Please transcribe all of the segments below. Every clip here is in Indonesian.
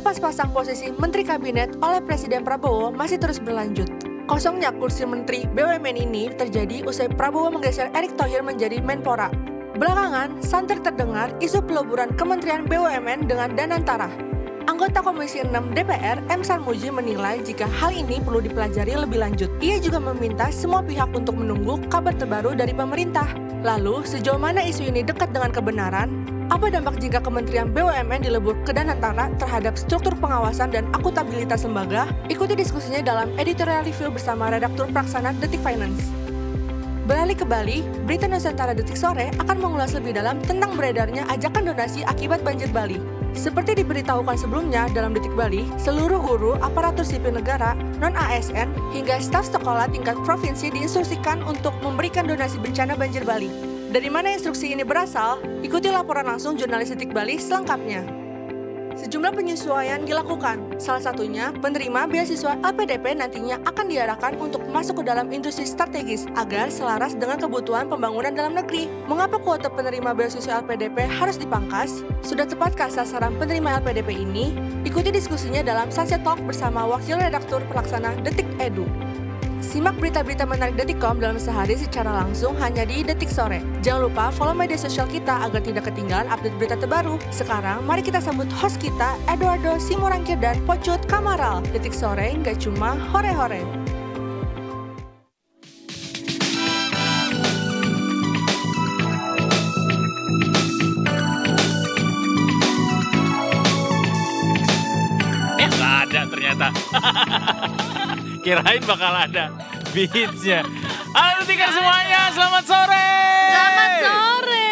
pas-pasang posisi Menteri Kabinet oleh Presiden Prabowo masih terus berlanjut. Kosongnya kursi Menteri BUMN ini terjadi usai Prabowo menggeser Erick Thohir menjadi Menpora. Belakangan, santer terdengar isu peluburan Kementerian BUMN dengan Danantara. Anggota Komisi 6 DPR, M. Sarmuji menilai jika hal ini perlu dipelajari lebih lanjut. Ia juga meminta semua pihak untuk menunggu kabar terbaru dari pemerintah. Lalu, sejauh mana isu ini dekat dengan kebenaran? Apa dampak jika Kementerian BUMN dilebur ke Danantara terhadap struktur pengawasan dan akuntabilitas lembaga? Ikuti diskusinya dalam editorial review bersama redaktur pelaksana Detik Finance. Beralih ke Bali, Berita Nusantara Detik Sore akan mengulas lebih dalam tentang beredarnya ajakan donasi akibat banjir Bali. Seperti diberitahukan sebelumnya dalam Detik Bali, seluruh guru, aparatur sipil negara, non-ASN, hingga staf sekolah tingkat provinsi diinstruksikan untuk memberikan donasi bencana banjir Bali. Dari mana instruksi ini berasal? Ikuti laporan langsung jurnalis Detik Bali selengkapnya. Sejumlah penyesuaian dilakukan. Salah satunya, penerima beasiswa LPDP nantinya akan diarahkan untuk masuk ke dalam industri strategis agar selaras dengan kebutuhan pembangunan dalam negeri. Mengapa kuota penerima beasiswa LPDP harus dipangkas? Sudah tepatkah sasaran penerima LPDP ini? Ikuti diskusinya dalam Sunset Talk bersama Wakil Redaktur Pelaksana Detik Edu. Simak berita-berita menarik Detikcom dalam sehari secara langsung hanya di Detik Sore. Jangan lupa follow media sosial kita agar tidak ketinggalan update berita terbaru. Sekarang, mari kita sambut host kita, Eduardo Simorangkir dan Pocut Kamaral. Detik Sore nggak cuma hore-hore. Nggak ada ternyata. Kirain bakal ada beatsnya. Halo Detikers semuanya, selamat sore. Selamat sore.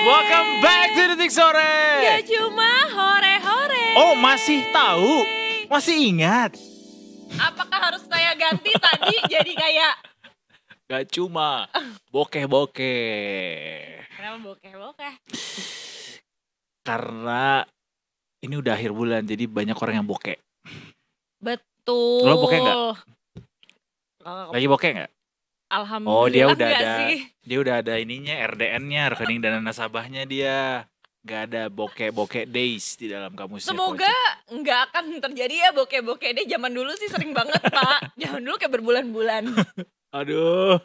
Welcome back to Detik Sore. Gak cuma hore-hore. Oh, masih tahu? Masih ingat? Apakah harus saya ganti tadi jadi kayak Gak cuma bokeh-bokeh. kenapa bokeh-bokeh? Karena ini udah akhir bulan, jadi banyak orang yang bokeh. Betul. Lo bokeh nggak? Lagi bokeh nggak? Alhamdulillah. Oh, dia udah nggak ada. sih. Dia udah ada ininya, RDN-nya, rekening dana nasabahnya dia. Gak ada bokeh-bokeh days di dalam kamusnya. Semoga nggak akan terjadi ya bokeh-bokeh deh. Zaman dulu sih sering banget Pak. Zaman dulu kayak berbulan-bulan. Aduh.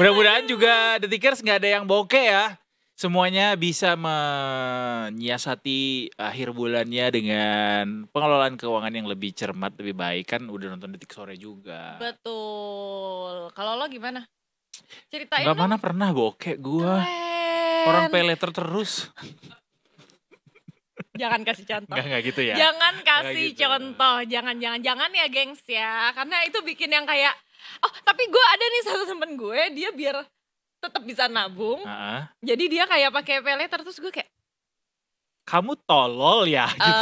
Mudah-mudahan juga Detikers gak ada yang bokeh ya. Semuanya bisa menyiasati akhir bulannya dengan pengelolaan keuangan yang lebih cermat, lebih baik. Kan udah nonton Detik Sore juga. Betul. Kalau lo gimana? Ceritain Gak dong. mana pernah bokeh gua. Keren. Orang pay letter terus. Jangan kasih contoh. Enggak gitu ya. Jangan kasih gitu. contoh. Jangan ya gengs ya. Karena itu bikin yang kayak, oh tapi gue ada nih satu temen gue, dia biar tetap bisa nabung. Jadi dia kayak pakai paylater, terus gue kayak, Kamu tolol ya gitu.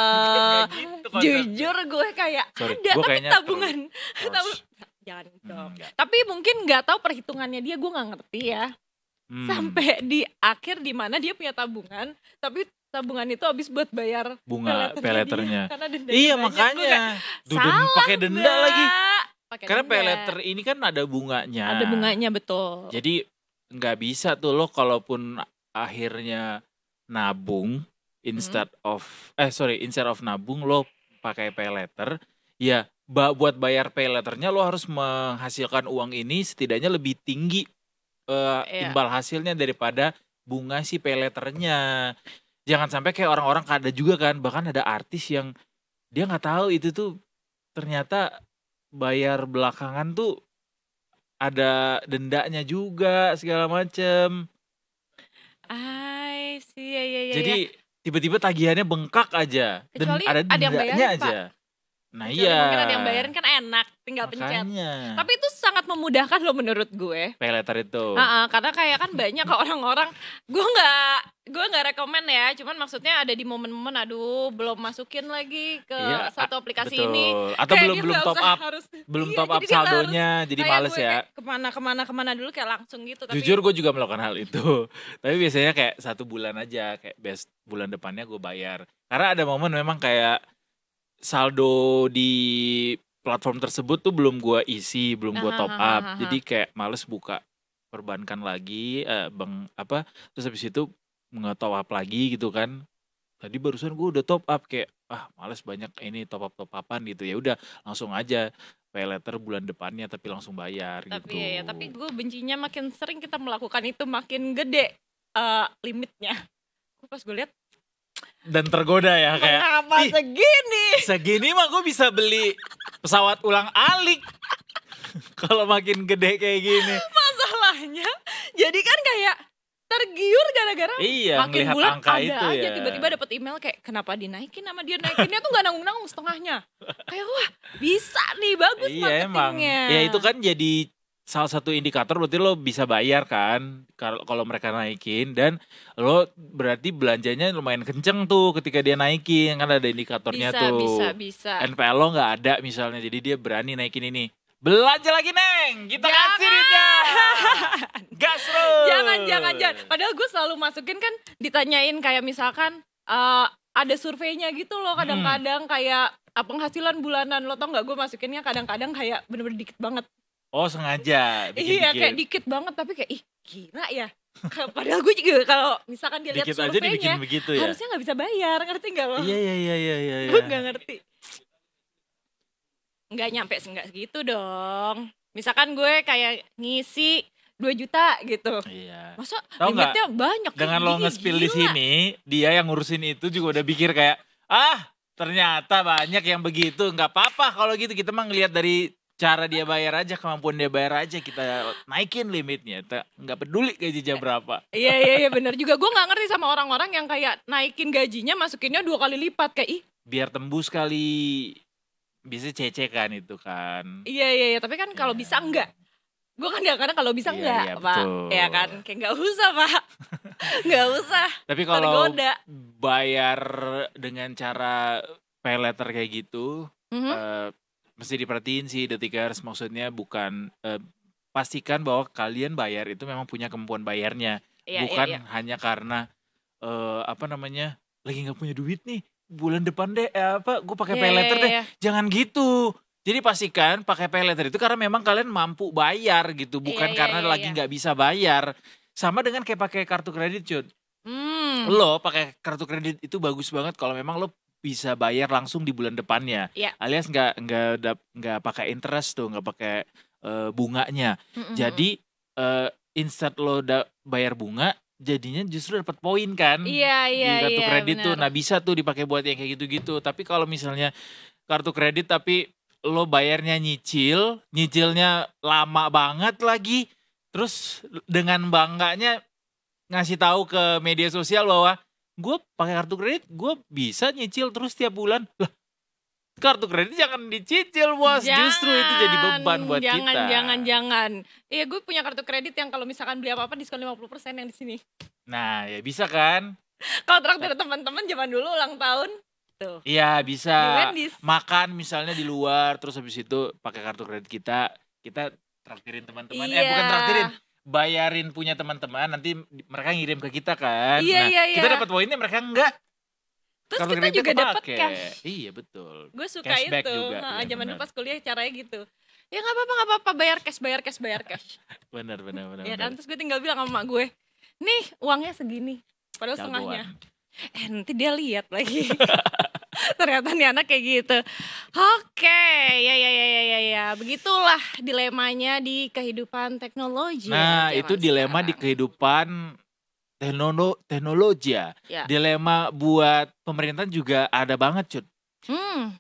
Gitu konsepnya. jujur gue kayak Sorry, ada gue tapi kayaknya tabungan. Jangan dong. Tapi mungkin nggak tahu perhitungannya dia, gue nggak ngerti ya. Sampai di akhir di mana dia punya tabungan, tapi tabungan itu habis buat bayar bunga payletternya. Iya makanya. Pakai denda lagi. Karena payletter ini kan ada bunganya. Ada bunganya, betul. Jadi nggak bisa tuh lo kalaupun akhirnya nabung instead of nabung lo pakai payletter, ya buat bayar payletternya lo harus menghasilkan uang ini setidaknya lebih tinggi imbal hasilnya daripada bunga si payletternya. Jangan sampai kayak orang-orang, ada juga kan, bahkan ada artis yang dia nggak tahu itu tuh ternyata bayar belakangan tuh ada dendanya juga segala macem. I see, ya. Jadi tiba-tiba tagihannya bengkak aja. Kecuali dan ada ada yang dendanya bayarin, aja. Pak. Nah Kecuali iya. mungkin ada yang bayarin kan enak, tinggal pencet. Makanya. Tapi itu sangat memudahkan loh menurut gue. Payletter itu. Karena kayak kan banyak orang-orang, gue nggak rekomen ya, cuman maksudnya ada di momen-momen aduh belum masukin lagi ke satu aplikasi betul. ini. Atau Kayak belum dia top up. Belum top up jadi dia saldonya, jadi kayak males gue ya. Kayak kemana dulu kayak langsung gitu. Tapi Jujur gue juga melakukan hal itu. Tapi biasanya kayak 1 bulan aja, kayak bulan depannya gue bayar. Karena ada momen memang kayak saldo di platform tersebut tuh belum gue isi, belum gue top up. Jadi kayak males buka perbankan lagi, terus habis itu nge-top up lagi gitu kan. tadi barusan gue udah top up, kayak males banyak ini top upan gitu, ya udah langsung aja pay letter bulan depannya tapi langsung bayar Tapi gitu. tapi gue bencinya makin sering kita melakukan itu makin gede limitnya. Pas gue lihat Dan tergoda ya kayak kenapa segini mah gue bisa beli pesawat ulang alik. Kalau makin gede kayak gini. Masalahnya jadi kan kayak tergiur gara-gara makin ngelihat bulan angka ada itu aja ya. tiba-tiba dapat email kayak kenapa dinaikin sama dia, naikinnya tuh gak nanggung-nanggung setengahnya. Kayak wah bisa nih, bagus Iya emang. marketingnya. Ya itu kan jadi salah satu indikator berarti lo bisa bayar kan kalau mereka naikin, dan lo berarti belanjanya lumayan kenceng tuh ketika dia naikin, kan ada indikatornya tuh. Bisa. NPL lo nggak ada misalnya, jadi dia berani naikin ini. Belanja lagi Neng, kita kasih duitnya. Gas terus. Jangan. Padahal gue selalu masukin kan, ditanyain kayak misalkan ada surveinya gitu loh kadang-kadang kayak penghasilan bulanan lo, tau nggak, gue masukinnya kadang-kadang kayak bener-bener dikit banget. Oh sengaja bikin Iya kayak dikit banget, tapi kayak gila ya. Padahal gue juga kalau misalkan dia lihat dikit aja dibikin surveinya begitu ya. harusnya nggak bisa bayar, ngerti nggak lo? Iya. Gue nggak ngerti. Nggak nyampe enggak segitu dong. Misalkan gue kayak ngisi 2 juta gitu. Iya. Masa Tahu limitnya banyak? Dengan lo nge-spill di sini, dia yang ngurusin itu juga udah pikir kayak ternyata banyak yang begitu. Nggak apa-apa kalau gitu, kita mah ngelihat dari cara dia bayar aja, kemampuan dia bayar aja, kita naikin limitnya. Nggak peduli gajinya berapa. Iya benar juga. Gue nggak ngerti sama orang-orang yang kayak naikin gajinya masukinnya 2 kali lipat kayak biar tembus kali. Bisa cecekan itu kan. Iya, tapi kan kalau bisa enggak. Gue kan kadang kalau bisa enggak, Pak. Betul. Ya kan, kayak enggak usah, Pak. Enggak usah. Tapi kalau tergoda. Bayar dengan cara pay letter kayak gitu, mesti diperhatiin sih Detikers. Maksudnya bukan pastikan bahwa kalian bayar itu memang punya kemampuan bayarnya. Bukan hanya karena lagi nggak punya duit nih, bulan depan deh gue pakai pay letter deh. Jangan gitu. Jadi pastikan pakai pay letter itu karena memang kalian mampu bayar gitu, bukan karena lagi nggak bisa bayar. Sama dengan kayak pakai kartu kredit, Cud. Lo pakai kartu kredit itu bagus banget kalau memang lo bisa bayar langsung di bulan depannya. Alias nggak pakai interest tuh, nggak pakai bunganya. Jadi instead lo bayar bunga, jadinya justru dapat poin kan di kartu kredit tuh. Nah bisa tuh dipakai buat yang kayak gitu-gitu. Tapi kalau misalnya kartu kredit tapi lo bayarnya nyicilnya lama banget lagi, terus dengan bangganya ngasih tahu ke media sosial bahwa gue pakai kartu kredit, gue bisa nyicil terus tiap bulan. Lah, kartu kredit jangan dicicil bos, justru itu jadi beban buat kita. Jangan. Iya, gue punya kartu kredit yang kalau misalkan beli apa-apa diskon 50% yang di sini. Nah, ya bisa kan? Kalau traktir teman-teman zaman dulu ulang tahun tuh. Iya, bisa. Makan misalnya di luar, terus habis itu pakai kartu kredit kita traktirin teman-teman. Bukan traktirin, bayarin punya teman-teman, nanti mereka ngirim ke kita kan. Kita dapat poinnya, mereka enggak. Terus kartu kita juga dapat cash. Iya betul. Gue suka cashback itu. Juga, zaman dulu pas kuliah caranya gitu. Ya nggak apa-apa, bayar cash. Benar. Ya kan, terus gue tinggal bilang sama mak gue, nih uangnya segini, padahal setengahnya. Nanti dia lihat lagi. Ternyata nih anak kayak gitu. Oke, ya. Begitulah dilemanya di kehidupan teknologi. Nah, itu dilema di kehidupan teknologi ya. Dilema buat pemerintah juga ada banget, Cut.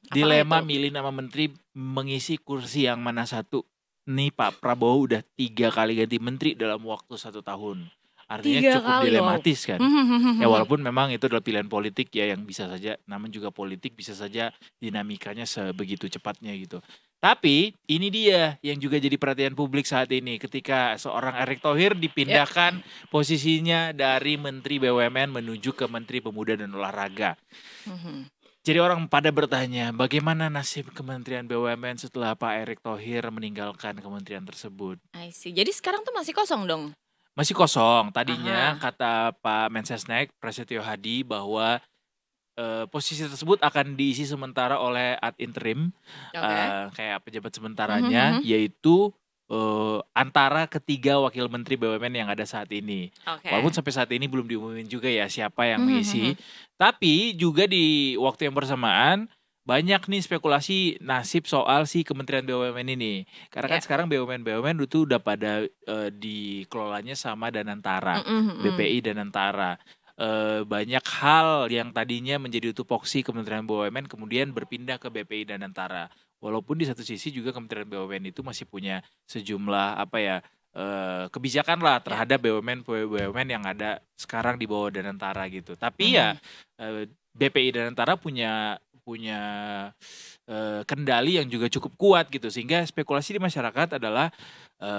Dilema milih nama menteri mengisi kursi yang mana satu. Nih Pak Prabowo udah 3 kali ganti menteri dalam waktu 1 tahun. Artinya cukup dilematis kan. Ya walaupun memang itu adalah pilihan politik ya, yang bisa saja, namun juga politik bisa saja dinamikanya sebegitu cepatnya gitu. Tapi ini dia yang juga jadi perhatian publik saat ini ketika seorang Erick Thohir dipindahkan posisinya dari Menteri BUMN menuju ke Menteri Pemuda dan Olahraga. Jadi orang pada bertanya, bagaimana nasib Kementerian BUMN setelah Pak Erick Thohir meninggalkan kementerian tersebut? I see. Jadi sekarang tuh masih kosong dong? Masih kosong. Tadinya kata Pak Mensesnek Prasetyo Hadi bahwa posisi tersebut akan diisi sementara oleh ad interim, kayak pejabat sementaranya, yaitu antara ketiga wakil menteri BUMN yang ada saat ini. Oke. Walaupun sampai saat ini belum diumumin juga ya siapa yang Mhm, mengisi. Tapi juga di waktu yang bersamaan banyak nih spekulasi nasib soal si Kementerian BUMN ini. Karena kan Ya. sekarang BUMN itu udah pada dikelolanya sama Danantara, BPI Danantara. Banyak hal yang tadinya menjadi tupoksi Kementerian BUMN kemudian berpindah ke BPI Danantara. Walaupun di satu sisi juga Kementerian BUMN itu masih punya sejumlah kebijakan lah terhadap BUMN yang ada sekarang di bawah Danantara gitu. Tapi ya BPI Danantara punya kendali yang juga cukup kuat gitu, sehingga spekulasi di masyarakat adalah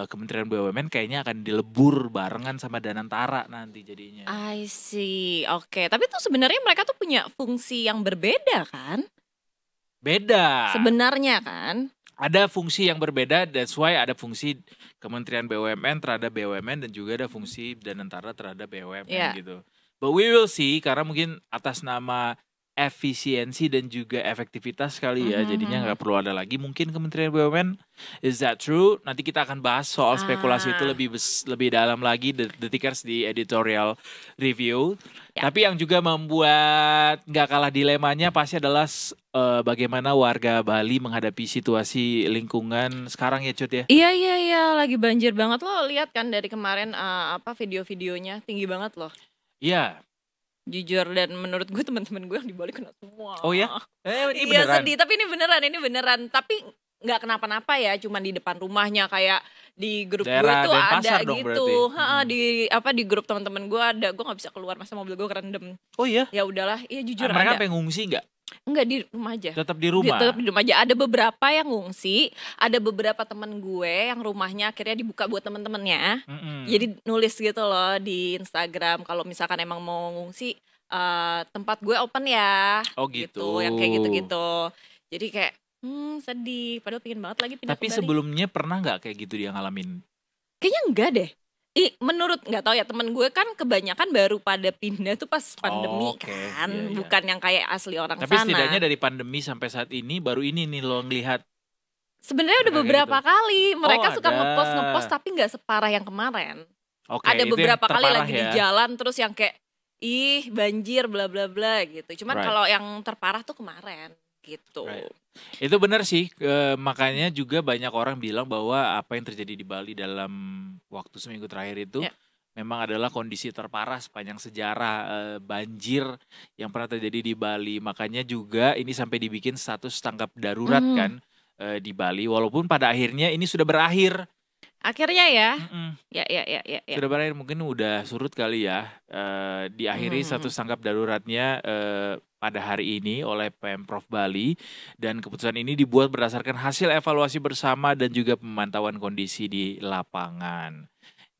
Kementerian BUMN kayaknya akan dilebur barengan sama Danantara nanti jadinya. I see. Oke, tapi tuh sebenarnya mereka tuh punya fungsi yang berbeda kan? Beda. Sebenarnya kan? Ada fungsi yang berbeda, that's why ada fungsi Kementerian BUMN terhadap BUMN dan juga ada fungsi Danantara terhadap BUMN gitu. But we will see, karena mungkin atas nama efisiensi dan juga efektivitas kali ya, jadinya nggak perlu ada lagi mungkin Kementerian BUMN. Is that true? Nanti kita akan bahas soal spekulasi itu lebih dalam lagi The Tickers di editorial review. Tapi yang juga membuat nggak kalah dilemanya pasti adalah bagaimana warga Bali menghadapi situasi lingkungan sekarang ya Cut ya. Iya, lagi banjir banget. Lo lihat kan dari kemarin video-videonya tinggi banget loh. Iya. Jujur, dan menurut gue teman-teman gue yang di Bali kena semua. Oh ya? Ini iya beneran? sedih, tapi ini beneran. Tapi nggak kenapa-napa ya, cuman di depan rumahnya, kayak di grup gue Daerah tuh Denpasar ada dong gitu. berarti. Di grup teman-teman gue ada, gue nggak bisa keluar masa mobil gue kerendam. Oh iya? Ya udahlah, iya jujur Mereka ada. pengungsi nggak? Enggak, di rumah aja. Tetap di rumah? Tetap di rumah aja. Ada beberapa yang ngungsi, ada beberapa temen gue yang rumahnya akhirnya dibuka buat temen-temennya. Jadi nulis gitu loh di Instagram, kalau misalkan emang mau ngungsi, tempat gue open ya. Oh gitu. Yang kayak gitu-gitu. Jadi kayak sedih, padahal pengen banget lagi pindah Tapi ke Bali. Sebelumnya pernah nggak kayak gitu dia ngalamin? Kayaknya enggak deh. Menurut nggak tahu ya, temen gue kan kebanyakan baru pada pindah tuh pas pandemi kan, Iya. bukan yang kayak asli orang Tapi sana. setidaknya dari pandemi sampai saat ini baru ini nih lo ngelihat. Sebenarnya udah beberapa kali mereka suka ada. ngepost tapi nggak separah yang kemarin. Oke, Ada itu beberapa yang kali terparah lagi di jalan terus yang kayak banjir bla bla bla gitu. Cuman kalau yang terparah tuh kemarin gitu. Right. Itu benar sih, makanya juga banyak orang bilang bahwa apa yang terjadi di Bali dalam waktu seminggu terakhir itu memang adalah kondisi terparah sepanjang sejarah banjir yang pernah terjadi di Bali. Makanya juga ini sampai dibikin status tanggap darurat kan di Bali, walaupun pada akhirnya ini sudah berakhir. Akhirnya ya. Ya. Sudah berakhir, mungkin udah surut kali ya. Diakhiri status tanggap daruratnya pada hari ini oleh Pemprov Bali, dan keputusan ini dibuat berdasarkan hasil evaluasi bersama dan juga pemantauan kondisi di lapangan.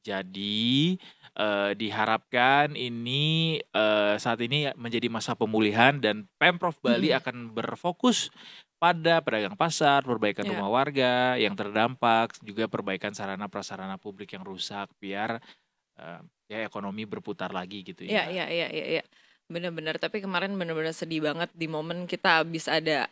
Jadi diharapkan ini saat ini menjadi masa pemulihan dan Pemprov Bali akan berfokus pada pedagang pasar, perbaikan rumah warga yang terdampak, juga perbaikan sarana prasarana publik yang rusak biar ya ekonomi berputar lagi gitu ya. Iya. Bener-bener, tapi kemarin bener-bener sedih banget di momen kita habis ada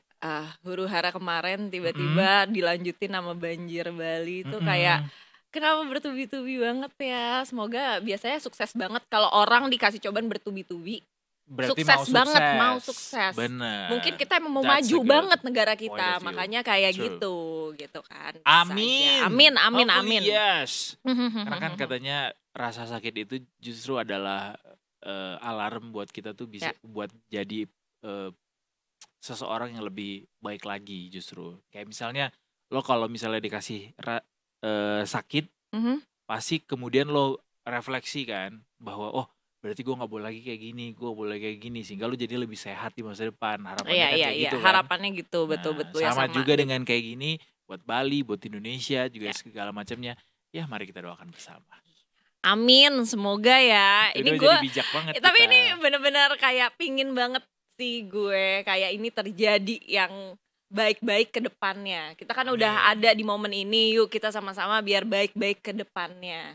huru-hara kemarin, tiba-tiba dilanjutin sama banjir Bali itu kayak kenapa bertubi-tubi banget ya. Semoga biasanya sukses banget kalau orang dikasih cobaan bertubi-tubi. Berarti mau sukses. Bener. Mungkin kita emang mau maju banget negara kita, makanya kayak gitu kan. Amin. Amin. Yes. Karena kan katanya rasa sakit itu justru adalah alarm buat kita tuh bisa buat jadi seseorang yang lebih baik lagi justru. Kayak misalnya lo kalau misalnya dikasih sakit, pasti kemudian lo refleksi kan bahwa berarti gue nggak boleh lagi kayak gini, gue boleh kayak gini, sehingga lo jadi lebih sehat di masa depan. Harapannya kayak gitu kan. Harapannya gitu, betul. Sama juga dengan kayak gini buat Bali, buat Indonesia juga segala macamnya. Ya mari kita doakan bersama. Amin, semoga ya. Ini gue bijak banget. Tapi ini benar-benar kayak pingin banget sih gue kayak ini terjadi yang baik-baik ke depannya. Kita kan udah ada di momen ini, yuk kita sama-sama biar baik-baik ke depannya.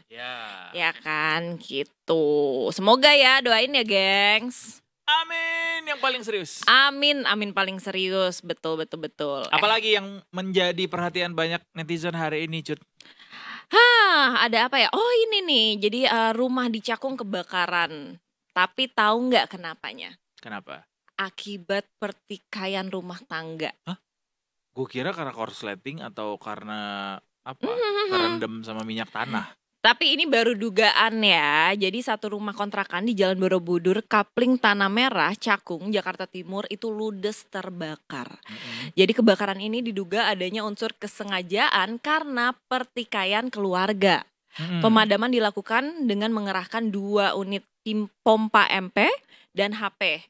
Ya kan, gitu. Semoga ya, doain ya, gengs. Amin, yang paling serius. Amin paling serius, betul. Apalagi yang menjadi perhatian banyak netizen hari ini, Cut? Ada apa ya? Oh ini nih, jadi rumah di Cakung kebakaran. Tapi tahu nggak kenapanya? Kenapa? Akibat pertikaian rumah tangga. Gue kira karena korsleting atau karena apa? Kerendam sama minyak tanah. Tapi ini baru dugaan ya. Jadi satu rumah kontrakan di Jalan Borobudur, Kapling Tanah Merah, Cakung, Jakarta Timur itu ludes terbakar. Jadi kebakaran ini diduga adanya unsur kesengajaan karena pertikaian keluarga. Pemadaman dilakukan dengan mengerahkan 2 unit tim pompa MP dan HP.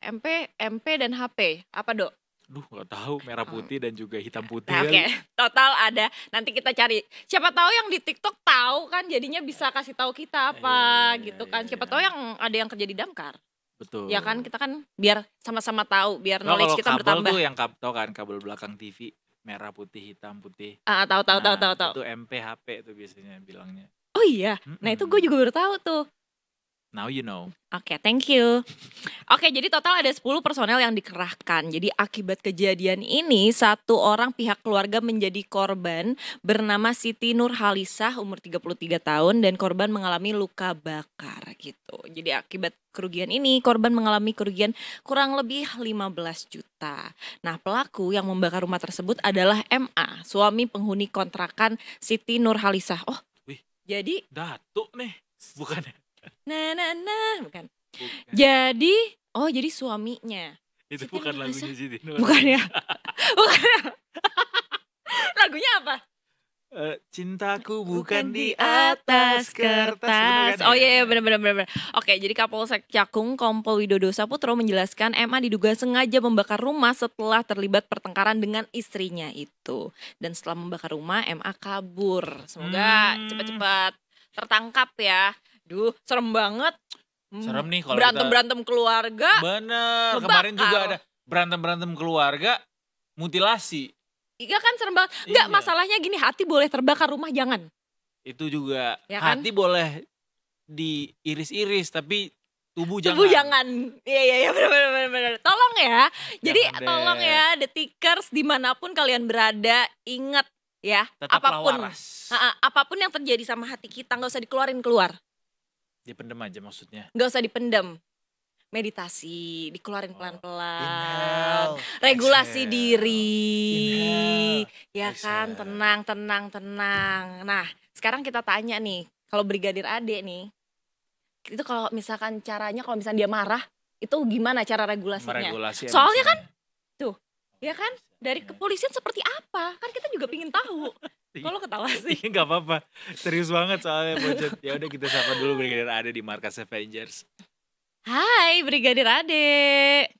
MP dan HP. Apa, Dok? Duh, nggak tahu, merah putih dan juga hitam putih. Nah, Oke, total ada. Nanti kita cari. Siapa tahu yang di TikTok tahu kan, jadinya bisa kasih tahu kita apa gitu kan. Siapa tahu yang ada yang kerja di damkar. Betul. Ya kan, kita kan biar sama-sama tahu, biar Kalau knowledge kita kabel bertambah. tuh yang tau kan, kabel belakang TV merah putih hitam putih. Tahu. Itu MP HP tuh biasanya bilangnya. Oh iya, nah itu gue juga baru tahu tuh. Now you know. Oke, thank you. Oke, jadi total ada 10 personel yang dikerahkan. Jadi akibat kejadian ini, 1 orang pihak keluarga menjadi korban bernama Siti Nurhalisah umur 33 tahun dan korban mengalami luka bakar gitu. Jadi akibat kerugian ini, korban mengalami kerugian kurang lebih 15 juta. Nah, pelaku yang membakar rumah tersebut adalah MA, suami penghuni kontrakan Siti Nurhalisah. Oh, wih, jadi Datuk nih, bukan? bukan. Jadi suaminya. Itu Siti bukan Nurhalisah. lagunya Siti Bukan ya? Bukan ya? Lagunya apa? Cintaku bukan di atas kertas. Oh iya, benar. Oke, jadi Kapolsek Cakung Kompol Widodo Saputro menjelaskan MA diduga sengaja membakar rumah setelah terlibat pertengkaran dengan istrinya itu. Dan setelah membakar rumah, MA kabur. Semoga cepat-cepat tertangkap ya. Duh, serem banget. Serem nih kalau berantem keluarga. Bener, ngebakar. kemarin juga ada berantem keluarga, mutilasi. Iya kan, serem banget. Enggak, Iya. masalahnya gini, hati boleh terbakar, rumah jangan. Itu juga Ya kan? hati boleh diiris-iris tapi tubuh jangan. Tubuh jangan. Iya, benar. Tolong ya. Jadi Jangan deh. tolong ya, detikers dimanapun kalian berada, ingat ya, Tetaplah waras. apapun yang terjadi sama hati kita nggak usah dikeluarin keluar. Dipendem aja maksudnya. Nggak usah dipendam. Meditasi, dikeluarin pelan-pelan. Inhale, Regulasi exhale. diri. Inhale, Ya kan, exhale. tenang. Nah, sekarang kita tanya nih, kalau Brigadir Ade nih, itu kalau misalkan caranya, kalau misalnya dia marah, itu gimana cara regulasinya? Meregulasi Soalnya kan, emosinya. ya kan, dari kepolisian seperti apa? Kan kita juga pingin tahu. Kalau ketawa sih. Iya, nggak apa-apa. Serius banget soalnya Bocet. Ya udah kita sapa dulu Brigadir Ade di Markas Avengers. Hai Brigadir Ade.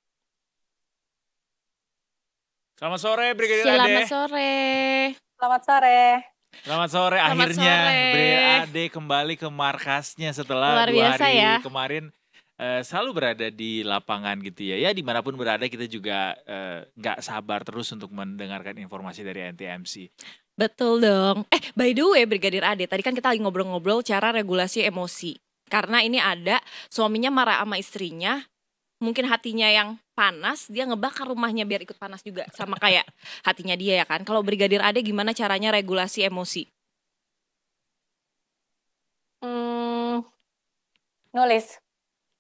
Selamat sore Brigadir Ade. Selamat sore. Selamat sore. Selamat sore. Selamat Akhirnya sore. Brigadir Ade kembali ke markasnya setelah Luar 2 biasa hari ya. kemarin selalu berada di lapangan gitu ya. Ya dimanapun berada kita juga nggak sabar terus untuk mendengarkan informasi dari NTMC. Betul dong. By the way Brigadir Ade, tadi kan kita lagi ngobrol-ngobrol cara regulasi emosi. Karena ini ada suaminya marah sama istrinya, mungkin hatinya yang panas, dia ngebakar rumahnya biar ikut panas juga. Sama kayak hatinya dia ya kan. Kalau Brigadir Ade gimana caranya regulasi emosi? Nulis.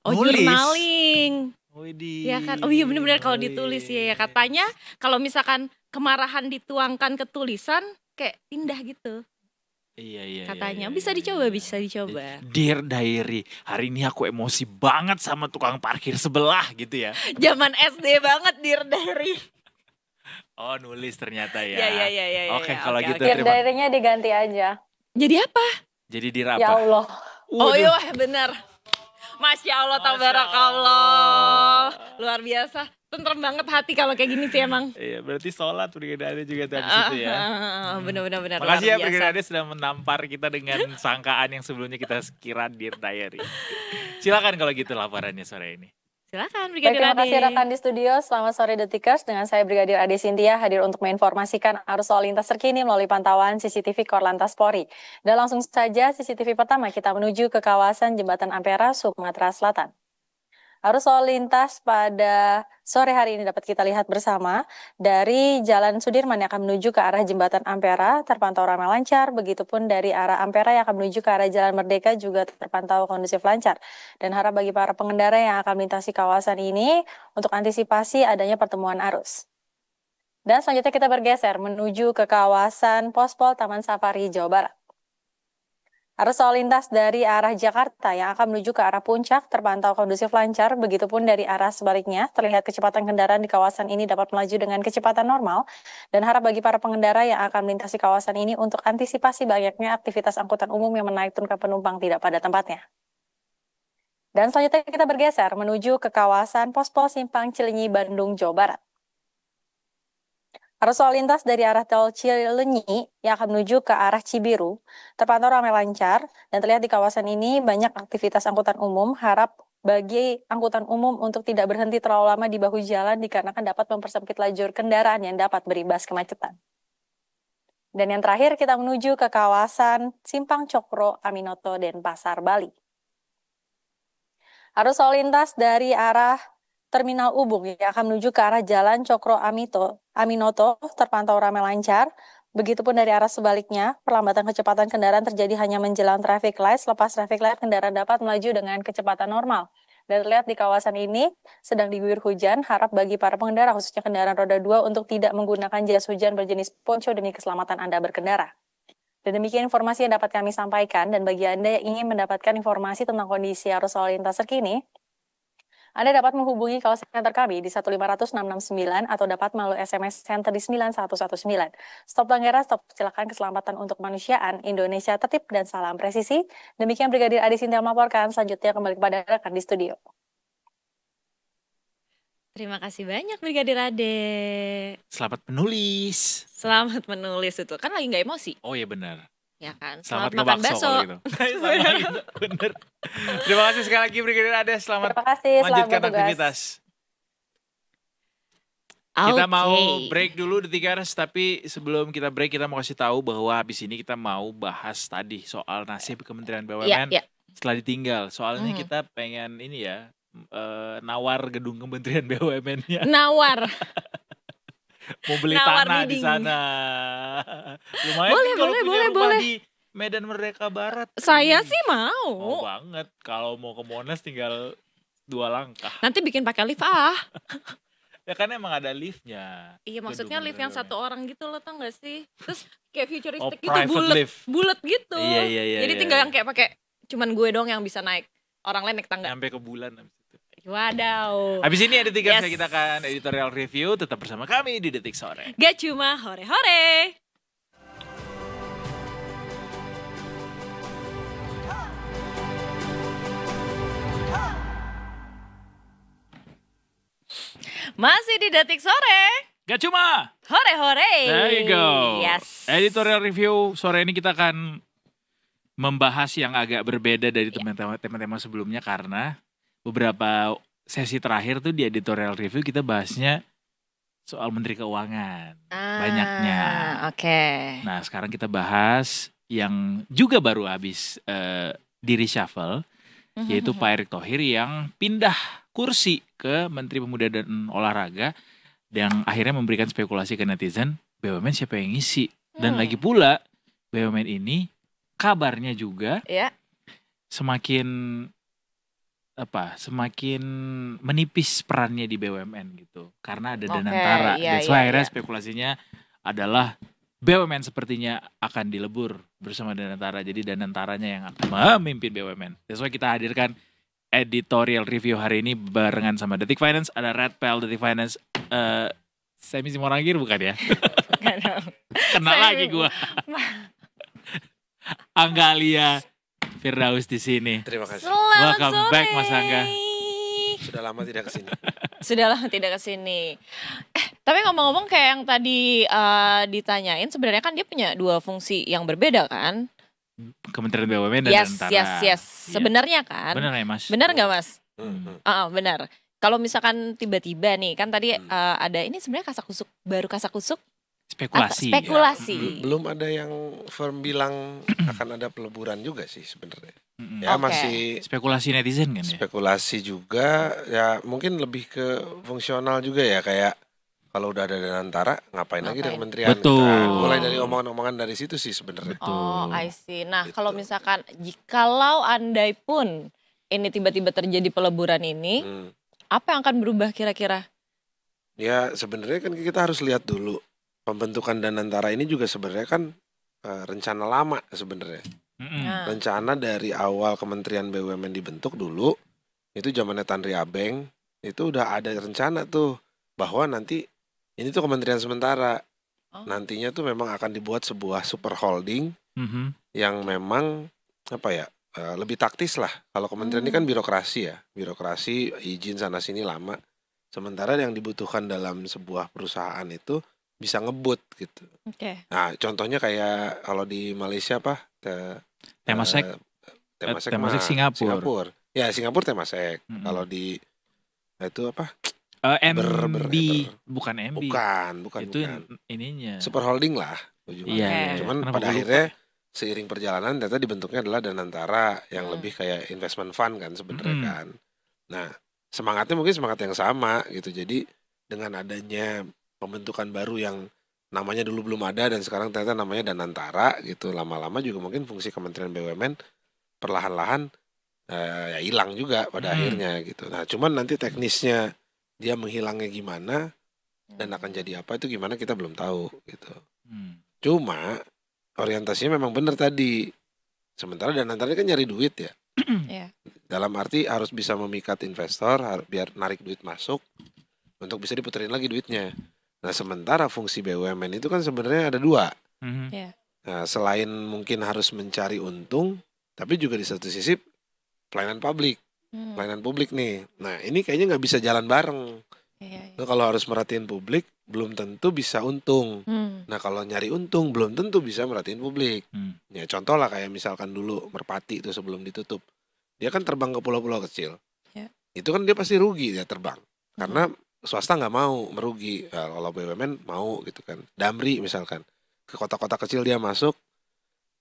Oh, Nulis? journaling. Widih. Ya kan. Oh iya benar-benar kalau ditulis ya. Katanya kalau misalkan kemarahan dituangkan ke tulisan kayak indah gitu. Iya. Katanya iya, bisa iya, dicoba, iya. bisa dicoba. Dear Diary, hari ini aku emosi banget sama tukang parkir sebelah gitu ya. Zaman SD banget Dear Diary. Oh nulis ternyata ya. Iya. Oke, kalau gitu Dear terima. diary-nya diganti aja. Jadi apa? Jadi Dear Ya apa? Allah. Oh iya benar. Masya Allah, Masya tabarakallah. Luar biasa. Tentrem banget hati kalau kayak gini sih emang. Iya, berarti sholat Brigadir Ade juga tuh habis itu ya. Benar. Makasih ya luar Brigadir biasa. Ade sudah menampar kita dengan sangkaan yang sebelumnya kita kira Dear Diary. Silakan kalau gitu laporannya sore ini. Silakan Baik, Brigadir terima Ade. kasih rekan di studio. Selamat sore Detikers. Dengan saya Brigadir Ade Sintia hadir untuk menginformasikan arus lalu lintas terkini melalui pantauan CCTV Korlantas Polri. Dan langsung saja CCTV pertama kita menuju ke kawasan Jembatan Ampera, Sumatera Selatan. Arus lalu lintas pada sore hari ini dapat kita lihat bersama dari Jalan Sudirman yang akan menuju ke arah Jembatan Ampera terpantau ramai lancar, begitupun dari arah Ampera yang akan menuju ke arah Jalan Merdeka juga terpantau kondusif lancar. Dan harap bagi para pengendara yang akan melintasi kawasan ini untuk antisipasi adanya pertemuan arus. Dan selanjutnya kita bergeser menuju ke kawasan Pospol Taman Safari Jawa Barat. Arus lalu lintas dari arah Jakarta yang akan menuju ke arah Puncak terpantau kondusif lancar, begitupun dari arah sebaliknya terlihat kecepatan kendaraan di kawasan ini dapat melaju dengan kecepatan normal, dan harap bagi para pengendara yang akan melintasi kawasan ini untuk antisipasi banyaknya aktivitas angkutan umum yang menaik turunkan penumpang tidak pada tempatnya. Dan selanjutnya kita bergeser menuju ke kawasan Pospol Simpang Cilenyi, Bandung, Jawa Barat. Arus lalu lintas dari arah tol Cilenyi yang akan menuju ke arah Cibiru terpantau ramai lancar, dan terlihat di kawasan ini banyak aktivitas angkutan umum. Harap bagi angkutan umum untuk tidak berhenti terlalu lama di bahu jalan dikarenakan dapat mempersempit lajur kendaraan yang dapat berimbas kemacetan. Dan yang terakhir kita menuju ke kawasan Simpang Cokro, Aminoto, Denpasar, Bali. Arus lalu lintas dari arah Terminal Ubung yang akan menuju ke arah Jalan Cokro Aminoto terpantau ramai lancar. Begitupun dari arah sebaliknya, perlambatan kecepatan kendaraan terjadi hanya menjelang traffic light. Selepas traffic light, kendaraan dapat melaju dengan kecepatan normal. Dan terlihat di kawasan ini sedang diguyur hujan. Harap bagi para pengendara, khususnya kendaraan roda 2, untuk tidak menggunakan jas hujan berjenis poncho demi keselamatan Anda berkendara. Dan demikian informasi yang dapat kami sampaikan. Dan bagi Anda yang ingin mendapatkan informasi tentang kondisi arus lalu lintas terkini, Anda dapat menghubungi call center kami di 1500669 atau dapat melalui SMS center di 9119. Stop pelanggaran, stop kecelakaan, keselamatan untuk kemanusiaan, Indonesia tertib dan salam presisi. Demikian Brigadir Ade Sintia melaporkan. Selanjutnya kembali kepada rekan di studio. Terima kasih banyak Brigadir Ade. Selamat menulis. Selamat menulis itu. Kan lagi nggak emosi. Oh iya benar. Ya kan, Selamat makan bakso. Gitu. Bener. Terima kasih sekali lagi Brigadir Ade. Selamat selamat lanjutkan aktivitas. Kita mau break dulu Detikers, tapi sebelum kita break kita mau kasih tahu bahwa habis ini kita mau bahas tadi soal nasib Kementerian BUMN setelah ditinggal. Soalnya kita pengen ini ya, nawar gedung Kementerian BUMN-nya. Nawar. Mau beli tanah di sana. Lumayan boleh. Di Medan Merdeka Barat. Saya sih mau. Mau banget. Kalau mau ke Monas tinggal 2 langkah. Nanti bikin pakai lift Ya kan emang ada liftnya. Iya maksudnya lift yang 1 orang gitu loh, tau gak sih? Terus kayak futuristik gitu, bulet gitu. Iya. Jadi tinggal yang kayak pakai cuman gue dong yang bisa naik. Orang lain naik tangga. Sampai ke bulan habis itu. Wadaw. Habis ini ada 3 kita akan editorial review. Tetap bersama kami di Detik Sore. Gak cuma hore-hore. Masih di Detik Sore. Gak cuma hore-hore. There you go. Yes. Editorial review sore ini kita akan membahas yang agak berbeda dari tema-tema sebelumnya, karena beberapa sesi terakhir tuh di editorial review kita bahasnya soal Menteri Keuangan. Banyaknya. Oke. Nah sekarang kita bahas yang juga baru habis di reshuffle, yaitu Pak Erick Thohir yang pindah kursi ke Menteri Pemuda dan Olahraga, dan akhirnya memberikan spekulasi ke netizen, BUMN siapa yang ngisi? Dan lagi pula BUMN ini kabarnya juga semakin menipis perannya di BUMN gitu, karena ada Danantara. That's why akhirnya spekulasinya adalah BUMN sepertinya akan dilebur bersama Danantara. Jadi Danantaranya yang akan memimpin BUMN. That's why kita hadirkan editorial review hari ini barengan sama Detik Finance. Ada Red Pel Detik Finance. Semi Simorangkir bukan ya? Kena lagi gua. Anggalia Firdaus di sini. Terima kasih. Welcome back Mas Angga. Sudah lama tidak kesini. Tapi ngomong-ngomong kayak yang tadi ditanyain, sebenarnya kan dia punya 2 fungsi yang berbeda kan? Kementerian BUMN dan Danantara. Yes. Sebenarnya kan. Benar ya Mas? Benar nggak Mas? Benar. Kalau misalkan tiba-tiba nih kan tadi ada ini sebenarnya kasakusuk. Spekulasi. Belum ada yang firm bilang akan ada peleburan juga sih sebenarnya. Ya Oke. masih Spekulasi netizen kan ya. spekulasi juga, ya mungkin lebih ke fungsional juga ya, kayak kalau udah ada Danantara ngapain lagi ada Ngapain? kementerian gitu kan. Betul. Mulai dari omongan-omongan dari situ sih sebenarnya. Oh, Betul. I see. Nah, Gitu. kalau misalkan jikalau andai pun ini tiba-tiba terjadi peleburan ini, apa yang akan berubah kira-kira? Ya sebenarnya kan kita harus lihat dulu pembentukan Danantara ini juga sebenarnya kan rencana lama sebenarnya. Mm-mm. Nah, Rencana dari awal Kementerian BUMN dibentuk dulu, itu zamannya Tanri Abeng, itu udah ada rencana tuh bahwa nanti ini tuh kementerian sementara. Oh. Nantinya tuh memang akan dibuat sebuah super holding Mhm. yang memang apa ya, lebih taktis lah. Kalau kementerian ini kan birokrasi ya, birokrasi izin sana sini lama. Sementara yang dibutuhkan dalam sebuah perusahaan itu bisa ngebut gitu. oke. Nah, contohnya kayak kalau di Malaysia apa? Temasek. Temasek Temasek mah Singapura. Ya, Singapura Temasek. Mm-mm. Kalau di itu apa? MB bukan MB. Bukan. Itu ininya. Super holding lah ujungnya. Oke. Cuman Kenapa pada gua lupa akhirnya seiring perjalanan ternyata dibentuknya adalah Danantara yang Hmm. lebih kayak investment fund kan sebenarnya Mm-mm. kan. Nah, semangatnya mungkin semangat yang sama gitu. Jadi dengan adanya pembentukan baru yang namanya dulu belum ada dan sekarang ternyata namanya Danantara gitu. Lama-lama juga mungkin fungsi Kementerian BUMN perlahan-lahan ya hilang juga pada akhirnya gitu. Nah, cuman nanti teknisnya dia menghilangnya gimana dan akan jadi apa itu gimana kita belum tahu gitu. Hmm. Cuma orientasinya memang benar tadi. Sementara Danantara kan nyari duit ya. Iya. Dalam arti harus bisa memikat investor biar narik duit masuk untuk bisa diputerin lagi duitnya. Nah, sementara fungsi BUMN itu kan sebenarnya ada dua. Mhm. Nah, selain mungkin harus mencari untung, tapi juga di satu sisi pelayanan publik. Pelayanan publik nih. Nah, ini kayaknya nggak bisa jalan bareng. Iya. Lo kalau harus merhatiin publik, belum tentu bisa untung. Nah, kalau nyari untung, belum tentu bisa merhatiin publik. Ya, contoh lah kayak misalkan dulu Merpati itu sebelum ditutup. Dia kan terbang ke pulau-pulau kecil. Ya. Itu kan dia pasti rugi dia terbang. Karena swasta nggak mau merugi. Nah, kalau BUMN mau gitu kan. Damri misalkan. Ke kota-kota kecil dia masuk.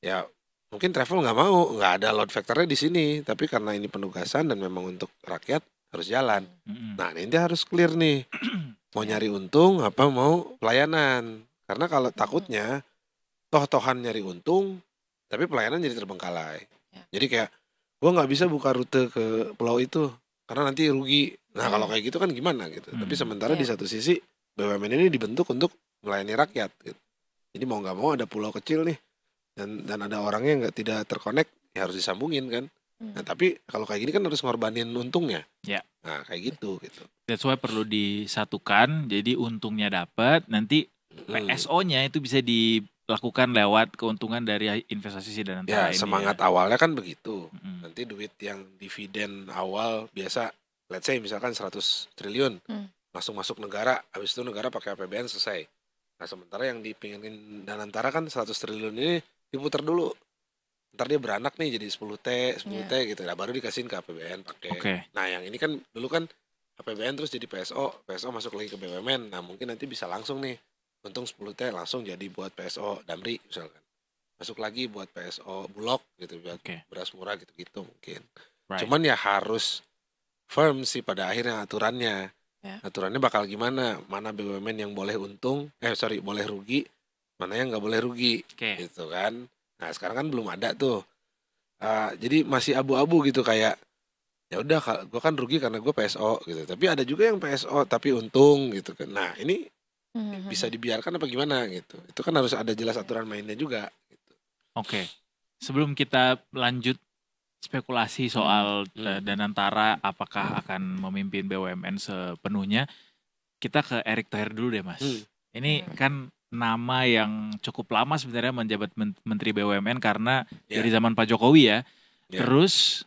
Ya, mungkin travel nggak mau. Nggak ada load factornya di sini. Tapi karena ini penugasan dan memang untuk rakyat harus jalan. Mm-mm. Nah, ini dia harus clear nih. Mau nyari untung apa mau pelayanan. Karena kalau takutnya toh-tohan nyari untung tapi pelayanan jadi terbengkalai. Ya. Jadi kayak gua nggak bisa buka rute ke pulau itu karena nanti rugi. Nah, kalau kayak gitu kan gimana gitu. Tapi sementara di satu sisi BUMN ini dibentuk untuk melayani rakyat gitu. Jadi mau nggak mau ada pulau kecil nih dan ada orangnya yang tidak terkonek ya harus disambungin kan. Nah, tapi kalau kayak gini kan harus ngorbanin untungnya. Ya. Nah, kayak gitu. That's why perlu disatukan. Jadi untungnya dapat, nanti PSO-nya itu bisa dilakukan lewat keuntungan dari investasi si Danantara Ya, ini. semangat awalnya kan begitu. Mm-mm. Nanti duit yang dividen awal biasa, let's say misalkan 100 triliun langsung masuk negara, habis itu negara pakai APBN selesai. Nah, sementara yang dipinginin Danantara kan 100 triliun ini diputar dulu. Ntar dia beranak nih jadi 10T gitu. Nah, baru dikasihin ke APBN pakai. Oke. Nah, yang ini kan dulu kan APBN terus jadi PSO masuk lagi ke BUMN. Nah, mungkin nanti bisa langsung nih. Untung 10T langsung jadi buat PSO Damri misalkan. Masuk lagi buat PSO Bulog gitu, buat beras murah gitu-gitu mungkin. Right. Cuman ya harus firm sih pada akhirnya aturannya. Ya. Aturannya bakal gimana? Mana BUMN yang boleh untung, boleh rugi, mana yang nggak boleh rugi, gitu kan? Nah, sekarang kan belum ada tuh. Jadi masih abu-abu gitu kayak ya udah gue kan rugi karena gue PSO gitu. Tapi ada juga yang PSO tapi untung gitu kan. Nah, ini bisa dibiarkan apa gimana gitu. Itu kan harus ada jelas aturan mainnya juga gitu. Oke. Sebelum kita lanjut spekulasi soal Danantara apakah akan memimpin BUMN sepenuhnya, kita ke Erick Thohir dulu deh, Mas. Ini kan nama yang cukup lama sebenarnya menjabat Menteri BUMN karena dari zaman Pak Jokowi ya. Terus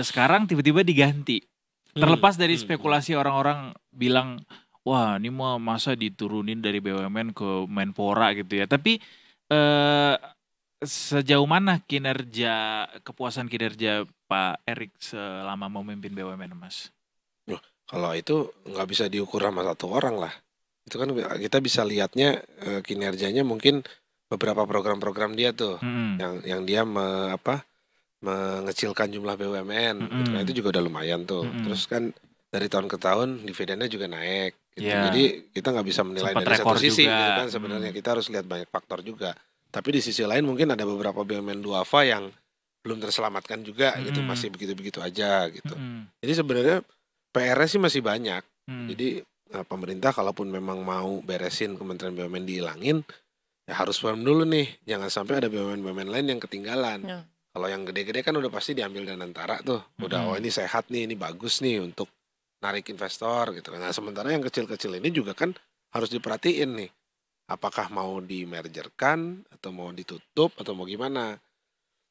sekarang tiba-tiba diganti. Terlepas dari spekulasi orang-orang bilang, wah ini masa diturunin dari BUMN ke Menpora gitu ya. Tapi sejauh mana kepuasan kinerja Pak Erick selama memimpin BUMN, Mas? Kalau itu nggak bisa diukur sama satu orang lah. Itu kan kita bisa lihatnya kinerjanya mungkin beberapa program-program dia tuh yang dia mengecilkan jumlah BUMN gitu kan, itu juga udah lumayan tuh. Terus kan dari tahun ke tahun dividennya juga naik gitu. Iya. Jadi kita nggak bisa menilai Sempat dari satu rekor sisi juga. gitu kan, sebenarnya kita harus lihat banyak faktor juga. Tapi di sisi lain mungkin ada beberapa BUMN duafa yang belum terselamatkan juga gitu, masih begitu-begitu aja gitu. Jadi sebenarnya PR-nya sih masih banyak. Jadi pemerintah kalaupun memang mau beresin Kementerian BUMN dihilangin, ya harus firm dulu nih, jangan sampai ada BUMN lain yang ketinggalan. Kalau yang gede-gede kan udah pasti diambil Danantara tuh, udah oh ini sehat nih, ini bagus nih untuk narik investor gitu. Nah sementara yang kecil-kecil ini juga kan harus diperhatiin nih, apakah mau dimergerkan atau mau ditutup atau mau gimana.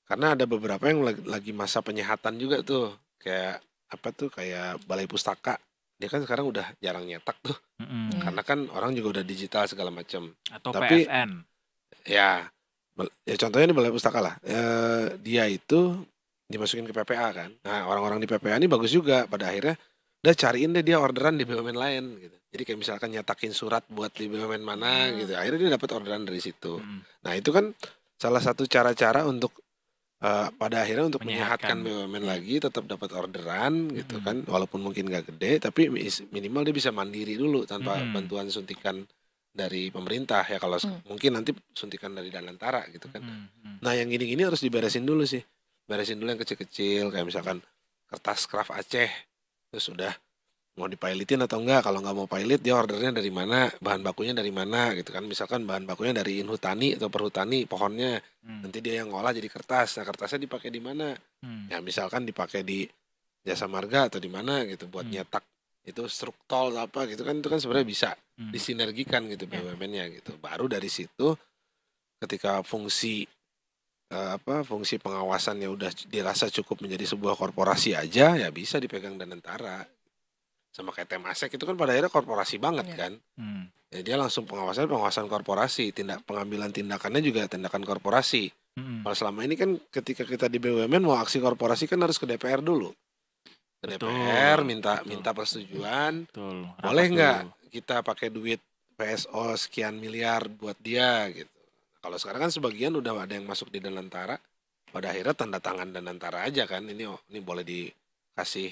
Karena ada beberapa yang lagi masa penyehatan juga tuh, kayak apa tuh, kayak Balai Pustaka. Dia kan sekarang udah jarang nyetak tuh, karena kan orang juga udah digital segala macam. Atau Tapi, PFN. Ya contohnya di Balai Pustaka lah, dia itu dimasukin ke PPA kan. Nah orang-orang di PPA ini bagus juga, pada akhirnya udah cariin deh dia orderan di BUMN lain gitu. Jadi kayak misalkan nyetakin surat buat di BUMN mana gitu, akhirnya dia dapat orderan dari situ. Nah itu kan salah satu cara-cara untuk pada akhirnya untuk menyehatkan BUMN lagi, tetap dapat orderan gitu kan, walaupun mungkin gak gede, tapi minimal dia bisa mandiri dulu tanpa bantuan suntikan dari pemerintah ya. Kalau mungkin nanti suntikan dari Danantara gitu kan. Nah yang gini-gini harus diberesin dulu sih, beresin dulu yang kecil-kecil, kayak misalkan kertas kraft Aceh, terus udah mau dipilotin atau enggak. Kalau nggak mau pilot, dia ordernya dari mana, bahan bakunya dari mana gitu kan. Misalkan bahan bakunya dari Inhutani atau Perhutani pohonnya, nanti dia yang ngolah jadi kertas. Nah kertasnya dipakai di mana? Ya misalkan dipakai di Jasa Marga atau di mana gitu buat nyetak itu struktol apa gitu kan, itu kan sebenarnya bisa disinergikan gitu BUMN-nya gitu. Baru dari situ ketika fungsi fungsi pengawasannya udah dirasa cukup menjadi sebuah korporasi aja, ya bisa dipegang Danantara. Sama kayak Temasek itu kan pada akhirnya korporasi banget kan. Ya dia langsung pengawasan korporasi, pengambilan tindakannya juga tindakan korporasi. Kalau selama ini kan ketika kita di BUMN mau aksi korporasi kan harus ke DPR dulu. Ke DPR minta persetujuan. Boleh nggak kita pakai duit PSO sekian miliar buat dia gitu. Kalau sekarang kan sebagian udah ada yang masuk di Danantara, pada akhirnya tanda tangan Danantara aja kan. Ini boleh dikasih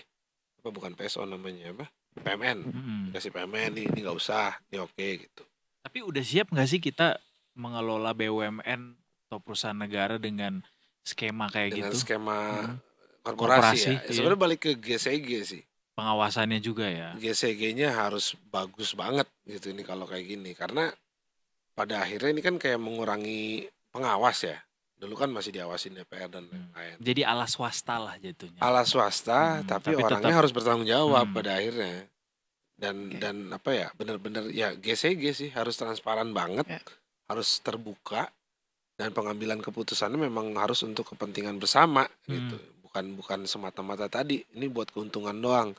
bukan PSO namanya apa? PMN. Dikasih PMN ini nggak usah, ini oke gitu. Tapi udah siap nggak sih kita mengelola BUMN atau perusahaan negara dengan skema kayak dengan gitu? Skema korporasi ya. Sebenarnya balik ke GCG sih. Pengawasannya juga ya. GCG-nya harus bagus banget gitu ini kalau kayak gini, karena pada akhirnya ini kan kayak mengurangi pengawas ya. Dulu kan masih diawasin DPR dan lain-lain. Jadi ala swasta lah jatuhnya. Ala swasta, tapi orangnya tetap harus bertanggung jawab pada akhirnya. Dan apa ya, benar-benar ya GCG sih harus transparan banget, harus terbuka, dan pengambilan keputusannya memang harus untuk kepentingan bersama gitu. Bukan semata-mata tadi ini buat keuntungan doang.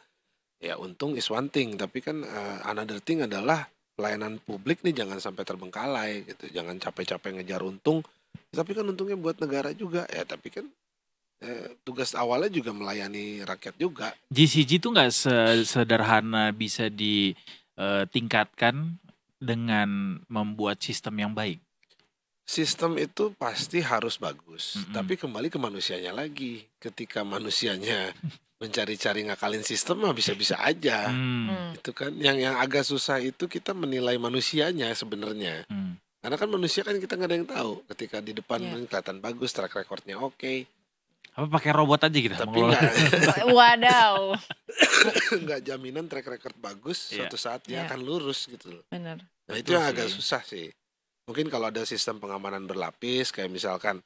Ya untung is one thing, tapi kan another thing adalah pelayanan publik nih jangan sampai terbengkalai gitu. Jangan capek-capek ngejar untung, tapi kan untungnya buat negara juga ya. Tapi kan tugas awalnya juga melayani rakyat juga. GCG itu nggak sederhana bisa ditingkatkan dengan membuat sistem yang baik. Sistem itu pasti harus bagus, tapi kembali ke manusianya lagi. Ketika manusianya mencari-cari ngakalin sistem mah bisa-bisa aja. Itu kan yang agak susah itu kita menilai manusianya sebenarnya. Karena kan manusia kan kita nggak ada yang tahu. Ketika di depan kelihatan bagus, track recordnya oke. Apa pakai robot aja gitu? Tapi nggak. Wadaw. Nggak jaminan track record bagus, suatu saat dia akan lurus gitu loh. Benar. Nah itu yang agak susah sih. Mungkin kalau ada sistem pengamanan berlapis, kayak misalkan,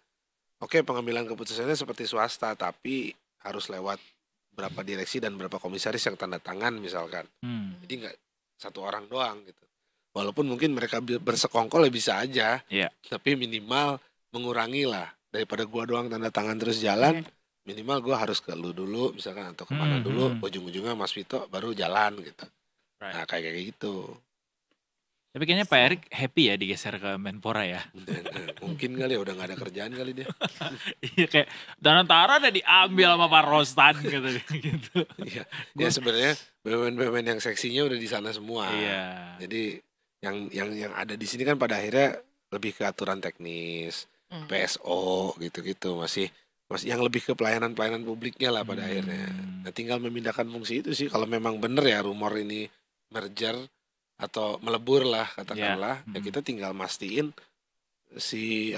oke, pengambilan keputusannya seperti swasta, tapi harus lewat berapa direksi dan berapa komisaris yang tanda tangan misalkan. Jadi nggak satu orang doang gitu. Walaupun mungkin mereka bersekongkol ya bisa aja, tapi minimal mengurangi lah. Daripada gua doang tanda tangan terus jalan, minimal gua harus ke lu dulu misalkan, atau kemana dulu, ujung-ujungnya Mas Vito baru jalan gitu. Nah kayak gitu. Tapi kayaknya Pak Erick happy ya digeser ke Menpora ya. Mungkin kali ya udah gak ada kerjaan kali dia. Iya kayak Danantara udah diambil sama Pak Rostan gitu. Iya. Ya sebenarnya BUMN yang seksinya udah di sana semua. Iya. Jadi yang ada di sini kan pada akhirnya lebih ke aturan teknis, PSO gitu-gitu, masih yang lebih ke pelayanan publiknya lah pada akhirnya. Nah, tinggal memindahkan fungsi itu sih kalau memang bener ya rumor ini merger atau melebur lah katakanlah, ya kita tinggal mastiin si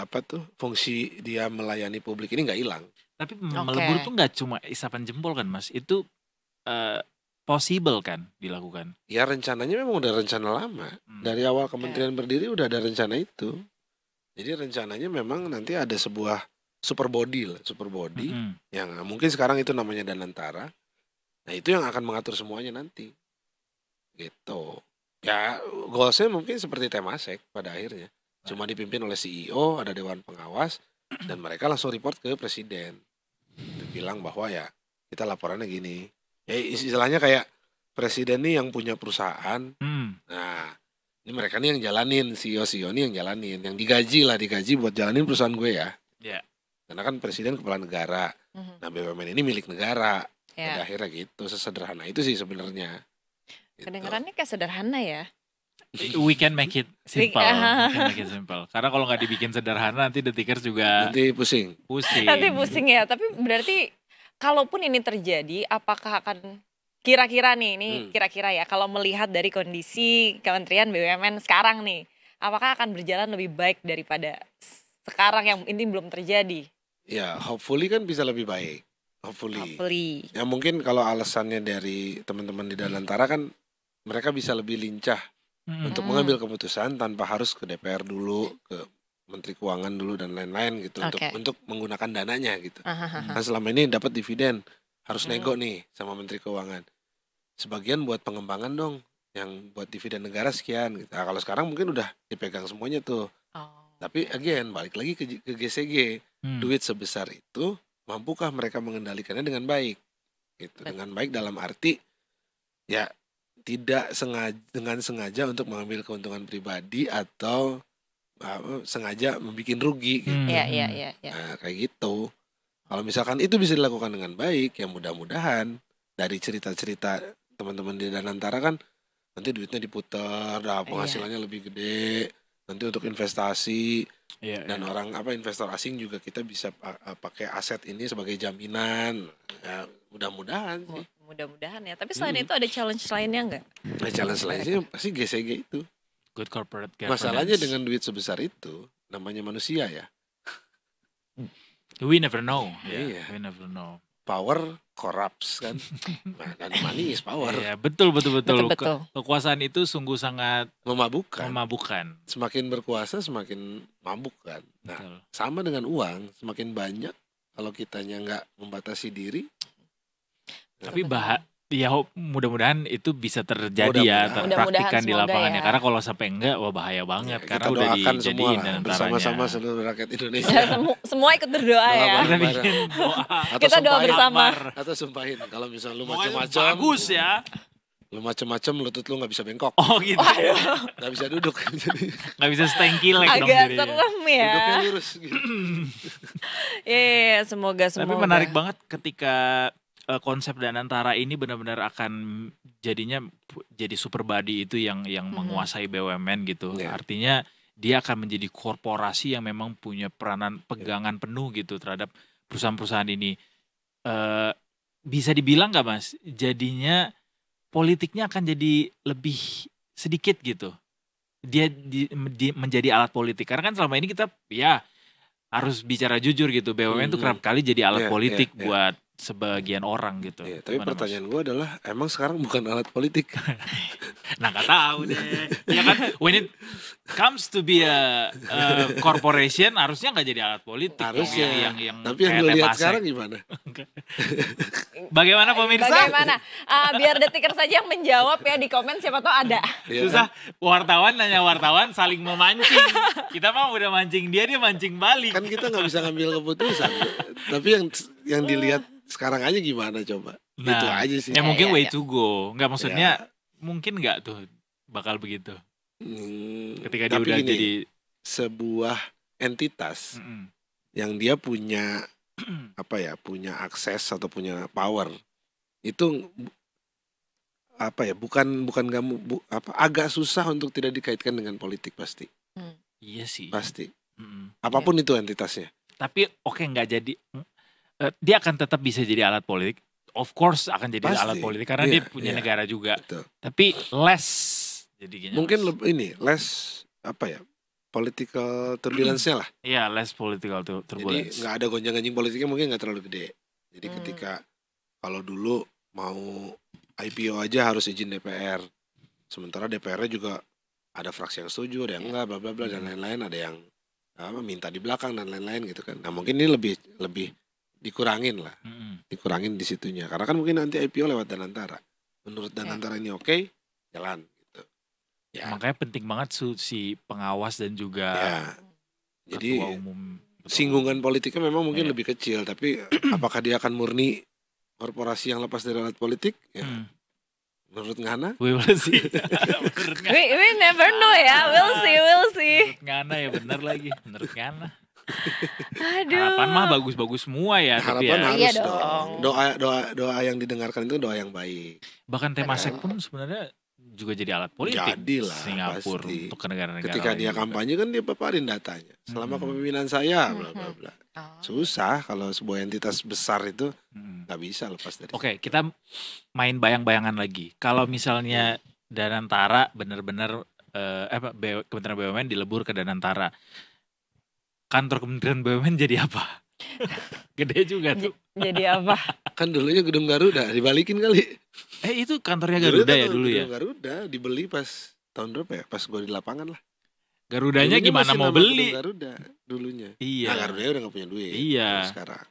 fungsi dia melayani publik ini nggak hilang. Tapi melebur tuh nggak cuma isapan jempol kan Mas, itu possible kan dilakukan? Ya rencananya memang udah rencana lama. Dari awal kementerian berdiri udah ada rencana itu. Jadi rencananya memang nanti ada sebuah super body yang mungkin sekarang itu namanya Danantara. Nah itu yang akan mengatur semuanya nanti. Gitu. Ya goalsnya mungkin seperti Temasek pada akhirnya. Cuma dipimpin oleh CEO, ada Dewan Pengawas, dan mereka langsung report ke Presiden. Bilang bahwa ya kita laporannya gini. Ya istilahnya kayak Presiden nih yang punya perusahaan. Nah ini mereka nih yang jalanin, CEO nih yang jalanin. Yang digaji buat jalanin perusahaan gue ya. Karena kan Presiden kepala negara. Nah BUMN ini milik negara. Pada akhirnya gitu, sesederhana itu sih sebenarnya. Gitu. Kedengarannya kayak sederhana ya. We can make it simple. Karena kalau nggak dibikin sederhana nanti Detikers juga nanti pusing. Nanti pusing ya. Tapi berarti kalaupun ini terjadi, apakah akan kira-kira nih, ini kira-kira ya, kalau melihat dari kondisi Kementerian BUMN sekarang nih, apakah akan berjalan lebih baik daripada sekarang yang ini belum terjadi? Ya, hopefully kan bisa lebih baik. Hopefully. Ya mungkin kalau alasannya dari teman-teman di Danantara kan mereka bisa lebih lincah untuk mengambil keputusan tanpa harus ke DPR dulu, ke Menteri Keuangan dulu dan lain-lain gitu untuk menggunakan dananya gitu. Kan selama ini dapat dividen harus nego nih sama Menteri Keuangan. Sebagian buat pengembangan dong, yang buat dividen negara sekian gitu. Nah, kalau sekarang mungkin udah dipegang semuanya tuh. Tapi again balik lagi ke GCG, duit sebesar itu mampukah mereka mengendalikannya dengan baik? Gitu. Dengan baik dalam arti ya tidak sengaja untuk mengambil keuntungan pribadi atau sengaja membuat rugi gitu. Nah, kayak gitu. Kalau misalkan itu bisa dilakukan dengan baik, ya mudah-mudahan dari cerita-cerita teman-teman di Danantara kan nanti duitnya diputar, penghasilannya lebih gede, nanti untuk investasi dan orang investor asing juga kita bisa pakai aset ini sebagai jaminan. Ya, mudah-mudahan sih. Mudah-mudahan ya. Tapi selain itu ada challenge lainnya nggak? Nah, challenge lainnya pasti GCG itu. Good corporate governance. Masalahnya dengan duit sebesar itu, namanya manusia ya. We never know. Iya. We never know. Power corrupts kan. Dan money is power. Iya, betul. Kekuasaan itu sungguh sangat memabukkan. Semakin berkuasa semakin mabuk kan. Nah, sama dengan uang, semakin banyak kalau kitanya nggak membatasi diri. Tapi ya mudah-mudahan itu bisa terjadi praktikan di lapangannya. Karena kalau sampai enggak, wah bahaya banget. Ya, karena udah dijadiin dan bersama-sama seluruh rakyat Indonesia. Semua ikut berdoa ya. Kita bikin doa. Kita doa bersama. Atau sumpahin kalau misalnya lu macam-macam. Bagus ya. Lu macam-macam lutut lu nggak bisa bengkok. Oh gitu. Nggak bisa duduk. Nggak bisa stengkilek dong. Agak serem ya. Duduknya lurus gitu. Semoga. Tapi menarik banget ketika konsep Danantara ini benar-benar akan jadi super body itu yang menguasai BUMN gitu. Artinya dia akan menjadi korporasi yang memang punya peranan pegangan penuh gitu terhadap perusahaan-perusahaan ini. Bisa dibilang nggak Mas? Jadinya politiknya akan jadi lebih sedikit gitu. Dia menjadi alat politik. Karena kan selama ini kita ya harus bicara jujur gitu. BUMN itu kerap kali jadi alat politik buat sebagian orang gitu. Tapi pertanyaan gue adalah emang sekarang bukan alat politik? Nah gak tahu deh. Ya kan when it comes to be a corporation harusnya gak jadi alat politik. Harusnya. Yang tapi yang gue lihat sekarang gimana? Bagaimana pemirsa? Bagaimana? Biar Detikers saja yang menjawab ya di komen, siapa tahu ada. Susah wartawan nanya wartawan saling memancing. Kita mah udah mancing dia mancing balik. Kan kita gak bisa ngambil keputusan. Tapi yang dilihat sekarang aja gimana coba? Nah, itu aja sih. Ya mungkin way to go. Enggak maksudnya mungkin enggak tuh bakal begitu. Ketika dia udah jadi sebuah entitas yang dia punya punya akses atau punya power. Itu bukan agak susah untuk tidak dikaitkan dengan politik pasti. Iya sih. Pasti. Apapun itu entitasnya. Tapi enggak jadi dia akan tetap bisa jadi alat politik. Of course akan jadi Pasti. alat politik karena Iya, dia punya iya. negara juga. Betul. Tapi less jadinya. Mungkin less apa ya, political turbulence-nya lah. Iya, less political Jadi turbulence. nggak ada gonjang-ganjing politiknya, mungkin nggak terlalu gede. Jadi Hmm. ketika kalau dulu mau IPO aja harus izin DPR, sementara DPR-nya juga ada fraksi yang setuju, ada yang enggak, bla bla bla dan lain-lain, ada yang minta di belakang dan lain-lain gitu kan. Nah mungkin ini lebih dikurangin lah, dikurangin di situnya. Karena kan mungkin nanti IPO lewat Danantara. Menurut Danantara ini oke, jalan gitu. Ya, Makanya penting banget si pengawas dan juga ya. Jadi ketua umum. singgungan politiknya memang mungkin Iya. lebih kecil, tapi apakah dia akan murni korporasi yang lepas dari alat politik? Ya, menurut Ngana, We will see. Menurut Ngana. We never know ya. We'll see. Menurut Ngana ya bener lagi. Menurut Ngana. Aduh. Harapan mah bagus-bagus semua ya. Tapi harapan ya, harus Iya dong. dong. Doa yang didengarkan itu doa yang baik. bahkan Temasek pun sebenarnya juga jadi alat politik. Jadilah, Singapura pasti. untuk ke negara-negara Ketika lain dia juga. kampanye kan dia paparin datanya. Selama kepemimpinan saya, bla bla bla. Susah kalau sebuah entitas besar itu nggak bisa lepas dari. Oke, kita main bayang-bayangan lagi. Kalau misalnya Danantara benar-benar Kementerian BUMN dilebur ke Danantara, kantor Kementerian BUMN jadi apa? Gede juga tuh. Jadi apa? Kan dulunya Gedung Garuda dibalikin kali. Itu kantornya Garuda ya kan dulu ya. Gedung Garuda dibeli pas tahun berapa ya? Pas gue di lapangan lah. Garudanya Dulunya gimana masih mau nama beli? Gedung Garuda dulunya. Iya. Nah, Garudanya udah gak punya duit. Iya. Sekarang.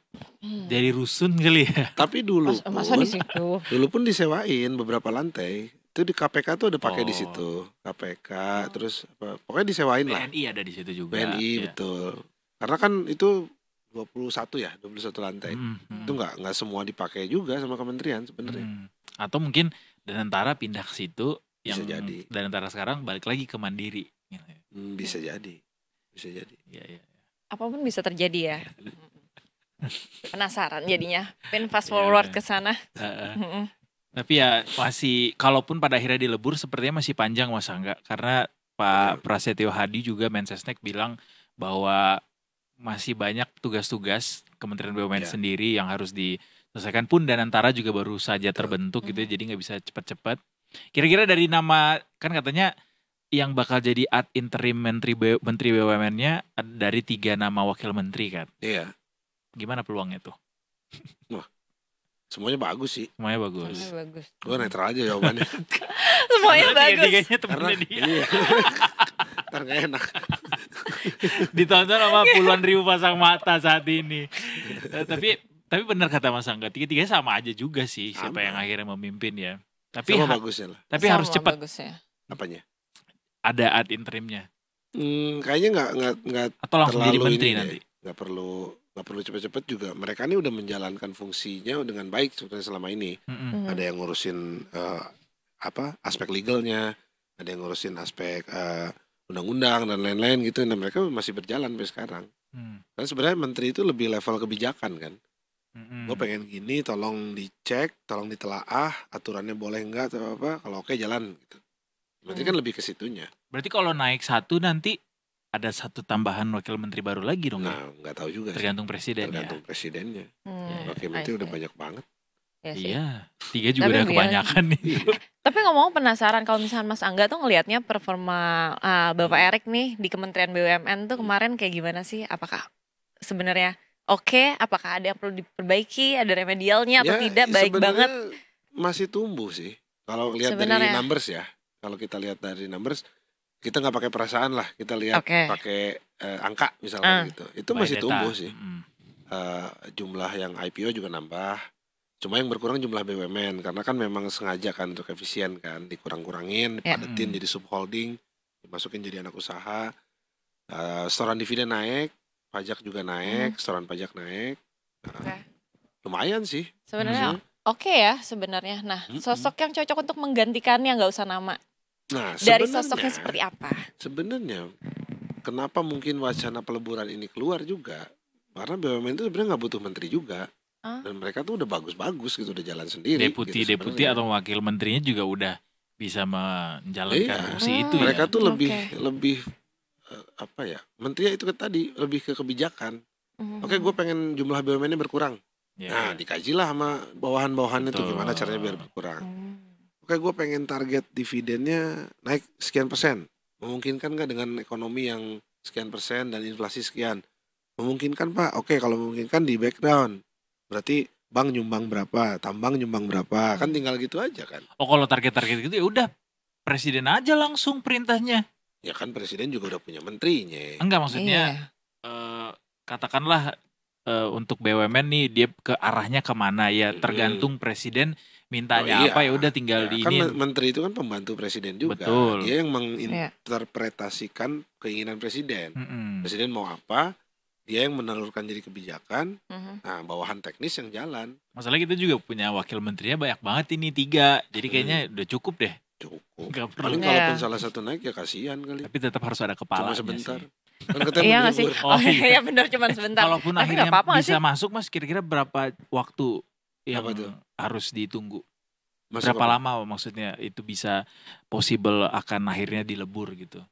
Dari rusun kali ya. Tapi dulu Masa di situ? dulu pun disewain beberapa lantai. Itu di KPK tuh ada pakai di Oh. situ. KPK terus apa? Pokoknya disewain lah. BNI ada di situ juga. BNI Iya. betul. Karena kan itu 21 ya, 21 lantai. Mm, Itu nggak semua dipakai juga sama kementerian sebenarnya. Atau mungkin Danantara pindah ke situ Bisa yang jadi. Danantara sekarang balik lagi ke Mandiri. Bisa jadi. Bisa jadi. Iya, iya. Apapun bisa terjadi ya. Penasaran jadinya. Pengen fast Iya, forward iya. ke sana. Heeh. Tapi ya masih, kalaupun pada akhirnya dilebur sepertinya masih panjang Mas Angga. Karena Pak Prasetyo Hadi juga Mensesnek bilang bahwa masih banyak tugas-tugas Kementerian BUMN Ya. sendiri yang harus diselesaikan, pun Danantara juga baru saja terbentuk gitu ya, jadi nggak bisa cepat-cepat. Kira-kira dari nama, kan katanya yang bakal jadi ad interim Menteri BUMN-nya dari 3 nama wakil menteri kan. Iya. Gimana peluangnya tuh? Semuanya bagus sih. Semuanya bagus. Bagus. Gue netral aja jawabannya. Semuanya Karena bagus. tiga-tiganya Karena temennya dia. iya. Ntar gak enak. Ditonton sama puluhan ribu pasang mata saat ini. Tapi benar kata Mas Angga, tiga-tiganya sama aja juga sih siapa Sama. yang akhirnya memimpin ya. Tapi Sama bagusnya lah. tapi Sama harus cepat bagusnya. Apanya? ada ad interimnya Kayaknya nggak atau langsung jadi terlalu menteri ini nanti. deh. Nggak perlu cepet-cepet juga. Mereka ini udah menjalankan fungsinya dengan baik sebetulnya selama ini. Mm-mm. Ada yang ngurusin aspek legalnya, ada yang ngurusin aspek undang-undang dan lain-lain gitu. Nah mereka masih berjalan sampai sekarang. Hmm. Karena sebenarnya menteri itu lebih level kebijakan kan. Mm-mm. Gue pengen gini, tolong dicek, tolong ditelaah, aturannya boleh enggak atau apa. Kalau oke jalan gitu. Menteri kan lebih ke situnya. Berarti kalau naik satu nanti ada satu tambahan wakil menteri baru lagi dong ya? Nah nggak tahu juga sih. Tergantung presiden Tergantung presidennya. Hmm, Wakil I menteri udah see. banyak banget. Ya ya. sih. Iya, 3 juga Tapi udah biar- kebanyakan nih. Tapi ngomong penasaran kalau misalnya Mas Angga tuh ngelihatnya performa Bapak Erik nih di Kementerian BUMN tuh kemarin kayak gimana sih? Apakah sebenarnya oke? Apakah ada yang perlu diperbaiki? Ada remedialnya atau tidak? Baik sebenarnya banget. Masih tumbuh sih. Kalau lihat dari Sebenarnya. numbers ya. Kalau kita lihat dari numbers, kita nggak pakai perasaan lah. Kita lihat Oke. pakai angka misalnya gitu. Itu By masih data. tumbuh sih. Mm-mm. Jumlah yang IPO juga nambah. Cuma yang berkurang jumlah BUMN karena kan memang sengaja kan untuk efisien kan, dikurang-kurangin, Ya. dipadetin jadi subholding, dimasukin jadi anak usaha. Setoran dividen naik, pajak juga naik, setoran pajak naik. Oke. Lumayan sih. Sebenarnya oke ya sebenarnya. Nah, sosok yang cocok untuk menggantikannya nggak usah nama. Nah, Dari sebenarnya- sosoknya seperti apa? Sebenarnya kenapa mungkin wacana peleburan ini keluar juga? Karena BUMN itu sebenarnya nggak butuh menteri juga. Ah. Dan mereka tuh udah bagus-bagus gitu, udah jalan sendiri. Deputi gitu sebenarnya. atau wakil menterinya juga udah bisa menjalankan Iya. fungsi itu ya. Mereka tuh lebih Oke. apa ya? Menteri itu tadi lebih ke kebijakan. Mhm. Oke, gue pengen jumlah BUMN-nya berkurang. Nah dikajilah sama bawahan-bawahannya tuh Betul. gimana caranya biar berkurang. Oke, gue pengen target dividennya naik sekian persen. Memungkinkan nggak dengan ekonomi yang sekian persen dan inflasi sekian? Memungkinkan Pak. Oke, kalau memungkinkan di background. Berarti bank nyumbang berapa, tambang nyumbang berapa, kan tinggal gitu aja kan. Oh kalau target-target gitu ya udah presiden aja langsung perintahnya. Ya kan presiden juga udah punya menterinya. Enggak maksudnya katakanlah untuk BUMN nih dia ke arahnya kemana ya tergantung presiden mintanya apa ya udah tinggal di kan ini. menteri itu kan pembantu presiden juga. Betul. Dia yang menginterpretasikan keinginan presiden. Presiden mau apa, dia yang menelurkan jadi kebijakan. Nah bawahan teknis yang jalan. Masalah kita juga punya wakil menterinya banyak banget ini 3. Jadi kayaknya udah cukup deh. Cukup. Nggak perlu. Paling kalaupun salah satu naik ya kasihan kali. Tapi tetap harus ada kepalanya Cuma sebentar. sih. Kan katanya Iya menteri nggak sih? ber- Oh iya benar cuma sebentar. Kalaupun Tapi akhirnya nggak apa-apa nggak bisa sih? masuk Mas kira-kira berapa waktu yang Apa tuh? harus ditunggu? Masuk Berapa apa? lama maksudnya itu bisa possible akan akhirnya dilebur gitu?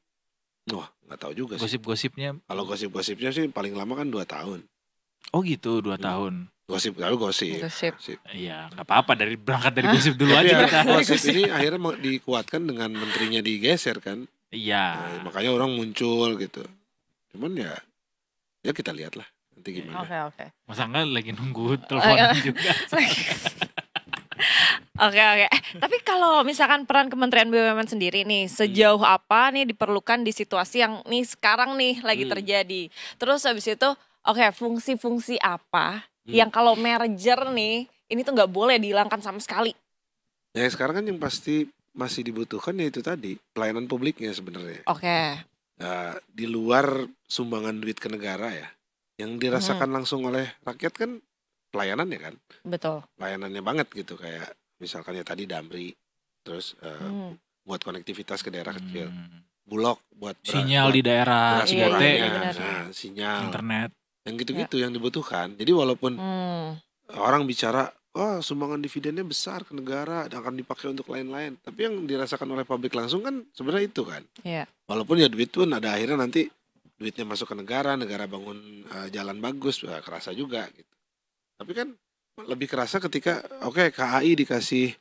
Wah nggak tahu juga sih. Gosip-gosipnya Kalau gosip-gosipnya sih paling lama kan 2 tahun. oh gitu 2 tahun. Gosip lalu gosip. Gosip. Iya nggak apa-apa berangkat dari gosip dulu Tapi aja ya, kita. gosip ini akhirnya mau dikuatkan dengan menterinya digeser kan. Iya. Nah, makanya orang muncul gitu. Cuman ya kita lihat lah nanti gimana. Oke. Masa enggak lagi nunggu teleponan juga. Oke. Tapi kalau misalkan peran Kementerian BUMN sendiri nih, sejauh apa nih diperlukan di situasi yang nih sekarang nih lagi terjadi. Terus habis itu, fungsi-fungsi apa yang kalau merger nih, ini tuh nggak boleh dihilangkan sama sekali. Ya sekarang kan yang pasti masih dibutuhkan ya itu tadi pelayanan publiknya sebenarnya. Oke. Di luar sumbangan duit ke negara ya, yang dirasakan langsung oleh rakyat kan pelayanan ya kan. Betul. Pelayanannya banget gitu kayak misalkan ya tadi Damri, terus buat konektivitas ke daerah kecil, Bulog buat Sinyal di daerah beras 3T, murahnya, benar. sinyal, internet. yang gitu-gitu yang dibutuhkan. Jadi walaupun orang bicara, oh sumbangan dividennya besar ke negara dan akan dipakai untuk lain-lain, tapi yang dirasakan oleh publik langsung kan sebenarnya itu kan. Iya. Walaupun ya duit pun ada akhirnya nanti duitnya masuk ke negara bangun jalan bagus, kerasa juga gitu. Tapi kan lebih kerasa ketika KAI dikasih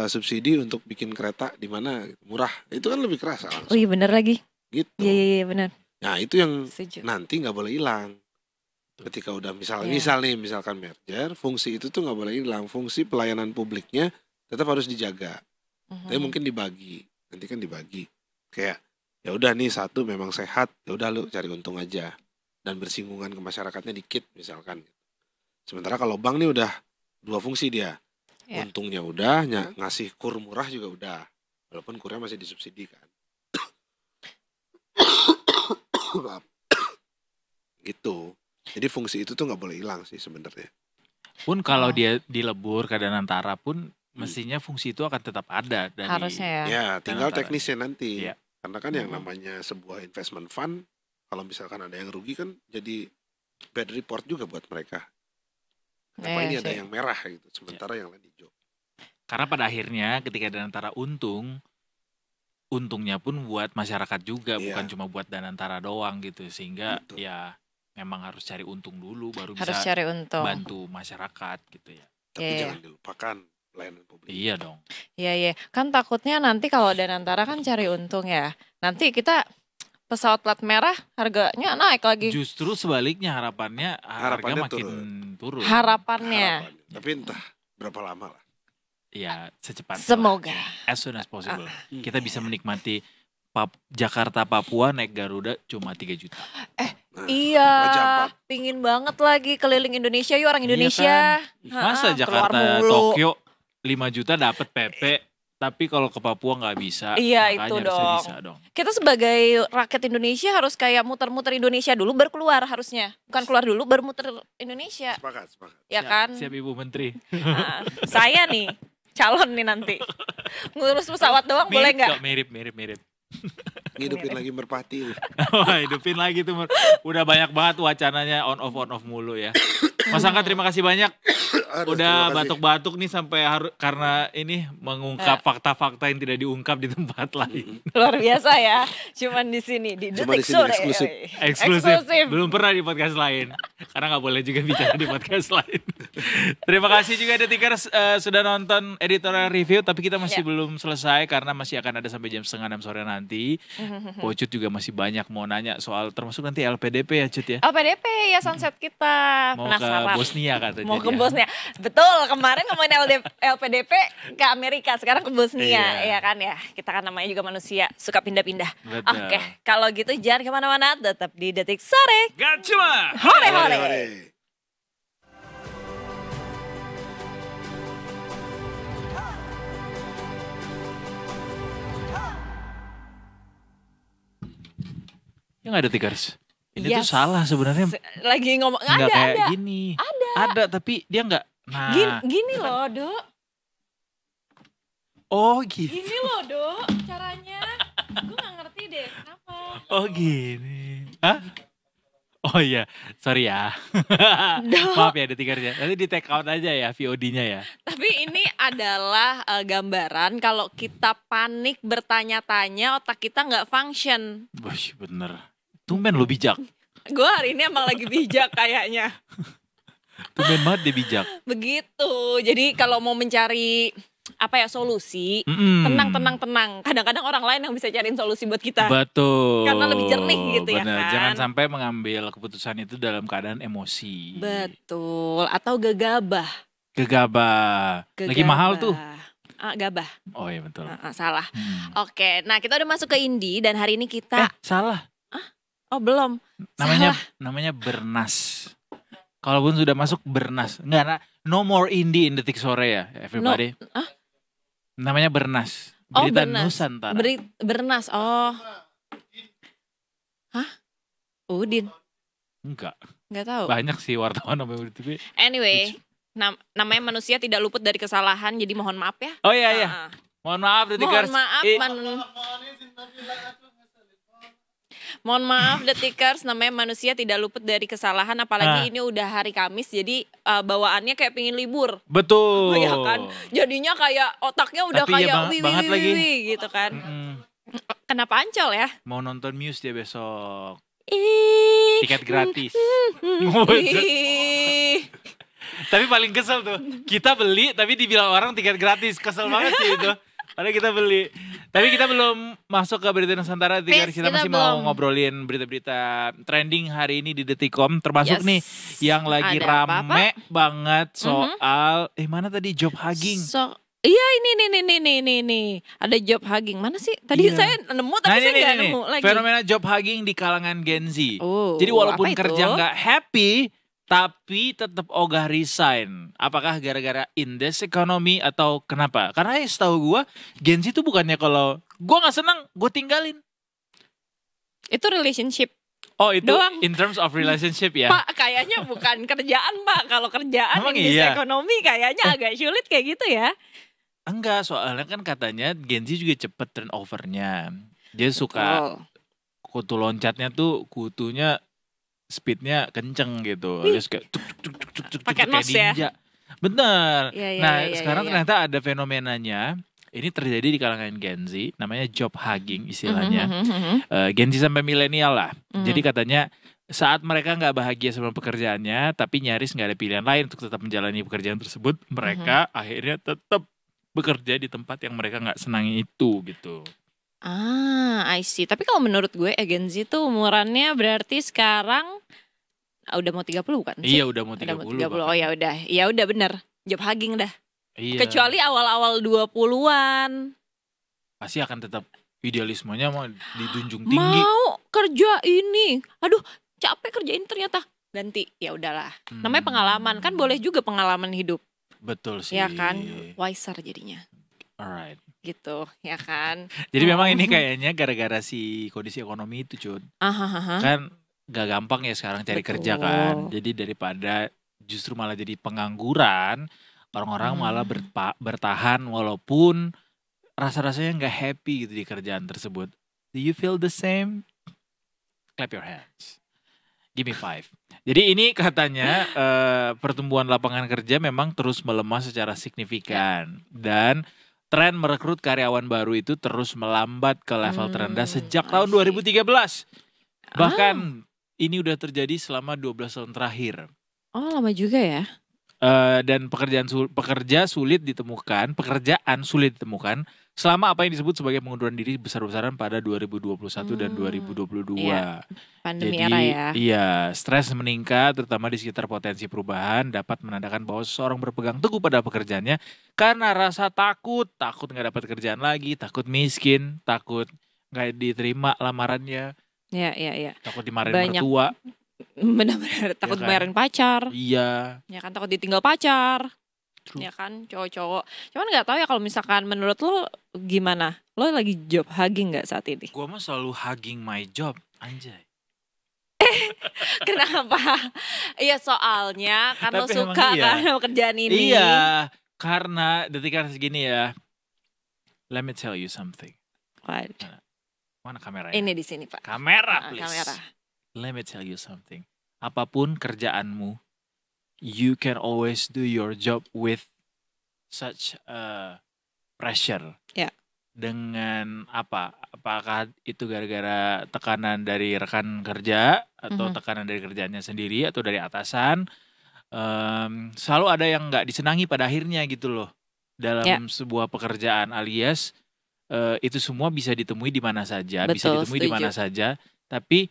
subsidi untuk bikin kereta di mana murah, itu kan lebih kerasa langsung. Oh iya benar lagi. Gitu. Iya benar. Nah itu yang Setuju. nanti nggak boleh hilang. Ketika udah misalkan merger, fungsi itu tuh nggak boleh hilang. Fungsi pelayanan publiknya tetap harus dijaga. Tapi mungkin dibagi. Nanti kan dibagi. Kayak ya udah nih satu memang sehat, ya udah lu cari untung aja dan bersinggungan ke masyarakatnya dikit misalkan. Sementara kalau bank nih udah 2 fungsi dia. Ya. Untungnya udah, ngasih kur murah juga udah. Walaupun kurnya masih disubsidi kan. Gitu. Jadi fungsi itu tuh nggak boleh hilang sih sebenarnya. Pun kalau dia dilebur ke Danantara pun mestinya fungsi itu akan tetap ada dari Harusnya ya. Ya, tinggal Danantara. teknisnya nanti. Iya. Karena kan yang namanya sebuah investment fund, kalau misalkan ada yang rugi kan jadi bad report juga buat mereka. Kenapa Iya ini ada sih. yang merah gitu, sementara yang lain hijau. Karena pada akhirnya ketika Danantara untungnya pun buat masyarakat juga, Iya. bukan cuma buat Danantara doang gitu. Sehingga Betul. ya memang harus cari untung dulu baru Harus bisa cari untung. bantu masyarakat gitu ya. Tapi Iya. jangan dilupakan pelayanan publik. Iya dong. Iya. Kan takutnya nanti kalau Danantara kan cari untung ya. Nanti kita pesawat plat merah harganya naik lagi. Justru sebaliknya harapannya harga Harapannya makin turun. Harapannya. Harapannya. Tapi entah berapa lama lah. Ya secepatnya. Semoga. As soon as possible. Kita bisa menikmati Jakarta Papua naik Garuda cuma 3 juta. Nah, Iya, Raja Ampat. pingin banget lagi keliling Indonesia yuk orang Iya Indonesia. Masa Ha-ha, Jakarta keluar mulu. Tokyo 5 juta dapat PP, tapi kalau ke Papua nggak bisa. Iya, Makanya itu harusnya dong. Bisa dong. Kita sebagai rakyat Indonesia harus kayak muter-muter Indonesia dulu baru keluar harusnya. Bukan keluar dulu baru muter Indonesia. Sepakat. Ya Siap- kan? Siap Ibu Menteri. Nah, saya nih calon nih nanti. Ngurus pesawat doang boleh nggak? kok, mirip. Ngidupin lagi merpati. Wah, hidupin lagi tuh. Udah banyak banget wacananya on off mulu ya. Mas Angga terima kasih banyak. Aduh, udah terima kasih. batuk-batuk nih sampai harus karena ini mengungkap fakta-fakta yang tidak diungkap di tempat lain. Luar biasa ya. Cuman di sini di Cuma Detik di sini, Sore. eksklusif. Eksklusif. Belum pernah di podcast lain. Karena nggak boleh juga bicara di podcast lain. Terima kasih juga Detikers sudah nonton editorial review. Tapi kita masih belum selesai karena masih akan ada sampai jam 5:30 sore nanti. Pocut juga masih banyak mau nanya soal termasuk nanti LPDP ya Cut ya. LPDP ya sunset kita. Mau Penasaran. ke Bosnia katanya. Mau ke dia. Bosnia. Betul, kemarin ngomongin LPDP ke Amerika, sekarang ke Bosnia. Iya. Ya kan ya, kita kan namanya juga manusia, suka pindah-pindah. Betul. Oke, kalau gitu jangan kemana-mana, tetap di Detik Sore. Gak cuma. Hore-hore. Hore. Ya nggak ada Tikers. Ini tuh Yes. salah sebenarnya. Lagi ngomong, Nggak kayak ada. gini. Ada tapi dia nggak. Nah. Gini loh, Dok. Oh gitu. Gini loh, Dok, caranya. Gue gak ngerti deh, kenapa. Oh gini. Hah? Oh iya, sorry ya. Dok. Maaf ya Detikers ya. Nanti di take out aja ya VOD-nya ya. Tapi ini adalah gambaran kalau kita panik bertanya-tanya, otak kita nggak function. Wah bener. Tumben lo bijak. Gue hari ini emang lagi bijak kayaknya. Tumben banget dia bijak. Begitu. Jadi kalau mau mencari solusi, Mm-mm. tenang. Kadang-kadang orang lain yang bisa cariin solusi buat kita. Betul. Karena lebih jernih gitu ya Bener. kan? Jangan sampai mengambil keputusan itu dalam keadaan emosi. Betul. Atau gegabah. Gegabah. Lagi mahal tuh. Gabah. Oh iya betul. Salah. Hmm. Oke, nah kita udah masuk ke Indi dan hari ini kita Salah. oh belum. Namanya Bernas. Kalaupun sudah masuk Bernas. Enggak, no more indie in Detik Sore ya, everybody. Namanya Bernas. Berita Bernas. Nusantara. Bernas. Oh. Hah? Udin. Enggak. Nggak tahu. Banyak sih wartawan namanya Udin TV. Anyway, namanya manusia tidak luput dari kesalahan, jadi mohon maaf ya. Oh iya iya. Ah. Mohon maaf Detikers. Mohon maaf Detikers, namanya manusia tidak luput dari kesalahan, apalagi ini udah hari Kamis, jadi bawaannya kayak pingin libur. Betul. Ya kan? Jadinya kayak otaknya udah Tapi ya kayak banget lagi. gitu kan. Mm-mm. Kenapa Ancol ya? Mau nonton Muse dia besok. Ih. Tiket gratis. Ih. Tapi paling kesel tuh. Kita beli tapi dibilang orang tiket gratis. Kesel banget sih itu. Padahal kita beli. Tapi kita belum masuk ke berita Nusantara. Kita kita masih belum. mau ngobrolin berita-berita trending hari ini di Detikom. Termasuk Yes. nih yang lagi Ada apa-apa? rame banget soal mana tadi job hugging. Iya ini. Ada job hugging. Mana sih? Tadi Iya. saya nemu tapi saya nggak nemu lagi. Fenomena job hugging di kalangan Gen Z. Oh, Jadi walaupun apa itu? kerja nggak happy, tapi tetap ogah resign. Apakah gara-gara indeks ekonomi atau kenapa? Karena setahu gue, Gen Z itu bukannya kalau gue nggak senang, gue tinggalin. Itu relationship. Oh itu Doang. in terms of relationship ya? Pak, kayaknya bukan kerjaan, Pak. Kalau kerjaan Emang indeks iya? ekonomi kayaknya agak sulit kayak gitu ya. Enggak, soalnya kan katanya Gen Z juga cepet turnovernya. Dia suka kutu loncatnya tuh kutunya speednya kenceng gitu. Terus kayak tuk, Pakai kayak nos ya? ninja. Bener. Iya, iya, Nah iya, sekarang iya. ternyata ada fenomenanya. Ini terjadi di kalangan Gen Z. Namanya job hugging istilahnya. Gen Z sampai milenial lah. Jadi katanya saat mereka nggak bahagia sama pekerjaannya, tapi nyaris nggak ada pilihan lain untuk tetap menjalani pekerjaan tersebut, mereka akhirnya tetap bekerja di tempat yang mereka nggak senangi itu gitu. I see. Tapi kalau menurut gue Gen Z tuh umurannya berarti sekarang udah mau 30 kan sih? Iya udah mau 30. Udah mau 30. Oh ya udah. Ya udah bener. Job hugging dah. Iya. Kecuali awal-awal 20-an. Pasti akan tetap idealismenya mau dijunjung tinggi. Mau kerja ini. Aduh, capek kerja ini ternyata. Ganti. Ya udahlah. Namanya pengalaman, kan boleh juga pengalaman hidup. Betul sih. Ya kan? Wiser jadinya. Alright. Gitu, ya kan? Jadi memang ini kayaknya gara-gara si kondisi ekonomi itu, Cun. Kan gak gampang ya sekarang cari Betul. kerja kan. Jadi daripada justru malah jadi pengangguran, orang-orang malah bertahan walaupun rasa-rasanya gak happy gitu di kerjaan tersebut. Do you feel the same? Clap your hands. Give me 5. Jadi ini katanya pertumbuhan lapangan kerja memang terus melemah secara signifikan dan tren merekrut karyawan baru itu terus melambat ke level terendah sejak tahun 2013. Bahkan ini udah terjadi selama 12 tahun terakhir. Oh, lama juga ya. Dan pekerjaan sulit ditemukan selama apa yang disebut sebagai pengunduran diri besar-besaran pada 2021 dan 2022. Iya, pandemi Jadi era ya. iya, stres meningkat terutama di sekitar potensi perubahan dapat menandakan bahwa seseorang berpegang teguh pada pekerjaannya karena rasa takut nggak dapat kerjaan lagi, takut miskin, takut nggak diterima lamarannya, Iya. takut dimarahin Banyak. mertua. Benar-benar takut kan? bayarin pacar. Iya. Ya kan, takut ditinggal pacar. True. Ya kan, cowok-cowok. Cuman nggak tahu ya kalau misalkan menurut lo gimana? Lo lagi job hugging nggak saat ini? Gua mah selalu hugging my job, anjay. Kenapa? Iya, soalnya kan lo Tapi emang suka iya. kan pekerjaan ini. Iya, karena detik segini ya. Let me tell you something. What? Mana kameranya? Ini di sini, Pak. Kamera, please. Kamera. Let me tell you something. Apapun kerjaanmu, you can always do your job with such pressure. Ya. Dengan apa? Apakah itu gara-gara tekanan dari rekan kerja atau tekanan dari kerjaannya sendiri atau dari atasan? Selalu ada yang nggak disenangi pada akhirnya gitu loh dalam sebuah pekerjaan, alias itu semua bisa ditemui di mana saja, bisa Betul, ditemui di mana saja. Tapi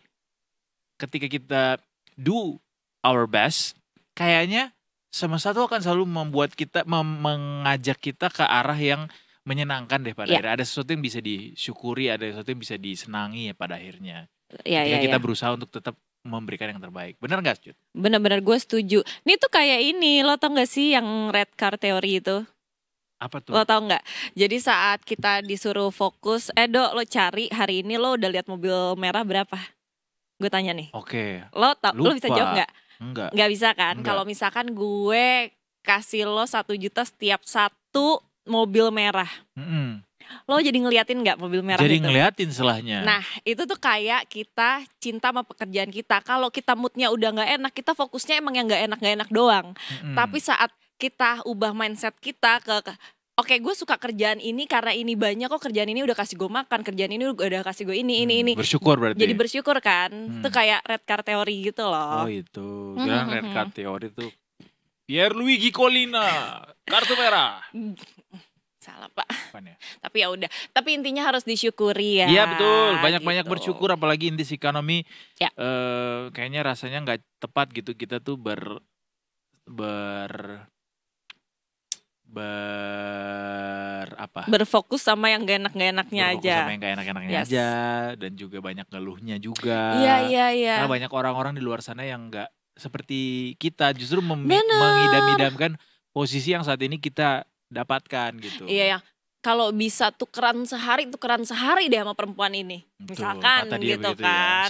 ketika kita do our best, kayaknya semesta itu akan selalu membuat kita mengajak kita ke arah yang menyenangkan deh pada akhirnya. Ada sesuatu yang bisa disyukuri, ada sesuatu yang bisa disenangi ya pada akhirnya. Ketika kita berusaha untuk tetap memberikan yang terbaik. Benar gak, Cut? Benar-benar gue setuju. Ini tuh kayak ini, lo tau gak sih yang red car theory itu? Apa tuh? Lo tau gak? Jadi saat kita disuruh fokus, Dok, lo cari hari ini lo udah lihat mobil merah berapa? Gue tanya nih. Oke. Lo bisa jawab gak? Enggak. Gak bisa kan? Enggak. Kalau misalkan gue kasih lo 1 juta setiap satu mobil merah, lo jadi ngeliatin gak mobil merah jadi itu? ngeliatin selahnya. Nah, itu tuh kayak kita cinta sama pekerjaan kita. Kalau kita moodnya udah gak enak, kita fokusnya emang yang gak enak doang. Tapi saat kita ubah mindset kita ke oke, gue suka kerjaan ini karena ini banyak kok, kerjaan ini udah kasih gue makan, kerjaan ini udah kasih gue ini. Bersyukur berarti. Jadi bersyukur kan. Itu kayak red car theory gitu loh. Oh itu. Kira red card teori tuh Pierluigi Collina, kartu merah. Salah, Pak. Apaan ya? Tapi ya udah. Tapi intinya harus disyukuri ya. Iya betul, banyak-banyak gitu. bersyukur apalagi in this economy. Ya. Kayaknya rasanya nggak tepat gitu kita tuh berfokus sama yang gak enak-enaknya berfokus aja. sama yang gak enak-enaknya aja, dan juga banyak ngeluhnya juga. Iya. Karena banyak orang-orang di luar sana yang nggak seperti kita, justru mengidam-idamkan posisi yang saat ini kita dapatkan gitu. Iya, kalau bisa tukeran sehari deh sama perempuan ini. Misalkan kata dia gitu begitu kan.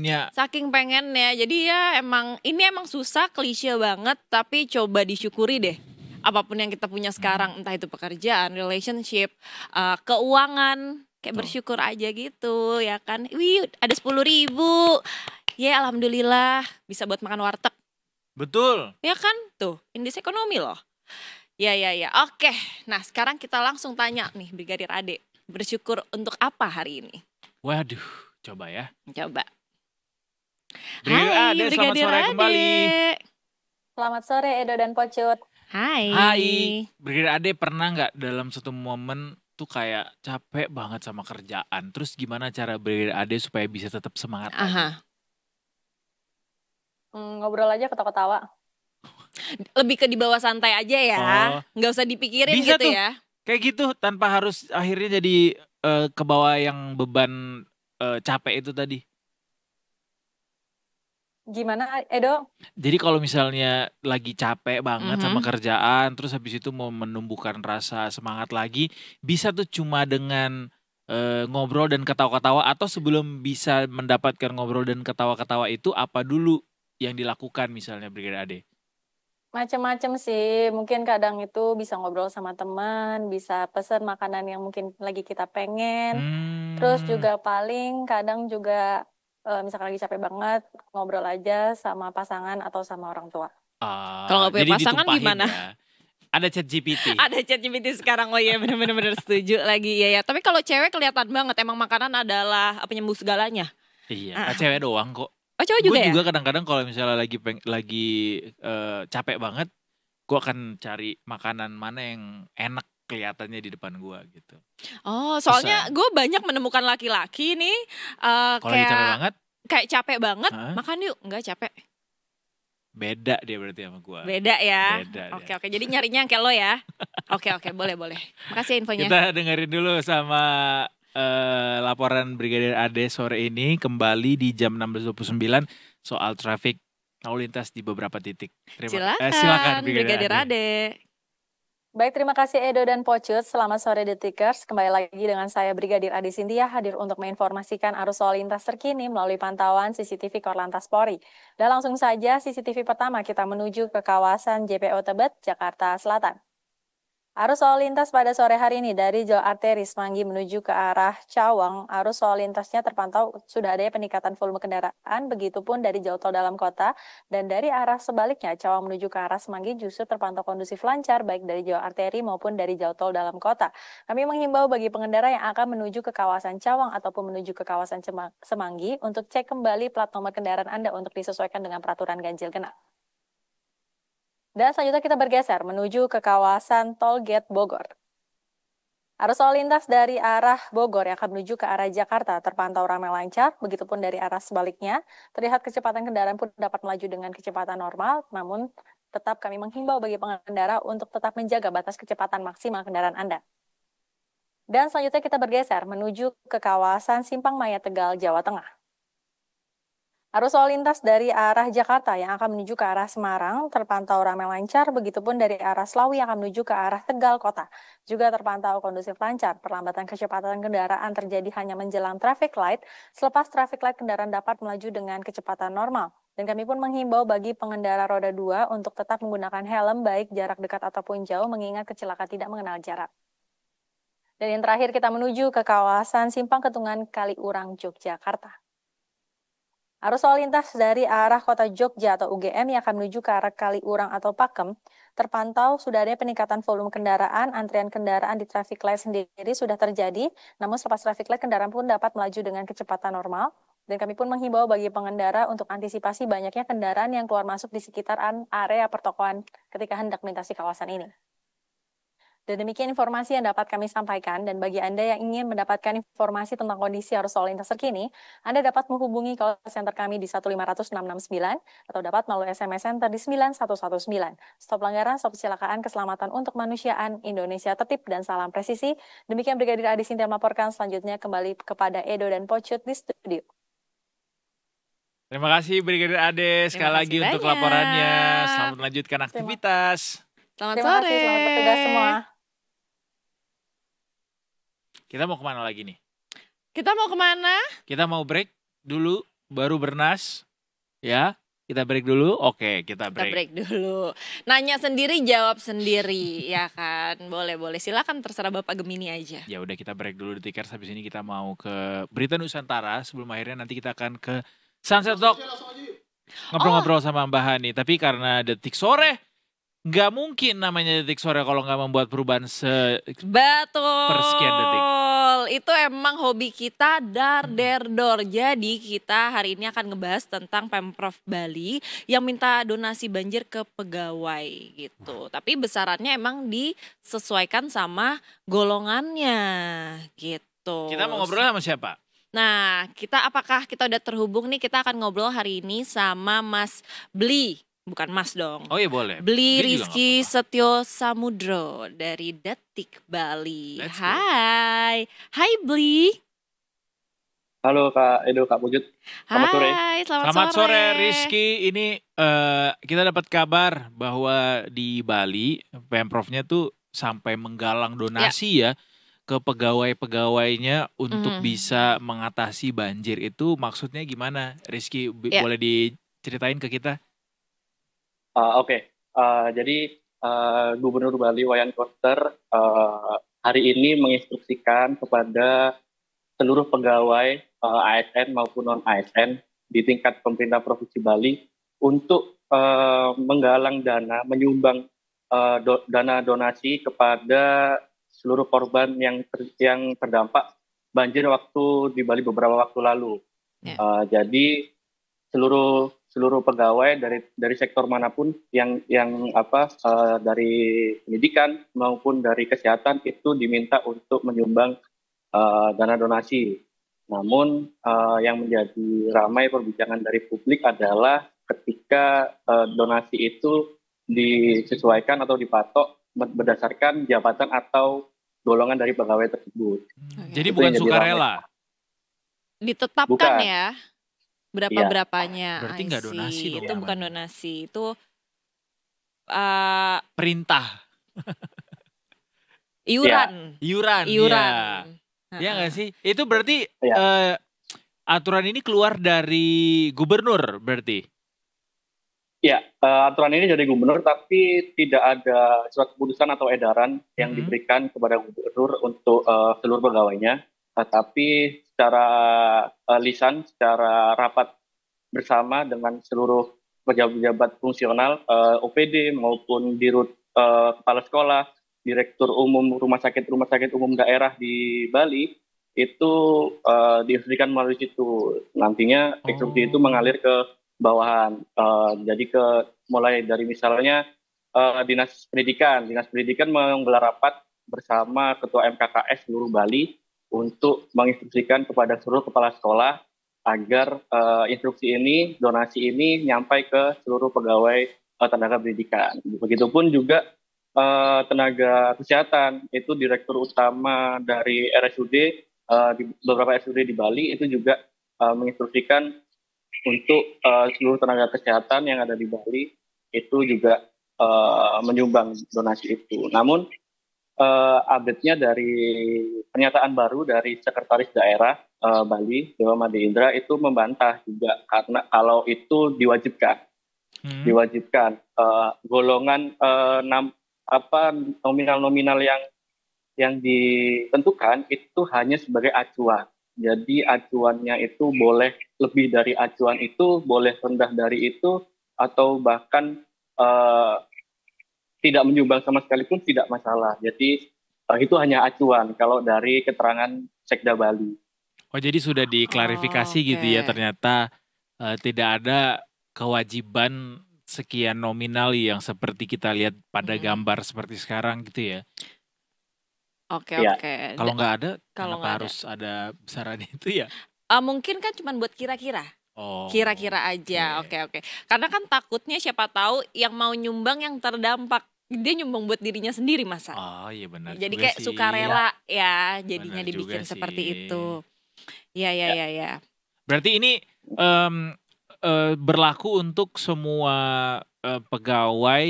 Ya. Saking pengennya. Jadi ya ini emang susah, klise banget, tapi coba disyukuri deh. Apapun yang kita punya sekarang, entah itu pekerjaan, relationship, keuangan, kayak bersyukur aja gitu ya kan. Wih, ada 10.000. Ya alhamdulillah bisa buat makan warteg. Betul. Ya kan? Tuh, indeks ekonomi loh. Ya. Oke, nah sekarang kita langsung tanya nih Brigadir Ade. Bersyukur untuk apa hari ini? Waduh, coba ya. Coba. Brigadir Ade, selamat sore kembali. Selamat sore Edo dan Pocut. Hai. Brigadir Ade pernah nggak dalam satu momen tuh kayak capek banget sama kerjaan? Terus gimana cara Brigadir Ade supaya bisa tetap semangat lagi? Ngobrol aja ketawa-ketawa. Lebih ke di bawah santai aja ya, nggak usah dipikirin bisa gitu tuh, ya. Kayak gitu tanpa harus akhirnya jadi ke bawah yang beban capek itu tadi. Gimana Edo? Jadi kalau misalnya lagi capek banget sama kerjaan, terus habis itu mau menumbuhkan rasa semangat lagi, bisa tuh cuma dengan ngobrol dan ketawa-ketawa, atau sebelum bisa mendapatkan ngobrol dan ketawa-ketawa itu apa dulu yang dilakukan misalnya Brigadir Ade? Macem-macem sih, mungkin kadang itu bisa ngobrol sama teman, bisa pesen makanan yang mungkin lagi kita pengen. Terus juga paling kadang juga misalkan lagi capek banget, ngobrol aja sama pasangan atau sama orang tua. Kalau nggak punya Jadi pasangan ditumpahin gimana? ya. Ada ChatGPT. Ada ChatGPT sekarang, oh iya bener-bener setuju lagi ya. Tapi kalau cewek kelihatan banget emang makanan adalah penyembuh segalanya. Iya, nggak cewek doang kok. Oh cowok Gue juga ya? juga kadang-kadang kalau misalnya lagi capek banget, gue akan cari makanan mana yang enak kelihatannya di depan gue gitu. Oh soalnya gue banyak menemukan laki-laki nih Kalau lagi capek banget, kayak capek banget, Hah? makan yuk, enggak capek. beda dia berarti sama gue. Beda ya. Beda dia. Oke, jadi nyarinya yang kayak lo ya. Oke, boleh. Makasih ya infonya. Kita dengerin dulu sama laporan Brigadir Ade sore ini kembali di jam 16.29 soal traffic lalu lintas di beberapa titik. Silakan Brigadir Ade. Baik, terima kasih Edo dan Pocut. Selamat sore Detikers. Kembali lagi dengan saya Brigadir Ade Sintia hadir untuk menginformasikan arus lalu lintas terkini melalui pantauan CCTV Korlantas Polri. Dan langsung saja CCTV pertama kita menuju ke kawasan JPO Tebet, Jakarta Selatan. Arus lalu lintas pada sore hari ini dari jalur arteri Semanggi menuju ke arah Cawang, arus lalu lintasnya terpantau sudah ada peningkatan volume kendaraan, begitupun dari jalur tol dalam kota, dan dari arah sebaliknya Cawang menuju ke arah Semanggi justru terpantau kondusif lancar, baik dari jalur arteri maupun dari jalur tol dalam kota. Kami menghimbau bagi pengendara yang akan menuju ke kawasan Cawang ataupun menuju ke kawasan Semanggi untuk cek kembali plat nomor kendaraan Anda untuk disesuaikan dengan peraturan ganjil genap. Dan selanjutnya kita bergeser menuju ke kawasan Tol Gate Bogor. Arus lalu lintas dari arah Bogor yang akan menuju ke arah Jakarta terpantau ramai lancar, begitupun dari arah sebaliknya. Terlihat kecepatan kendaraan pun dapat melaju dengan kecepatan normal, namun tetap kami menghimbau bagi pengendara untuk tetap menjaga batas kecepatan maksimal kendaraan Anda. Dan selanjutnya kita bergeser menuju ke kawasan Simpang Maya Tegal, Jawa Tengah. Arus lalu lintas dari arah Jakarta yang akan menuju ke arah Semarang terpantau ramai lancar, begitupun dari arah Slawi yang akan menuju ke arah Tegal Kota. Juga terpantau kondusif lancar, perlambatan kecepatan kendaraan terjadi hanya menjelang traffic light, selepas traffic light kendaraan dapat melaju dengan kecepatan normal. Dan kami pun menghimbau bagi pengendara roda 2 untuk tetap menggunakan helm baik jarak dekat ataupun jauh mengingat kecelakaan tidak mengenal jarak. Dan yang terakhir kita menuju ke kawasan Simpang Ketungan Kaliurang, Yogyakarta. Arus lalu lintas dari arah kota Jogja atau UGM yang akan menuju ke arah Kaliurang atau Pakem terpantau sudah ada peningkatan volume kendaraan, antrian kendaraan di traffic light sendiri sudah terjadi, namun selepas traffic light kendaraan pun dapat melaju dengan kecepatan normal. Dan kami pun menghimbau bagi pengendara untuk antisipasi banyaknya kendaraan yang keluar masuk di sekitaran area pertokoan ketika hendak melintasi kawasan ini. Dan demikian informasi yang dapat kami sampaikan, dan bagi Anda yang ingin mendapatkan informasi tentang kondisi arus lalu lintas terkini, Anda dapat menghubungi call center kami di 1500669 atau dapat melalui SMS Center di 9119. Stop pelanggaran, stop kecelakaan, keselamatan untuk kemanusiaan, Indonesia tertib dan salam presisi. Demikian Brigadir Ade Sintia melaporkan, selanjutnya kembali kepada Edo dan Pocut di studio. Terima kasih Brigadir Ade sekali lagi untuk laporannya. Selamat melanjutkan aktivitas. Selamat Terima sore. kasih, selamat bertugas semua. Kita mau kemana lagi nih? Kita mau kemana? Kita mau break dulu, baru bernas. Ya, kita break dulu. Oke, kita break. Kita break dulu. Nanya sendiri, jawab sendiri, ya kan? Boleh. Silakan terserah Bapak Gemini aja. Ya udah kita break dulu Detikers. Habis ini kita mau ke Berita Nusantara. Sebelum akhirnya nanti kita akan ke Sunset Talk. Ngobrol-ngobrol sama Mbak Hani. Tapi karena Detik Sore, nggak mungkin namanya Detik Sore kalau nggak membuat perubahan Betul. persekian detik. Itu emang hobi kita dar-der-dor. Jadi kita hari ini akan ngebahas tentang Pemprov Bali yang minta donasi banjir ke pegawai gitu. Tapi besarannya emang disesuaikan sama golongannya gitu. Kita mau ngobrol sama siapa? Nah, apakah kita udah terhubung nih? Kita akan ngobrol hari ini sama Mas Bli. Bukan Mas dong. Oh iya boleh. Bli Dia juga Rizky nggak apa-apa. Setio Samudro dari Detik Bali. Let's go. Hai Bli. Halo Kak Edo, Kak Pujut. Selamat sore. Hai, Selamat sore Rizky. Ini kita dapat kabar bahwa di Bali Pemprovnya tuh sampai menggalang donasi ya ke pegawai-pegawainya untuk bisa mengatasi banjir. Itu maksudnya gimana Rizky? Boleh diceritain ke kita? Oke. Jadi Gubernur Bali Wayan Koster hari ini menginstruksikan kepada seluruh pegawai ASN maupun non ASN di tingkat pemerintah Provinsi Bali untuk menggalang dana, menyumbang dana donasi kepada seluruh korban yang terdampak banjir waktu di Bali beberapa waktu lalu. Jadi seluruh pegawai dari sektor manapun yang dari pendidikan maupun dari kesehatan itu diminta untuk menyumbang dana donasi. Namun yang menjadi ramai perbincangan dari publik adalah ketika donasi itu disesuaikan atau dipatok berdasarkan jabatan atau golongan dari pegawai tersebut. Jadi bukan sukarela. Ditetapkan Bukan. ya berapanya. Berarti nggak donasi dong, Itu namanya. bukan donasi, itu Perintah. iuran. Iuran. Iya nggak sih? Itu berarti aturan ini keluar dari gubernur berarti? Ya, aturan ini dari gubernur, tapi tidak ada surat keputusan atau edaran yang diberikan kepada gubernur untuk seluruh pegawainya. Tapi secara lisan, secara rapat bersama dengan seluruh pejabat-pejabat fungsional, OPD maupun dirut kepala sekolah, direktur umum rumah sakit umum daerah di Bali, itu diinstruksikan melalui situ. Nantinya instruksi itu mengalir ke bawahan, jadi mulai dari misalnya dinas pendidikan menggelar rapat bersama ketua MKKS seluruh Bali untuk menginstruksikan kepada seluruh kepala sekolah agar instruksi ini, donasi ini nyampai ke seluruh pegawai tenaga pendidikan. Begitupun juga tenaga kesehatan, itu direktur utama dari RSUD, di beberapa RSUD di Bali itu juga menginstruksikan untuk seluruh tenaga kesehatan yang ada di Bali itu juga menyumbang donasi itu. Namun update-nya dari pernyataan baru dari Sekretaris Daerah Bali, Dewa Made Indra, itu membantah juga karena kalau itu diwajibkan. Golongan nominal-nominal yang ditentukan itu hanya sebagai acuan. Jadi acuannya itu boleh lebih dari acuan itu, boleh rendah dari itu, atau bahkan tidak menyumbang sama sekali pun tidak masalah. Jadi itu hanya acuan kalau dari keterangan Sekda Bali. Oh, jadi sudah diklarifikasi gitu ya, ternyata tidak ada kewajiban sekian nominal yang seperti kita lihat pada gambar seperti sekarang gitu ya. Oke. Kalau nggak ada, Kalau kenapa nggak harus ada besaran itu ya? Mungkin kan cuma buat kira-kira. Oh, Kira-kira aja. Oke. Karena kan takutnya siapa tahu yang mau nyumbang yang terdampak, dia nyumbang buat dirinya sendiri masa. Oh iya benar. Jadi juga kayak sih. sukarela ya, jadinya Benar dibikin juga seperti sih. itu. Ya. Berarti ini berlaku untuk semua pegawai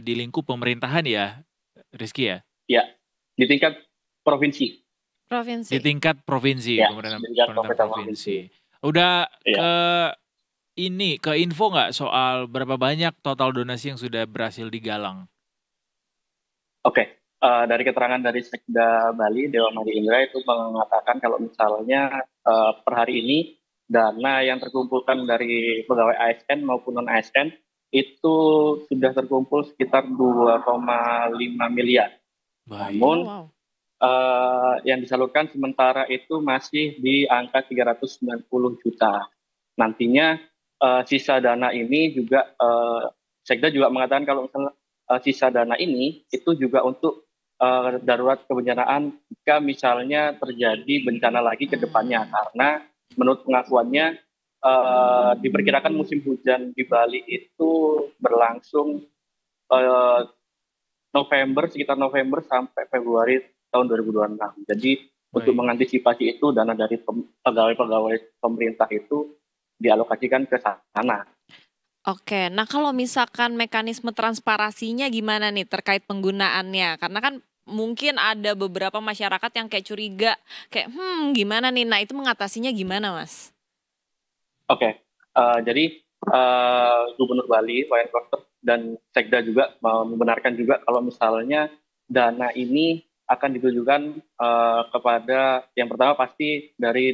di lingkup pemerintahan ya, Rizky ya? Ya, di tingkat provinsi. Provinsi. Di tingkat provinsi, Ya, pemerintahan di tingkat pemerintah provinsi. Udah ke info nggak soal berapa banyak total donasi yang sudah berhasil digalang? Oke, dari keterangan dari Sekda Bali, Dewa Made Indra, itu mengatakan kalau misalnya per hari ini dana yang terkumpulkan dari pegawai ASN maupun non ASN itu sudah terkumpul sekitar 2,5 miliar. Namun yang disalurkan sementara itu masih di angka 390 juta. Nantinya sisa dana ini juga Sekda juga mengatakan kalau misalnya sisa dana ini itu juga untuk darurat kebencanaan jika misalnya terjadi bencana lagi ke depannya, karena menurut pengakuannya diperkirakan musim hujan di Bali itu berlangsung sekitar November sampai Februari tahun 2026. Jadi untuk mengantisipasi itu dana dari pegawai pemerintah itu dialokasikan ke sana. Oke, nah kalau misalkan mekanisme transparasinya gimana nih terkait penggunaannya? Karena kan mungkin ada beberapa masyarakat yang kayak curiga, kayak gimana nih? Nah itu mengatasinya gimana, Mas? Oke, jadi Gubernur Bali, Wayan Koster, dan Sekda juga membenarkan juga kalau misalnya dana ini akan ditujukan kepada yang pertama pasti dari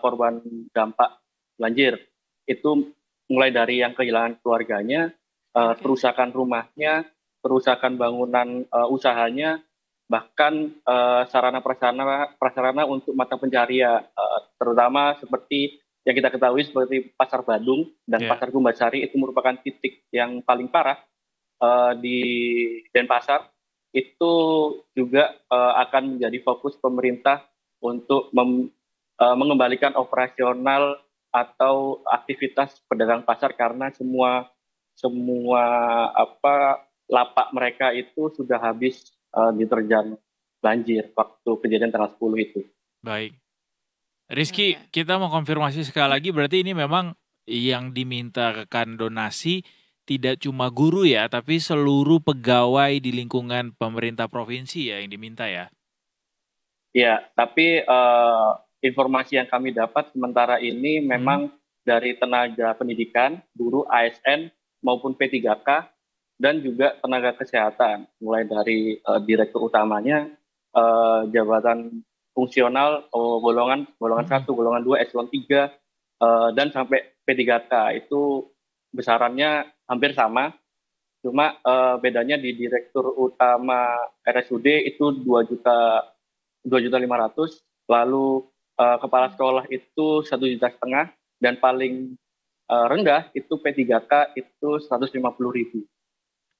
korban dampak banjir. Itu mulai dari yang kehilangan keluarganya, kerusakan rumahnya, kerusakan bangunan usahanya, bahkan sarana prasarana untuk mata pencarian, terutama seperti yang kita ketahui seperti Pasar Badung dan Pasar Kumbasari itu merupakan titik yang paling parah di Denpasar. Itu juga akan menjadi fokus pemerintah untuk mengembalikan operasional atau aktivitas pedagang pasar karena semua lapak mereka itu sudah habis diterjang banjir waktu kejadian tanggal 10 itu. Baik. Rizky, kita mau konfirmasi sekali lagi, berarti ini memang yang dimintakan donasi tidak cuma guru ya, tapi seluruh pegawai di lingkungan pemerintah provinsi ya yang diminta ya? Ya, tapi informasi yang kami dapat sementara ini memang dari tenaga pendidikan, guru, ASN, maupun P3K, dan juga tenaga kesehatan, mulai dari direktur utamanya, jabatan fungsional, golongan 1, golongan 2, eselon 3, dan sampai P3K, itu besarannya hampir sama, cuma bedanya di direktur utama RSUD itu 2.500.000, lalu kepala sekolah itu 1,5 juta, dan paling rendah itu P3K itu 150.000.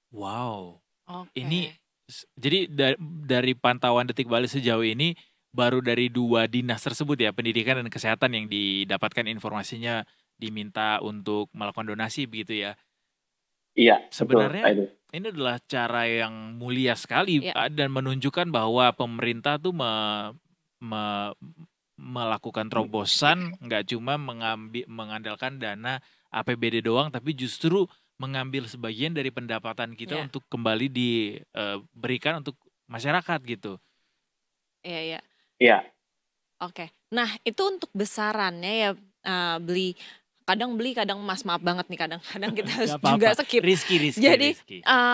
Wow. Ini jadi dari pantauan Detik Bali sejauh ini baru dari 2 dinas tersebut ya, pendidikan dan kesehatan, yang didapatkan informasinya diminta untuk melakukan donasi begitu ya. Iya, sebenarnya betul. Ini adalah cara yang mulia sekali dan menunjukkan bahwa pemerintah tuh melakukan terobosan, nggak cuma mengandalkan dana APBD doang, tapi justru mengambil sebagian dari pendapatan kita untuk kembali diberikan untuk masyarakat gitu. Iya. Oke. Nah, itu untuk besarannya ya, beli kadang maaf banget nih, kadang kita juga skip. Rizky. Jadi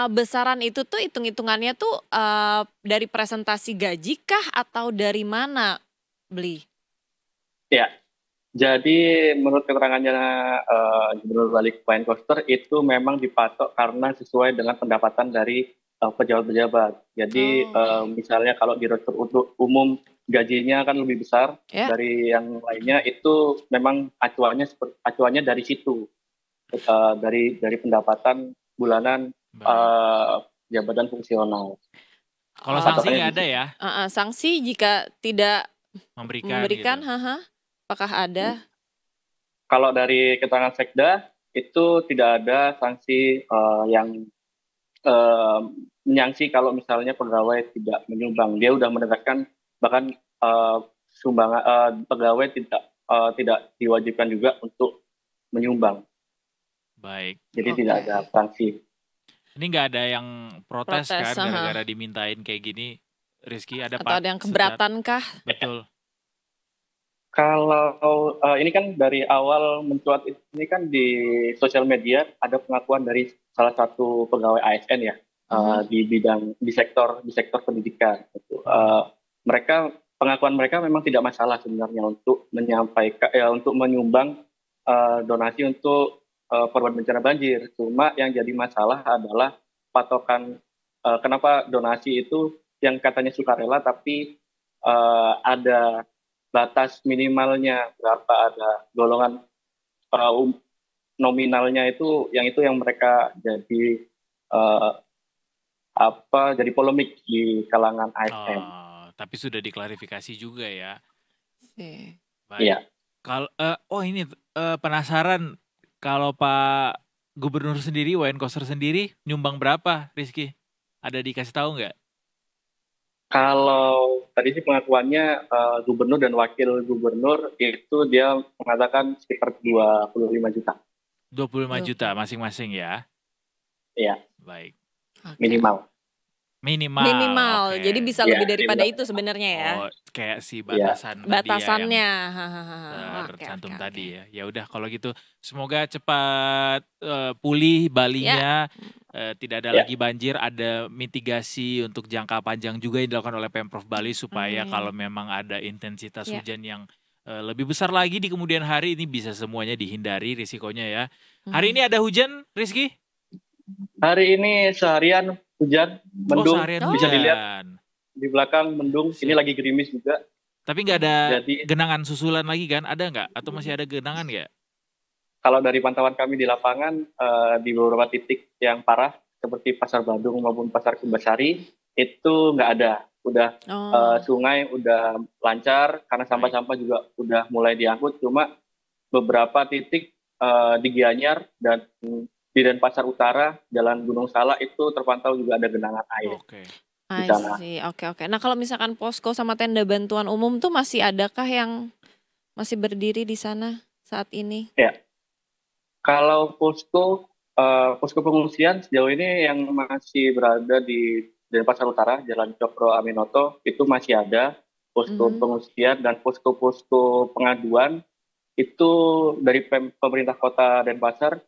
besaran itu tuh hitung-hitungannya tuh dari presentasi gaji kah atau dari mana, beli? Ya. Jadi menurut keterangannya Gubernur Bali Wayan Koster itu memang dipatok karena sesuai dengan pendapatan dari pejabat-pejabat. Jadi misalnya kalau direktur umum gajinya kan lebih besar dari yang lainnya, itu memang acuannya dari situ, dari pendapatan bulanan jabatan fungsional. Kalau sanksi nggak ada ya? Sanksi jika tidak memberikan gitu. Apakah ada? Kalau dari keterangan Sekda itu tidak ada sanksi yang menyangsi kalau misalnya pegawai tidak menyumbang. Dia sudah menegaskan bahkan pegawai tidak diwajibkan juga untuk menyumbang. Baik. Jadi tidak ada sanksi. Ini nggak ada yang protes kan gara-gara dimintain kayak gini, Rizky? Atau ada yang keberatan kah? Betul. Kalau ini kan dari awal mencuat ini kan di sosial media ada pengakuan dari salah satu pegawai ASN ya di sektor pendidikan. Pengakuan mereka memang tidak masalah sebenarnya untuk menyampaikan untuk menyumbang donasi untuk korban bencana banjir. Cuma yang jadi masalah adalah patokan kenapa donasi itu yang katanya sukarela tapi ada batas minimalnya berapa, ada golongan nominalnya itu yang mereka jadi jadi polemik di kalangan ASN. Tapi sudah diklarifikasi juga ya. Iya. Kalau ini penasaran, kalau Pak Gubernur sendiri, Wayan Koster sendiri nyumbang berapa, Rizky? Ada dikasih tahu nggak? Kalau tadi sih pengakuannya gubernur dan wakil gubernur itu dia mengatakan sekitar 25 juta. 25 juta masing-masing ya? Iya. Baik. Minimal. Okay. Jadi bisa lebih daripada itu sebenarnya ya. Kayak si batasannya tercantum tadi ya. Ya udah kalau gitu semoga cepat pulih Balinya. tidak ada Ya. lagi banjir, ada mitigasi untuk jangka panjang juga yang dilakukan oleh Pemprov Bali supaya kalau memang ada intensitas Ya. hujan yang lebih besar lagi di kemudian hari ini bisa semuanya dihindari risikonya ya. Hari ini ada hujan, Rizky? Hari ini seharian hujan, mendung, Seharian bisa hujan. dilihat di belakang mendung. Ini lagi gerimis juga. Tapi nggak ada Jadi genangan susulan lagi kan? Ada nggak? Atau masih ada genangan nggak? kalau dari pantauan kami di lapangan di beberapa titik yang parah seperti Pasar Badung maupun Pasar Kumbasari itu nggak ada. Udah sungai udah lancar karena sampah-sampah juga udah mulai diangkut. Cuma beberapa titik di Gianyar dan di Denpasar Utara, Jalan Gunung Salak itu terpantau juga ada genangan air. Oke. I di sana. see. Oke. Nah kalau misalkan posko sama tenda bantuan umum tuh masih adakah yang masih berdiri di sana saat ini? Kalau posko pengungsian sejauh ini yang masih berada di Denpasar Utara, Jalan Cokro Aminoto itu masih ada posko pengungsian dan posko-posko pengaduan itu dari pemerintah kota Denpasar,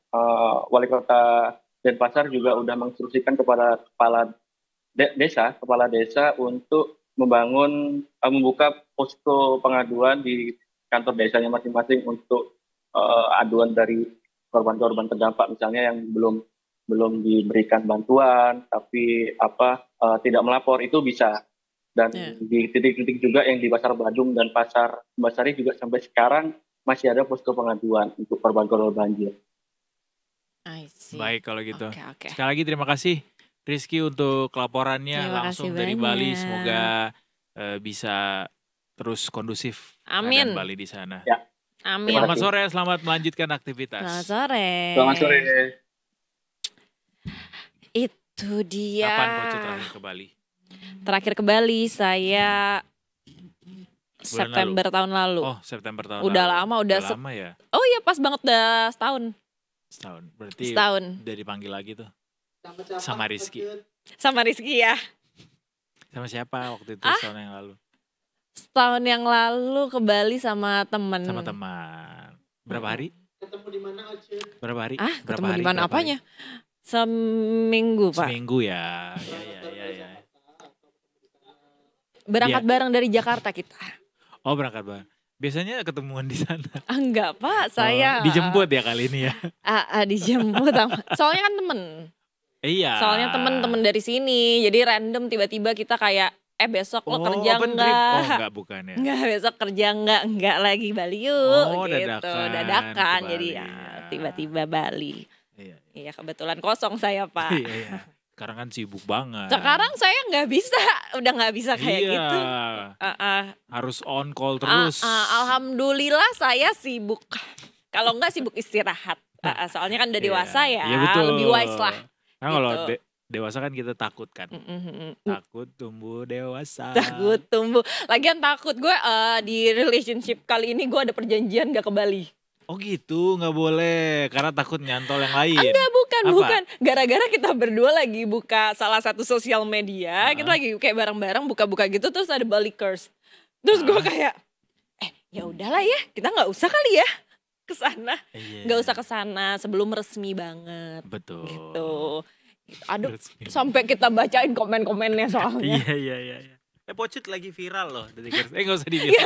wali kota Denpasar juga udah menginstruksikan kepada kepala desa untuk membuka posko pengaduan di kantor desanya masing-masing untuk aduan dari korban-korban terdampak misalnya yang belum diberikan bantuan tapi tidak melapor itu bisa. Dan di titik-titik juga yang di Pasar Badung dan Pasar Kumbasari juga sampai sekarang masih ada posko pengaduan untuk korban-korban banjir. I see. Baik kalau gitu. Oke. Sekali lagi terima kasih Rizky untuk laporannya Terima langsung kasih dari banyak. Bali. Semoga bisa terus kondusif Amin. keadaan Bali di sana. Ya. Amin. Terima Selamat kasih. sore, selamat melanjutkan aktivitas. Selamat sore. Selamat sore. Itu dia. Kapan Poci terakhir ke Bali? Terakhir ke Bali saya September tahun lalu. Oh, September tahun Udah lalu. lama, udah lama ya? Oh iya pas banget udah setahun. Setahun. Berarti Setahun. udah dipanggil lagi tuh. Sama Rizky. Sama Rizky ya. Sama siapa waktu itu setahun yang lalu? Setahun yang lalu ke Bali sama temen. Sama teman. Berapa hari? Ketemu di mana, Oce? Berapa hari? Ketemu di mana berapa hari? apanya? Seminggu Pak. Seminggu ya. Ya. Berangkat bareng dari Jakarta kita. Oh, berangkat bareng. Biasanya ketemuan di sana. Enggak Pak, saya Dijemput ya kali ini ya. dijemput. Soalnya kan temen. Iya. Soalnya temen-temen dari sini. Jadi random tiba-tiba kita kayak besok lo kerja open trip. enggak? Oh, enggak bukan ya. Enggak, besok kerja enggak lagi Bali yuk gitu. Dadakan ke jadi Bali, ya ya. tiba-tiba Bali. Iya. Iya kebetulan kosong saya Pak. Iya. Sekarang kan sibuk banget. Sekarang saya nggak bisa, udah nggak bisa kayak iya. gitu. Harus on call terus. Alhamdulillah saya sibuk. Kalau nggak sibuk istirahat. Soalnya kan udah dewasa ya, Iya, betul. lebih wise lah. Kan kalau gitu. dewasa kan kita takut kan. Takut tumbuh dewasa. Takut tumbuh. Lagian takut gue di relationship kali ini gue ada perjanjian gak ke Bali. Oh gitu, nggak boleh karena takut nyantol yang lain. Enggak, Apa? bukan. Gara-gara kita berdua lagi buka salah satu sosial media, kita lagi kayak bareng-bareng buka-buka gitu terus ada Balikers. Terus gue kayak ya udahlah ya, kita nggak usah kali ya ke sana. Iya. Nggak usah ke sana sebelum resmi banget. Betul. Gitu. Aduh, Resmi. sampai kita bacain komen-komennya soalnya. Iya. Pocit lagi viral loh. Nggak usah dibilang.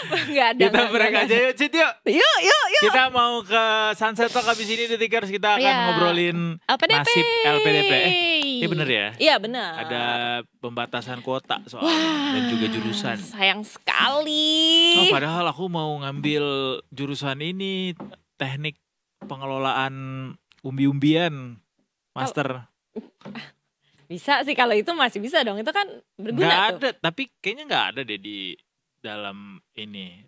Nggak ada. Kita nggak break ada. aja yuk, Cit yuk. Yuk. Kita mau ke Sunset Talk habis ini Detikers, kita akan Iya. ngobrolin LPDP. nasib LPDP. Ini bener ya? Iya benar. Ada pembatasan kuota soalnya dan juga jurusan. Sayang sekali. Oh, padahal aku mau ngambil jurusan ini, teknik pengelolaan umbi-umbian, master. Bisa sih kalau itu masih bisa dong. Itu kan berguna Nggak tuh. ada, tapi kayaknya nggak ada deh di dalam ini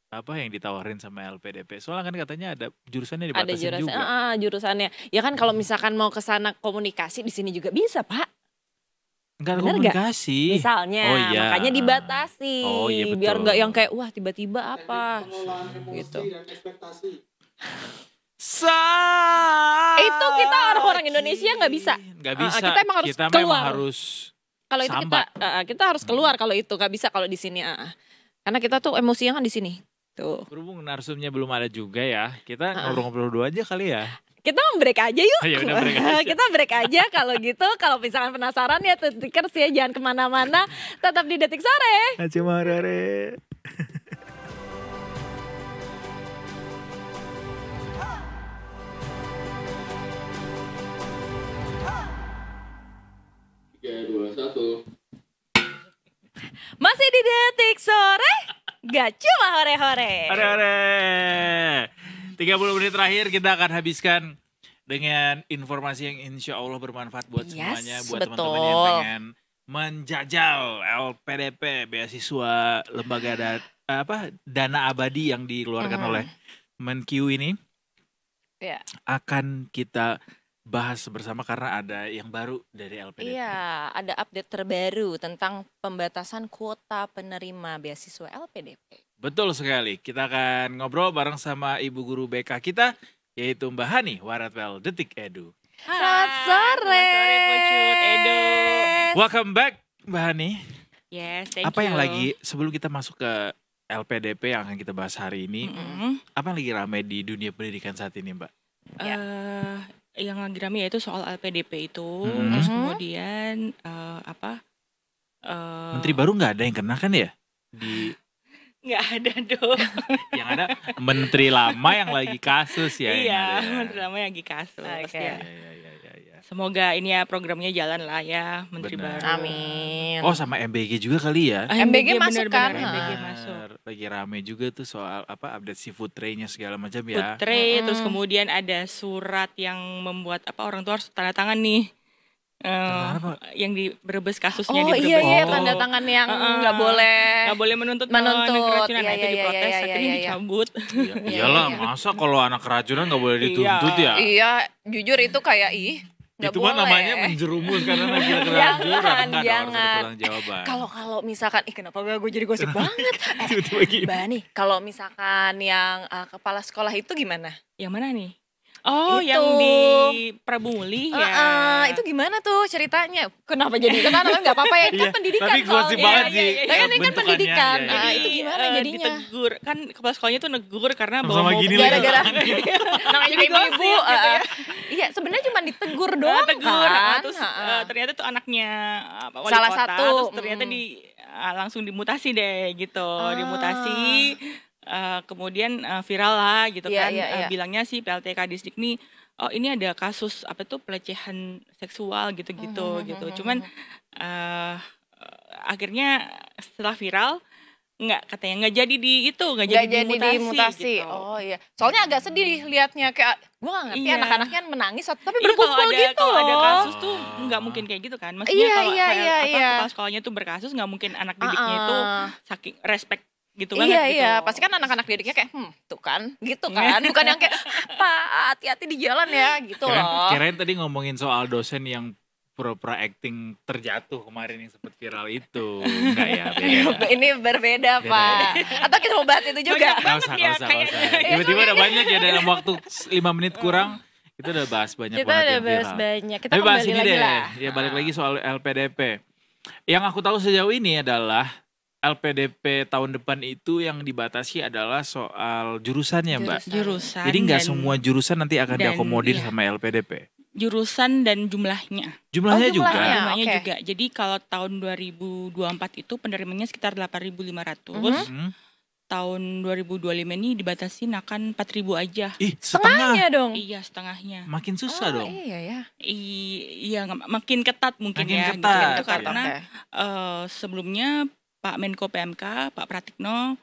apa yang ditawarin sama LPDP. Soalnya kan katanya ada jurusannya Ada dibatasin juga. jurusannya. Ya kan kalau misalkan mau ke sana komunikasi di sini juga bisa, Pak. Enggak ada Bener nggak? komunikasi. Misalnya, Oh, iya. makanya dibatasi. Oh, iya, betul. Biar nggak yang kayak wah tiba-tiba apa. Pengelolaan emosi Gitu. dan ekspektasi. Itu kita orang-orang Indonesia nggak bisa. Nggak bisa. Kita emang harus memang keluar. harus Kalau itu kita sambat. kita harus keluar kalau itu nggak bisa kalau di sini. Karena kita tuh emosinya kan di sini. gitu. Berhubung narsumnya belum ada juga ya, kita ngobrol-ngobrol dulu aja kali ya. Kita break aja yuk. Ya udah, break aja. Kita break aja kalau gitu. Kalau misalkan penasaran ya Detikers ya, jangan kemana-mana. Tetap di Detik Sore. Acimarare. Masih di Detik Sore, gak cuma hore-hore. Hore-hore. 30 menit terakhir kita akan habiskan dengan informasi yang insya Allah bermanfaat buat semuanya. Buat teman-teman yang pengen menjajal LPDP, beasiswa lembaga dana abadi yang dikeluarkan oleh Menkyu ini. Akan kita bahas bersama karena ada yang baru dari LPDP. Iya, ada update terbaru tentang pembatasan kuota penerima beasiswa LPDP. Betul sekali. Kita akan ngobrol bareng sama Ibu Guru BK kita, yaitu Mbak Hani Waratwel Detik Edu. Selamat sore. Pucut Edo. Welcome back Mbak Hani. Yes, thank Apa you. yang lagi, sebelum kita masuk ke LPDP yang akan kita bahas hari ini, apa yang lagi ramai di dunia pendidikan saat ini Mbak? Yang lagi rame yaitu soal LPDP itu, terus kemudian Menteri baru nggak ada yang kena kan ya? nggak ada dong. Yang ada menteri lama yang lagi kasus ya. Iya, yang ada. menteri lama yang lagi kasus. Oke. Ya. Ya. Semoga ini ya programnya jalan lah ya, menteri Benar. baru. Amin. Oh sama MBG juga kali ya? MBG masuk kan? MBG Benar. masuk. Lagi rame juga tuh soal update si food tray-nya segala macam ya. Putri, terus kemudian ada surat yang membuat orang tua harus tanda tangan nih. Yang di Brebes kasusnya di Brebes. Iya, Oh. tanda tangan yang nggak boleh. Nggak boleh menuntut keracunan, Iya, itu iya, diprotes, iya, akhirnya iya. dicabut. Iyalah, masa kalau anak keracunan nggak boleh dituntut ya? Iya, jujur itu kayak nggak Itu mah boleh. namanya menjerumus karena lagi keracunan. Jangan, Enggak, jangan. ada jawaban. Kalau misalkan, kenapa gue jadi gosip banget? Tiba-tiba gini. Mbak nih, kalau misalkan yang kepala sekolah itu gimana? Yang mana nih? Oh, Itu. yang di Prabu Muli ya. Itu gimana tuh ceritanya? Kenapa jadi kan nggak apa-apa ya, ini kan Iya, pendidikan tapi gosip soalnya. banget Iya, sih. iya, iya. Kan ini kan bentukannya, pendidikan. iya, Nah, iya. itu gimana jadinya? Ditegur, kan kepala sekolahnya tuh negur karena Sama bawa gini mobil. lagi. Gara-gara namanya juga Gosip ibu-ibu. gitu ya. Iya, sebenarnya cuma ditegur doang Tegur. kan. Terus ternyata tuh anaknya wali Salah kota, satu, terus ternyata langsung dimutasi deh gitu. Dimutasi kemudian viral lah gitu Iya, kan. iya, iya. Bilangnya sih PLTK Distrik nih, oh ini ada kasus pelecehan seksual gitu-gitu gitu. Cuman akhirnya setelah viral katanya nggak jadi nggak jadi dimutasi gitu. Oh iya. Soalnya agak sedih liatnya, kayak gue gak ngerti Iya. anak-anaknya menangis tapi Iya, berkumpul gitu kalau ada loh. kasus tuh nggak mungkin kayak gitu kan. Maksudnya Iya, kalau iya, kayak iya. kepala sekolahnya tuh berkasus, nggak mungkin anak didiknya itu saking respect gitu Iya, banget gitu. iya, pasti kan anak-anak didiknya kayak tuh kan, gitu kan. Bukan yang kayak, Pak hati-hati di jalan ya, gitu loh. Kirain tadi ngomongin soal dosen yang pura-pura acting terjatuh kemarin yang sempat viral itu. Enggak ya, beda. Ini berbeda, Beda, Pak. Atau kita mau bahas itu juga? Nggak usah, nggak usah, nggak usah. Tiba-tiba udah banyak ya dalam waktu 5 menit kurang. Kita udah bahas banyak Kita banget udah yang bahas viral. banyak. Kita Tapi bahas kembali ini lagi deh, lah. ya balik lagi soal LPDP. Yang aku tahu sejauh ini adalah LPDP tahun depan itu yang dibatasi adalah soal jurusannya, Mbak. Jurusan. Jadi nggak dan- semua jurusan nanti akan dan- diakomodir iya. sama LPDP. jurusan dan jumlahnya. Jumlahnya juga. jumlahnya. Jumlahnya oke. juga. Jadi kalau tahun 2024 itu penerimanya sekitar 8.500. Hmm. Tahun 2025 ini dibatasin akan 4.000 aja. Ih, setengah. Setengahnya dong. Iya, setengahnya. Makin susah dong. Iya ya. Iya, makin ketat mungkin Makin ya. ketat. Gitu. Karena Oke. sebelumnya Pak Menko PMK, Pak Pratikno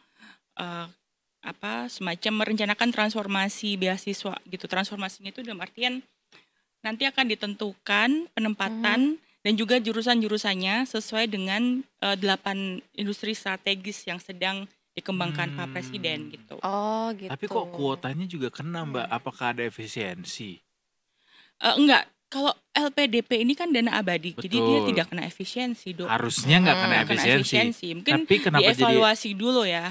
semacam merencanakan transformasi beasiswa gitu. Transformasinya itu dalam artian nanti akan ditentukan penempatan dan juga jurusan-jurusannya sesuai dengan 8 industri strategis yang sedang dikembangkan Pak Presiden gitu. Oh gitu. Tapi kok kuotanya juga kena, Mbak? Apakah ada efisiensi? Enggak, kalau LPDP ini kan dana abadi, jadi dia Betul. tidak kena efisiensi, Dok. Harusnya nggak kena Nggak kena efisiensi. Mungkin Tapi kenapa jadi dievaluasi dulu ya,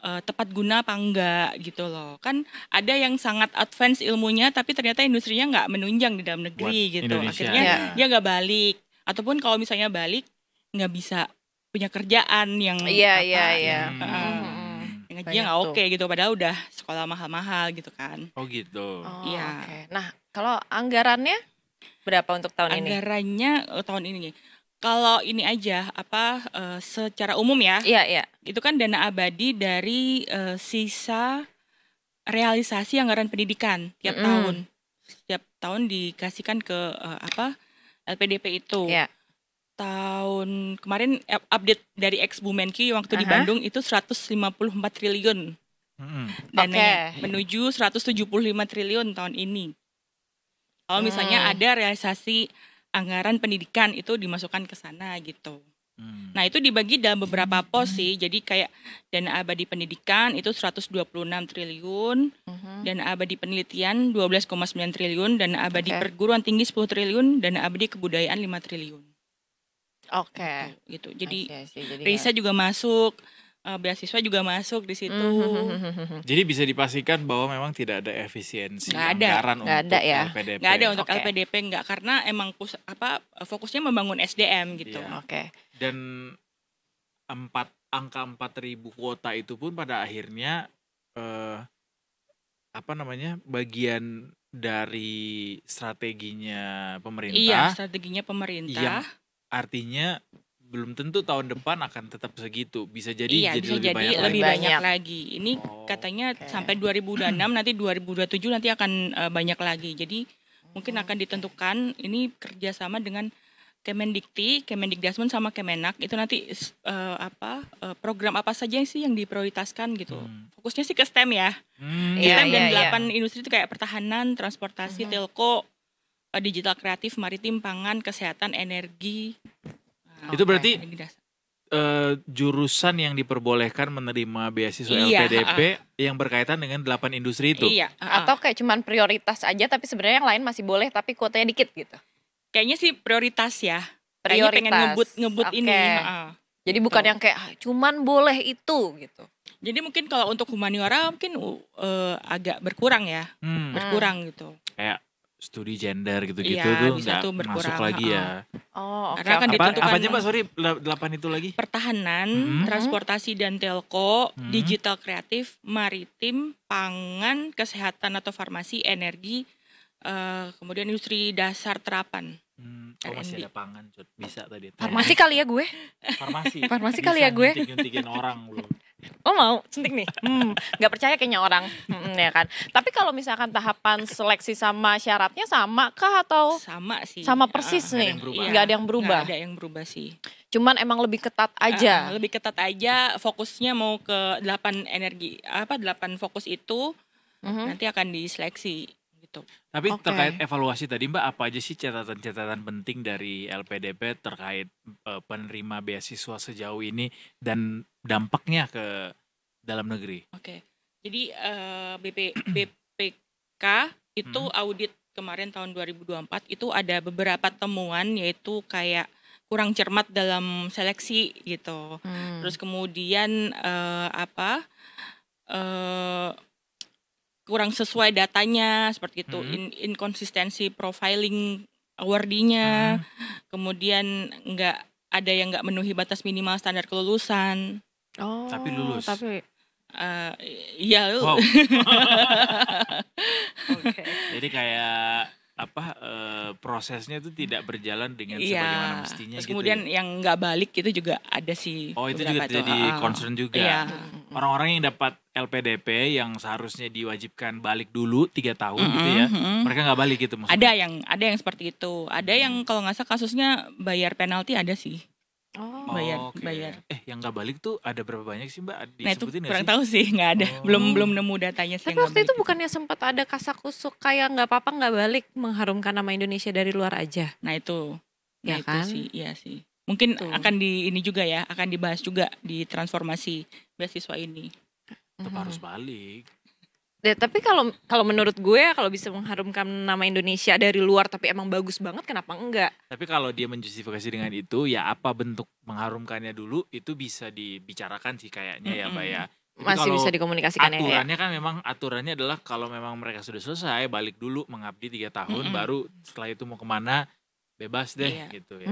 tepat guna apa enggak gitu loh. Kan ada yang sangat advance ilmunya tapi ternyata industrinya nggak menunjang di dalam negeri Buat gitu. Indonesia, Akhirnya ya. dia nggak balik. Ataupun kalau misalnya balik nggak bisa punya kerjaan yang Iya apa, iya iya. Hmm. Yang gajinya Banyak nggak tuh. oke gitu, padahal udah sekolah mahal-mahal gitu kan. Oh gitu. Oh, Iya. oke. Nah, kalau anggarannya berapa untuk tahun ini? Anggarannya tahun ini. Kalau ini aja secara umum ya, Iya. itu kan dana abadi dari sisa realisasi anggaran pendidikan tiap Mm-mm. tahun. Setiap tahun dikasihkan ke LPDP itu. Iya. Tahun kemarin update dari ex Bumenkyu waktu di Aha. Bandung itu 154 triliun Mm-mm. dananya, Oke. menuju 175 triliun tahun ini. Kalau misalnya Hmm. ada realisasi anggaran pendidikan itu dimasukkan ke sana gitu. Hmm. Nah, itu dibagi dalam beberapa pos sih. Jadi kayak dana abadi pendidikan itu 126 triliun, Mhm. dana abadi penelitian 12,9 triliun, dana abadi Oke. perguruan tinggi 10 triliun, dana abadi kebudayaan 5 triliun. Oke. Gitu. Jadi I see. Jadi Risa juga masuk, beasiswa juga masuk di situ. Jadi bisa dipastikan bahwa memang tidak ada efisiensi Nggak ada. anggaran Nggak untuk ada ya. LPDP. Nggak ada untuk Oke. LPDP, nggak, karena emang fokusnya membangun SDM gitu. Iya. Oke. Dan angka 4.000 kuota itu pun pada akhirnya bagian dari strateginya Iya, pemerintah, strateginya pemerintah. yang artinya belum tentu tahun depan akan tetap segitu, bisa jadi Iya, bisa jadi banyak lebih lagi. banyak banyak. lagi. Ini Oh, katanya oke. sampai 2026, nanti 2027 nanti akan banyak lagi. Jadi mungkin akan ditentukan ini kerjasama dengan Kemendikti, Kemendikdasmen sama Kemenak. Itu nanti program apa saja sih yang diprioritaskan gitu. Fokusnya sih ke STEM ya. Iya, STEM dan iya. 8 industri itu kayak pertahanan, transportasi, telco, digital kreatif, maritim, pangan, kesehatan, energi. Nah, Itu berarti energi dasar. jurusan yang diperbolehkan menerima beasiswa Iya, LPDP yang berkaitan dengan 8 industri itu. Iya. Atau kayak cuman prioritas aja tapi sebenarnya yang lain masih boleh tapi kuotanya dikit gitu. Kayaknya sih prioritas ya. Kayaknya pengen ngebut Oke. ini. Jadi bukan yang kayak cuman boleh itu gitu. Jadi mungkin kalau untuk humaniora mungkin agak berkurang ya, berkurang gitu. Kayak studi gender gitu-gitu Iya, tuh bisa nggak tuh berkurang, masuk lagi ya. Oh, oke. Karena akan oke. ditentukan- Apa aja Mbak, sorry 8 itu lagi? Pertahanan, Mhm. transportasi dan telco, Mhm. digital kreatif, maritim, pangan, kesehatan atau farmasi, energi, kemudian industri dasar terapan. Masih R&D. ada pangan, Cut. Bisa tadi. Farmasi kali ya gue. Farmasi. Farmasi Bisa kali ya gue. nyuntik-nyuntikin orang lu. Oh mau suntik nih. Nggak percaya kayaknya orang. Ya kan. Tapi kalau misalkan tahapan seleksi sama syaratnya sama kah atau Sama sih. sama persis nggak ada nih? yang berubah. Nggak ada yang berubah. Nggak ada yang berubah sih. Cuman emang lebih ketat aja. Lebih ketat aja, fokusnya mau ke 8 fokus itu Mhm. nanti akan diseleksi gitu. Tapi Oke. terkait evaluasi tadi Mbak, apa aja sih catatan-catatan penting dari LPDP terkait penerima beasiswa sejauh ini dan dampaknya ke dalam negeri? Oke. Jadi BPK itu audit kemarin tahun 2024 itu ada beberapa temuan, yaitu kayak kurang cermat dalam seleksi gitu. Terus kemudian kurang sesuai datanya seperti itu, inkonsistensi profiling awardee-nya, kemudian nggak ada yang nggak memenuhi batas minimal standar kelulusan. Oh, Tapi lulus. Tapi Iya lu. Wow. oke. Jadi kayak prosesnya itu tidak berjalan dengan sebagaimana mestinya Terus gitu. kemudian Ya? yang nggak balik itu juga ada sih. Oh, itu beberapa juga jadi tuh. concern juga. Iya. Orang-orang yang dapat LPDP yang seharusnya diwajibkan balik dulu 3 tahun gitu ya. Mereka nggak balik gitu maksudnya. Ada yang seperti itu. Ada yang kalau nggak salah kasusnya bayar penalti ada sih. Oh. Oke. bayar. Yang nggak balik tuh ada berapa banyak sih Mbak? Nah itu Disebutin nggak kurang sih? tahu sih, nggak ada. Oh. Belum nemu datanya sih. Tapi yang nggak waktu itu balik bukannya sempat ada kasakusuk kayak nggak apa-apa nggak balik mengharumkan nama Indonesia dari luar aja. Nah itu. Ya Nah, kan? itu sih, iya sih. Mungkin Tuh. akan ini juga ya, akan dibahas juga di transformasi beasiswa ini. Tetap harus balik. Tapi kalau menurut gue kalau bisa mengharumkan nama Indonesia dari luar tapi emang bagus banget kenapa enggak? Tapi kalau dia menjustifikasi dengan itu, ya apa bentuk mengharumkannya dulu itu bisa dibicarakan sih kayaknya ya Mbak ya. Tapi Masih kalau bisa dikomunikasikan ya. aturannya kan memang aturannya adalah kalau memang mereka sudah selesai balik dulu mengabdi 3 tahun, baru setelah itu mau kemana bebas deh Iya. gitu ya.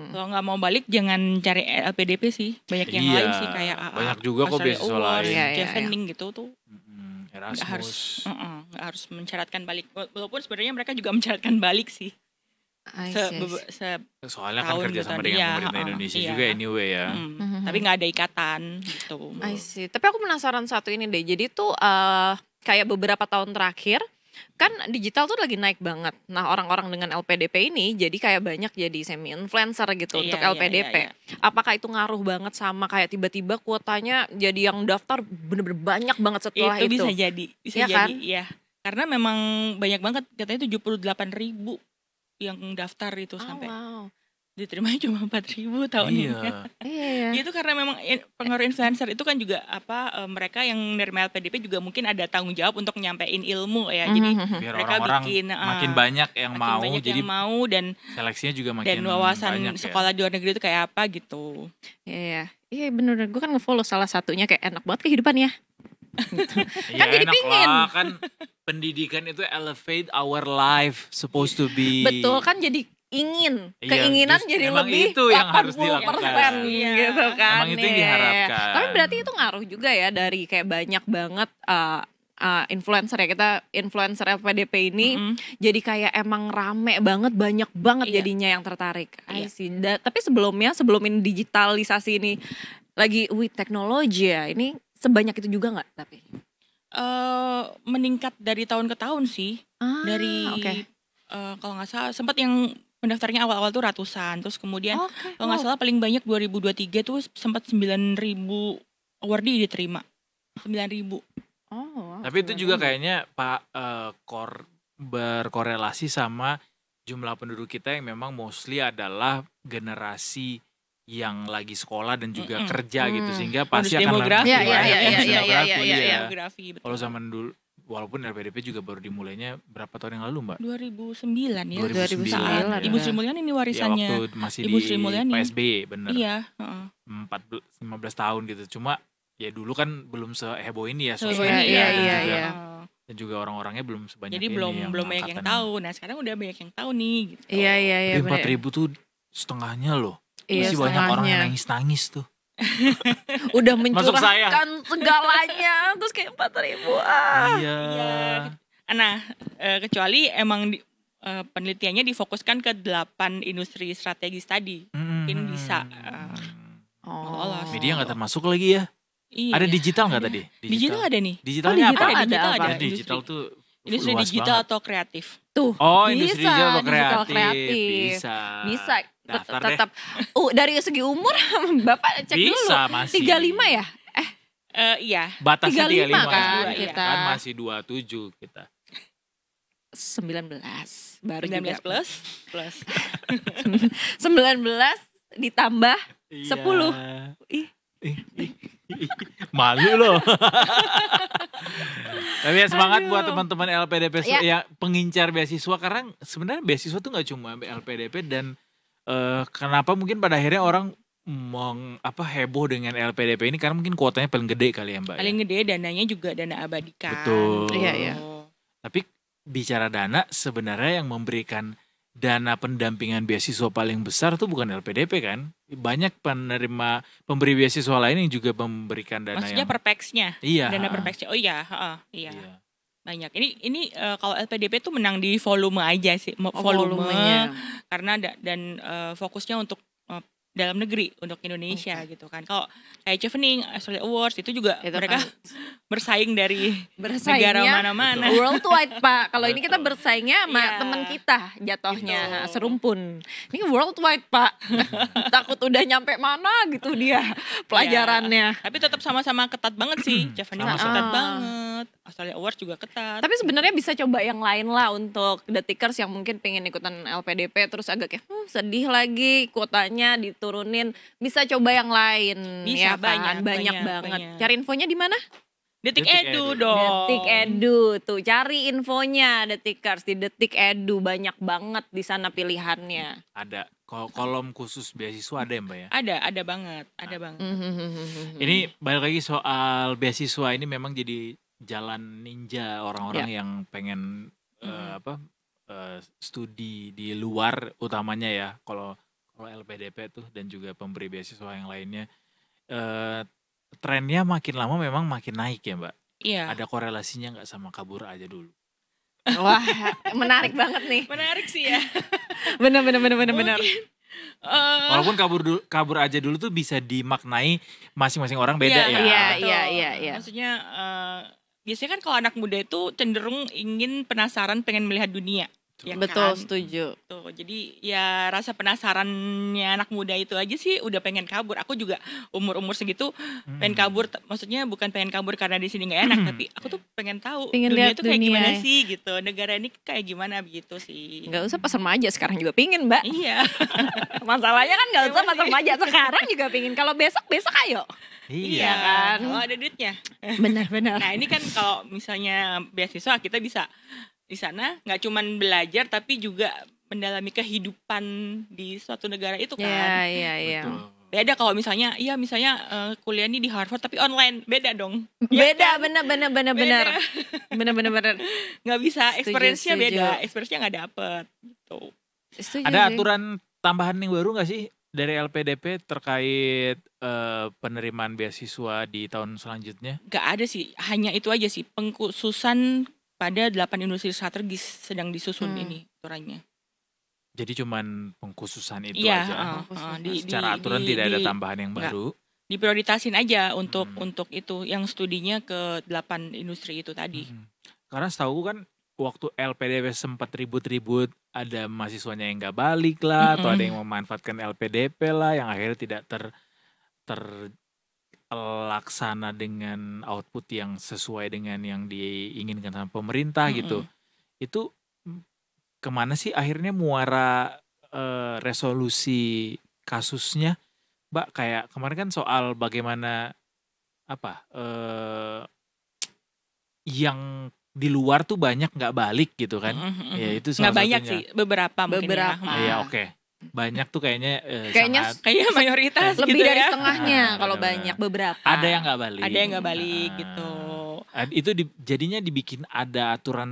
Kalau nggak mau balik jangan cari LPDP sih. Banyak yang Iya, lain sih kayak AA, banyak juga kok Australia beasiswa Awards, lain. Iya, iya, Chevening gitu tuh. Erasmus. Nggak harus mensyaratkan balik. Walaupun sebenarnya mereka juga mensyaratkan balik sih. I Se- see. bebe- se- Soalnya kan tahun, kerja 2 sama tahun. dengan Iya, pemerintah Indonesia iya. juga anyway ya. Tapi nggak ada ikatan gitu. I see. Tapi aku penasaran satu ini deh. Jadi tuh kayak beberapa tahun terakhir kan digital tuh lagi naik banget. Nah orang-orang dengan LPDP ini jadi kayak banyak jadi semi influencer gitu Iya, untuk iya, LPDP. iya, Apakah itu ngaruh banget sama kayak tiba-tiba kuotanya jadi yang daftar bener-bener banyak banget setelah itu? Bisa jadi, Iya jadi, kan? ya. Karena memang banyak banget, katanya 78.000 yang daftar itu sampai wow. diterimanya cuma 4.000 tahun ini. Iya. Iya. Itu karena memang pengaruh influencer itu kan juga mereka yang nerima LPDP juga mungkin ada tanggung jawab untuk nyampein ilmu ya. Jadi Biar mereka orang-orang bikin makin banyak yang makin mau, banyak jadi yang mau dan seleksinya juga makin wawasan banyak sekolah di luar negeri itu kayak apa gitu. Iya. Iya bener. Gue kan nge-follow salah satunya kayak enak banget kehidupannya. ya. Kan jadi Enak pingin. lah, kan pendidikan itu elevate our life supposed to be. Betul kan jadi ingin. Iya, Keinginan just jadi emang lebih itu yang harus 80% dilakukan. gitu kan. Emang itu yang diharapkan. Tapi berarti itu ngaruh juga ya dari kayak banyak banget influencer ya, kita influencer LPDP ini jadi kayak emang rame banget, banyak banget Iya. jadinya yang tertarik. I Iya. see. Tapi sebelum ini digitalisasi ini lagi with teknologi ya, ini sebanyak itu juga nggak tapi? Meningkat dari tahun ke tahun sih. Dari oke. Kalau nggak salah sempat yang pendaftarnya awal-awal tuh ratusan, terus kemudian Oke, kalau nggak salah paling banyak 2023 tuh sempat 9.000 awardee diterima. 9.000. Oh, wow. Tapi itu juga kayaknya berkorelasi sama jumlah penduduk kita yang memang mostly adalah generasi yang lagi sekolah dan juga kerja gitu, sehingga pasti akan demografi. lebih Iya, iya, banyak iya, bonus iya, demografi, iya, iya, iya. Demografi, betul. Kalau zaman dulu, walaupun LPDP juga baru dimulainya berapa tahun yang lalu, Mbak? 2009 ya. 2009, Saat ya. Ibu Sri Mulyani ini Ya, warisannya. waktu masih Ibu di Sri Mulyani. PSBY, bener. Iya, 15 tahun gitu. Cuma ya dulu kan belum seheboh ini ya Seheboh sosmed ini, ya, iya, dan iya, juga, iya. dan juga orang-orangnya belum sebanyak Jadi ini belum yang banyak yang angkatan. tahu. Nah, sekarang udah banyak yang tahu nih gitu. Iya, iya, iya. Tapi bener. 4.000 tuh setengahnya loh. Iya, Masih banyak orang yang setengahnya. nangis-nangis tuh. Udah Masuk saya. mencurahkan segalanya terus kayak 4.000 Iya. Nah, kecuali emang penelitiannya difokuskan ke 8 industri strategis tadi. Mungkin bisa lolos. Media nggak termasuk lagi ya? Iya. Ada digital nggak tadi? Digital ada nih. Digitalnya digital apa? ada Digital apa? ada. Digital tuh Industri luas digital banget. atau kreatif. Tuh. Oh, industri bisa, digital atau digital kreatif. Bisa. Bisa. Daftar deh. Tetap. Dari segi umur Bapak cek dulu. Bisa masih. 35 ya? Iya. Batasnya 35 35 kan iya. kita. Kan masih 27 kita. 19 baru 19 juga. plus. 19 ditambah 10. Ih. Malu loh. Tapi ya semangat buat teman-teman LPDP Ya. ya pengincar beasiswa, karena sebenarnya beasiswa tuh nggak cuma LPDP dan kenapa mungkin pada akhirnya orang heboh dengan LPDP ini karena mungkin kuotanya paling gede kali ya, Mbak. Paling Ya? gede dananya juga dana abadikan. Betul. Iya, iya. Tapi bicara dana, sebenarnya yang memberikan dana pendampingan beasiswa paling besar tuh bukan LPDP kan? Banyak pemberi beasiswa lain yang juga memberikan dana Maksudnya yang per pax-nya. iya. Dana per pax-nya. Oh iya, iya. Iya. Banyak. Ini kalau LPDP tuh menang di volume aja sih, volumenya. karena dan fokusnya untuk dalam negeri, untuk Indonesia gitu kan. Kalau kayak Chevening, Australia Awards itu juga Itu mereka kan bersaing dari bersaingnya negara mana-mana. worldwide Pak. Kalau ini kita bersaingnya sama Iya. teman kita jatuhnya Gitu. serumpun. Ini worldwide Pak. Takut udah nyampe mana gitu dia pelajarannya. Tapi tetap sama-sama ketat banget sih. Chevening Sama-sama. ketat banget. Australia Awards juga ketat. Tapi sebenarnya bisa coba yang lain lah untuk detikers yang mungkin pengen ikutan LPDP terus agak kayak sedih lagi kuotanya diturunin, bisa coba yang lain. Bisa, ya kan? banyak banget. banyak. Cari infonya di mana? Detik Detik Edu Edu. dong. Detik Edu tuh, cari infonya detikers di Detik Edu, banyak banget di sana pilihannya. Ada kolom khusus beasiswa ada ya, Mbak ya? Ada banget, ada banget. Ini balik lagi soal beasiswa ini memang jadi jalan ninja orang-orang yang pengen studi di luar utamanya ya, kalau LPDP tuh dan juga pemberi beasiswa yang lainnya, trennya makin lama memang makin naik ya Mbak. Iya. Ada korelasinya nggak sama kabur aja dulu? Wah, menarik banget nih. Menarik sih ya. Benar. Walaupun kabur aja dulu tuh bisa dimaknai masing-masing orang beda ya. Iya. Maksudnya biasanya kan kalau anak muda itu cenderung ingin penasaran, pengen melihat dunia. Ya Betul, kan? setuju. Tuh, jadi ya rasa penasarannya anak muda itu aja sih udah pengen kabur. Aku juga umur segitu pengen kabur. Maksudnya bukan pengen kabur karena di sini nggak enak, tapi aku tuh pengen tahu Pengen dunia lihat itu kayak dunia gimana ya. sih gitu. Negara ini kayak gimana begitu sih. Nggak usah pas remaja, sekarang juga pingin Mbak. Iya. Masalahnya kan nggak usah pas remaja, sekarang juga pingin. Kalau besok ayo. Iya. kan? Kalau ada duitnya. Benar. Nah ini kan kalau misalnya beasiswa kita bisa di sana nggak cuman belajar tapi juga mendalami kehidupan di suatu negara itu kan. Iya. Betul. Beda kalau misalnya kuliah ini di Harvard tapi online, beda dong. Beda, Ya kan? benar. Benar. Nggak bisa, Setuju, experience-nya setuju. beda, experience-nya nggak dapet gitu. Setuju Ada sih. aturan tambahan yang baru nggak sih dari LPDP terkait penerimaan beasiswa di tahun selanjutnya? Nggak ada sih, hanya itu aja sih, pengkhususan pada 8 industri strategis sedang disusun ini aturannya. Jadi cuman pengkhususan itu Iya, aja. di- Secara aturan tidak ada tambahan yang nggak. baru. Diprioritasin aja untuk itu yang studinya ke 8 industri itu tadi. Karena setahu kan waktu LPDP sempat ribut-ribut, ada mahasiswanya yang nggak balik lah, atau ada yang memanfaatkan LPDP lah, yang akhirnya tidak terlaksana dengan output yang sesuai dengan yang diinginkan sama pemerintah gitu. Itu kemana sih akhirnya muara resolusi kasusnya, Mbak? Kayak kemarin kan soal bagaimana yang di luar tuh banyak nggak balik gitu kan? Ya itu salah Nggak banyak satunya. sih, beberapa mungkin ya. Iya oke. Banyak tuh kayaknya Kayaknya sangat Kayaknya mayoritas lebih gitu dari ya. setengahnya kalau benar-benar. banyak, beberapa. ada yang nggak balik. Ada yang nggak balik gitu. Itu jadinya dibikin ada aturan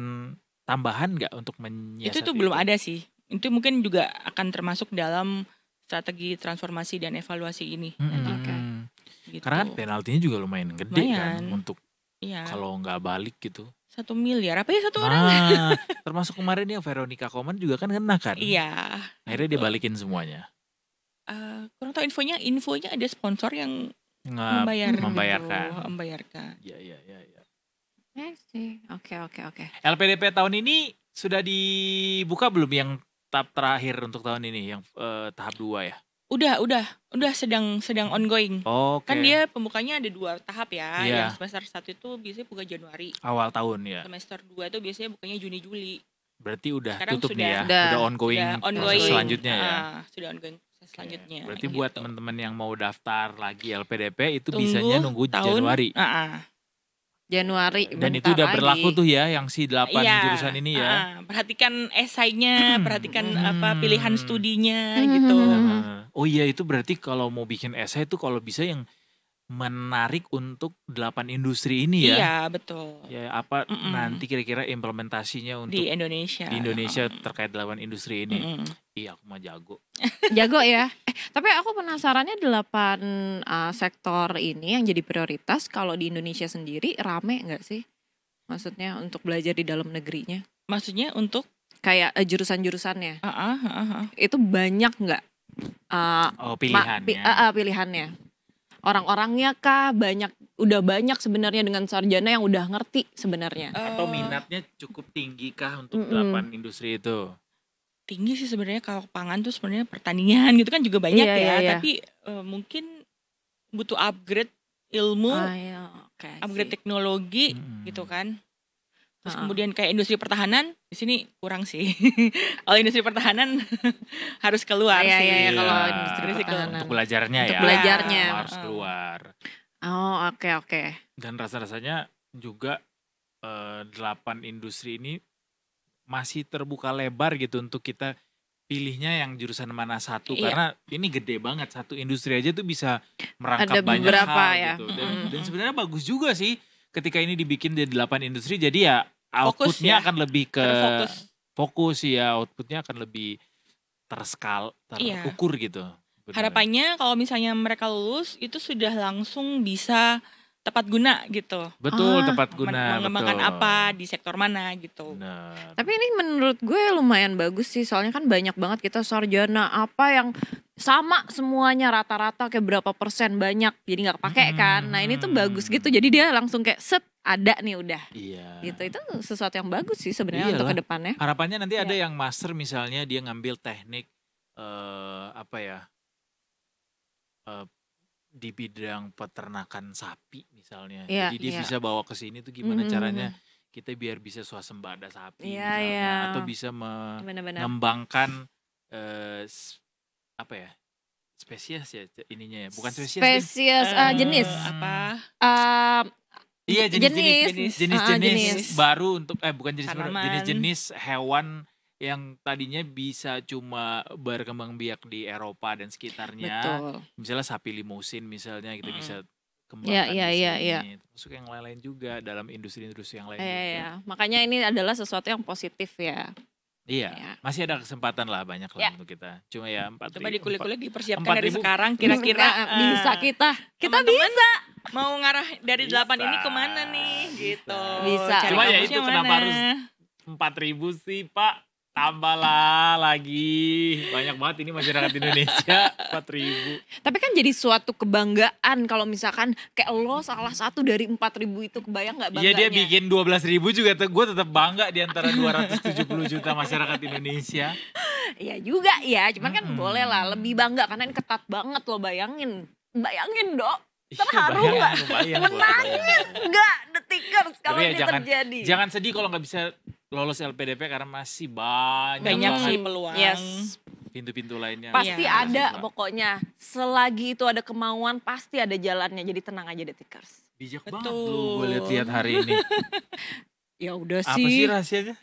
tambahan nggak untuk menyiasati Itu tuh belum ada sih. Itu mungkin juga akan termasuk dalam strategi transformasi dan evaluasi ini. Oke. Gitu. Karena kan penaltinya juga lumayan gede kan Lumayan. untuk Iya. kalau nggak balik gitu. 1 miliar apa ya satu orang? Nah, termasuk kemarin yang Veronica Koman juga kan kena kan. Iya. Akhirnya dibalikin semuanya. Kurang tahu infonya ada sponsor yang Membayarkan. membayarkan. Iya. Ya sih. Oke. LPDP tahun ini sudah dibuka belum yang tahap terakhir untuk tahun ini, yang tahap 2 ya? Udah sedang ongoing. Oke. Kan dia pembukanya ada 2 tahap ya. Iya. Yang semester 1 itu biasanya buka Januari. Awal tahun ya. Semester 2 itu biasanya bukanya Juni-Juli. Berarti udah Sekarang tutup sudah- nih ya. Udah. Udah ongoing, proses selanjutnya ya. Sudah ongoing proses selanjutnya. Berarti buat gitu. teman-teman yang mau daftar lagi LPDP itu Tunggu bisanya nunggu tahun- Januari. Januari. Dan itu bentar udah berlaku lagi. tuh ya yang si 8 Iya, jurusan ini ya. perhatikan esainya, perhatikan pilihan studinya gitu. Oh iya, itu berarti kalau mau bikin esai itu kalau bisa yang menarik untuk 8 industri ini ya. Iya, betul. Ya apa nanti kira-kira implementasinya untuk Di Indonesia. di Indonesia terkait 8 industri ini. Iya, aku mah jago. Jago ya. Tapi aku penasarannya 8 sektor ini yang jadi prioritas kalau di Indonesia sendiri rame nggak sih? Maksudnya untuk belajar di dalam negerinya. Maksudnya untuk Kayak jurusan-jurusannya. Itu banyak nggak? Pilihannya. Pilihannya. Orang-orangnya kah udah banyak sebenarnya dengan sarjana yang udah ngerti sebenarnya. Atau minatnya cukup tinggi kah untuk 8 industri itu? tinggi sih sebenarnya. Kalau pangan tuh sebenarnya pertanian gitu kan juga banyak Iya. tapi mungkin butuh upgrade ilmu, upgrade teknologi gitu kan. Terus kemudian kayak industri pertahanan di sini kurang sih. Kalau industri pertahanan harus keluar sih. Iya, kalau industri pertahanan. Untuk belajarnya Untuk ya. belajarnya. Harus keluar. Oh, oke. Dan rasa-rasanya juga 8 industri ini masih terbuka lebar gitu untuk kita pilihnya yang jurusan mana satu. Iya. Karena ini gede banget, satu industri aja tuh bisa merangkap Ada banyak beberapa hal ya. gitu. Dan sebenarnya bagus juga sih ketika ini dibikin di 8 industri, jadi ya Fokus outputnya ya. akan lebih ke Terfokus. fokus ya, outputnya akan lebih Iya. terukur gitu. Bener. Harapannya kalau misalnya mereka lulus itu sudah langsung bisa tepat guna gitu. Betul, tepat guna. Mengembangkan betul. apa di sektor mana gitu. Bener. Tapi ini menurut gue lumayan bagus sih, soalnya kan banyak banget kita sarjana apa yang sama semuanya rata-rata kayak berapa persen banyak, jadi nggak kepake kan. Nah ini tuh bagus gitu, jadi dia langsung kayak set ada nih udah. Iya. Gitu, itu sesuatu yang bagus sih sebenarnya untuk Iyalah. kedepannya. Harapannya nanti ada yang master misalnya dia ngambil teknik di bidang peternakan sapi misalnya. Iya, Jadi dia iya. bisa bawa ke sini tuh gimana caranya kita biar bisa swasembada sapi Iya, misalnya, iya. atau bisa Benar-benar. mengembangkan spesies ya ininya ya, bukan spesies. Spesies jenis. Apa? Iya jenis. jenis baru untuk bukan jenis baru, Tanaman. jenis-jenis hewan yang tadinya bisa cuma berkembang biak di Eropa dan sekitarnya. Betul. Misalnya sapi limusin misalnya kita bisa Iya, kembangkan iya, di iya, sini. iya. Termasuk yang lain-lain juga dalam industri-industri yang lain Iya, juga. iya. Makanya ini adalah sesuatu yang positif ya. Iya, Iya. masih ada kesempatan lah banyak lah Ya. untuk kita. Cuma ya 4.000. Coba dikulik-kulik dipersiapkan 4.000. dari sekarang kira-kira bisa kita teman-teman bisa. mau ngarah dari 8 ini Bisa. kemana nih gitu. Bisa. Cari Cuma ya kampusnya itu kenapa mana. harus 4.000 sih Pak? Tambahlah lagi. Banyak banget ini masyarakat Indonesia 4.000. Tapi kan jadi suatu kebanggaan kalau misalkan kayak lo salah satu dari 4.000 itu, kebayang nggak Iya bangganya? dia bikin 12.000 juga, gue tetap bangga di antara 270 juta masyarakat Indonesia. Iya juga ya, cuman kan boleh lah lebih bangga karena ini ketat banget lo, bayangin Dok. Terharu Iya, nggak? bayang, Menangis nggak Detikers kalau Tapi ini ya terjadi? Jangan sedih kalau nggak bisa lolos LPDP karena masih banyak Banyak banget sih peluang. Yes. pintu-pintu lainnya. Pasti Iya. ada Mahasiswa. pokoknya. Selagi itu ada kemauan pasti ada jalannya. Jadi tenang aja Detikers. Bijak Betul. banget lu gue lihat hari ini. Ya udah Apa sih rahasianya?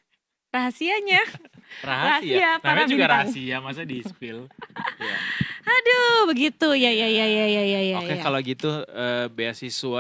rahasianya. Rahasia. Rahasia para Namanya juga bintang. rahasia, masa di spill. Ya. Aduh begitu ya. Oke, kalau gitu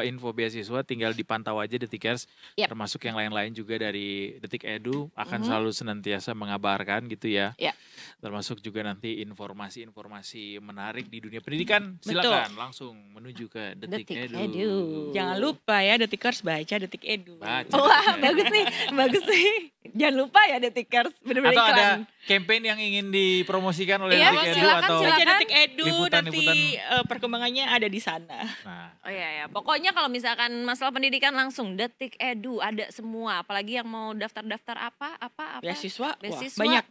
info beasiswa tinggal dipantau aja Detikers. Yap. Termasuk yang lain-lain juga dari Detik Edu akan selalu senantiasa mengabarkan gitu ya. Ya. Termasuk juga nanti informasi-informasi menarik di dunia pendidikan. Silakan langsung menuju ke Detik, Detik Edu. Edu. Jangan lupa ya Detikers baca Detik Edu. Baca Wah Detik Edu. bagus nih. Jangan lupa ya Detikers, bener-bener Atau iklan. ada campaign yang ingin dipromosikan oleh Iya, Detik Edu silakan, atau Baca Detik Edu liputan-liputan. nanti perkembangannya ada di sana. Nah, Oh iya ya, pokoknya kalau misalkan masalah pendidikan langsung Detik Edu ada semua. Apalagi yang mau daftar-daftar apa? Beasiswa, wah, Beasiswa banyak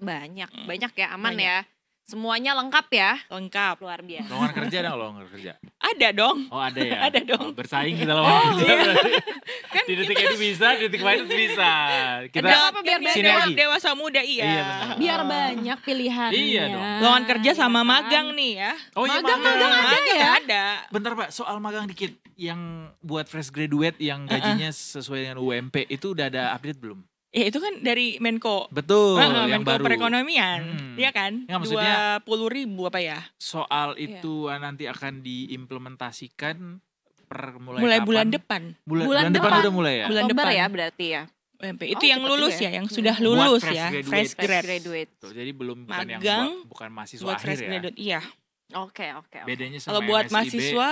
ya, aman Banyak. ya. Semuanya lengkap ya, lengkap. luar biasa. lowongan kerja dong, lowongan kerja. Ada dong. Oh ada ya? Ada dong. Oh, bersaing kita lowongan kerja. berarti. Kan Di Detik Edu bisa, di Detik Finance bisa. Kita Nggak apa-apa, biar sinergi. dewasa muda iya. Iya, benar. Biar banyak pilihannya. Iya dong. Lowongan kerja sama Ya kan? magang nih ya. Oh iya Magang magang. ada ya? Ada. Bentar Pak, soal magang dikit. Yang buat fresh graduate yang gajinya sesuai dengan UMP itu udah ada update belum? Ya itu kan dari Menko. Betul, yang Menko baru. Perekonomian, Hmm. iya kan? Nggak, maksudnya- 20.000 apa ya? Soal Iya. itu nanti akan diimplementasikan mulai Mulai kapan? bulan depan. Bulan depan udah mulai ya? Bulan Oktober depan. ya berarti ya. UMP. Oh, Itu yang cepet lulus juga ya, ya. yang sudah Buat lulus fresh ya, graduate. fresh Fresh grad. graduate. Tuh, jadi belum bukan yang Magang, bukan mahasiswa Buat akhir fresh ya. graduate, iya. Oke. Bedanya sama Kalau buat MSIB, mahasiswa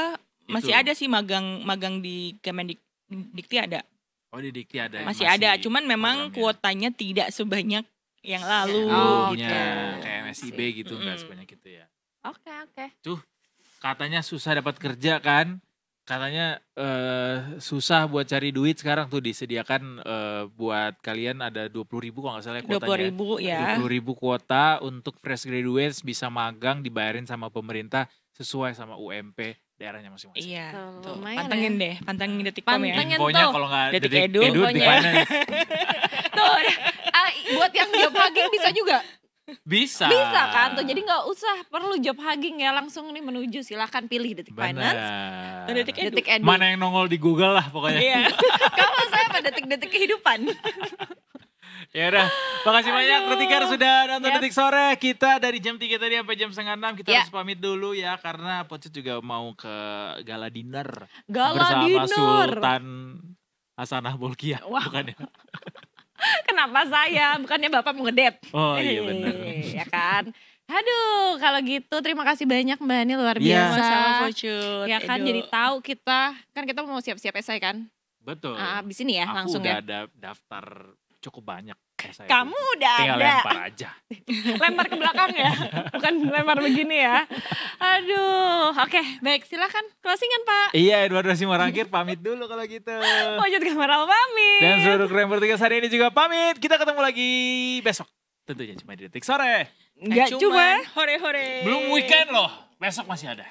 masih itu. ada sih magang di Kemendikti ada. Oh di Dikti ada. Masih ada, cuman memang programnya. kuotanya tidak sebanyak yang lalu. Oh, Sebelumnya, oke. kayak MSIB gitu nggak Mm-mm. sebanyak itu ya. Oke. Katanya susah dapat kerja kan? Katanya susah buat cari duit sekarang tuh disediakan buat kalian ada 20.000 kalau nggak salah ya kuotanya. 20.000 ya. 20.000 kuota untuk fresh graduates bisa magang dibayarin sama pemerintah sesuai sama UMP daerahnya masing-masing. Iya. Tuh, Tuh, lumayan pantengin ya. deh, pantengin Detikcom ya. Pantengin. Infonya tuh. kalau nggak Detik Detik Edu, Detik infonya. Finance. Tuh, buat yang job hugging bisa juga. Bisa. Bisa kan tuh, jadi nggak usah perlu job hugging ya, langsung nih menuju, silahkan pilih Detik Finance. Benar. Atau Detik Edu. Detik Edu. Mana yang nongol di Google lah pokoknya. Iya. Kalau saya apa detik-detik kehidupan. Ya udah, makasih banyak Detikar sudah nonton Yap. Detik Sore. Kita dari jam 3 tadi sampai jam 5:30 kita Ya. harus pamit dulu ya karena Pocet juga mau ke gala dinner Gala bersama dinner. Sultan Hasanah Bolkiah. Wah. Bukan ya? Kenapa saya? Bukannya Bapak mau ngedet. Oh iya benar. Ya kan? Aduh, kalau gitu terima kasih banyak Mbak Ani, luar Iya. biasa. Sama Focut. Ya kan, jadi tahu kita mau siap-siap esai kan? Betul. Abis ini ya Aku langsung udah ya. ada daftar cukup banyak. Saya Kamu udah tinggal ada. lempar aja. Lempar ke belakang ya, bukan lempar begini ya. Aduh, oke, baik, silakan closingan Pak. Iya, Edward Simarangkir pamit dulu kalau gitu. Wujud Kameral pamit. Dan seluruh kru yang bertugas hari ini juga pamit. Kita ketemu lagi besok. Tentunya cuma di Detik Sore. Nggak cuma hore-hore. Belum weekend loh. Besok masih ada.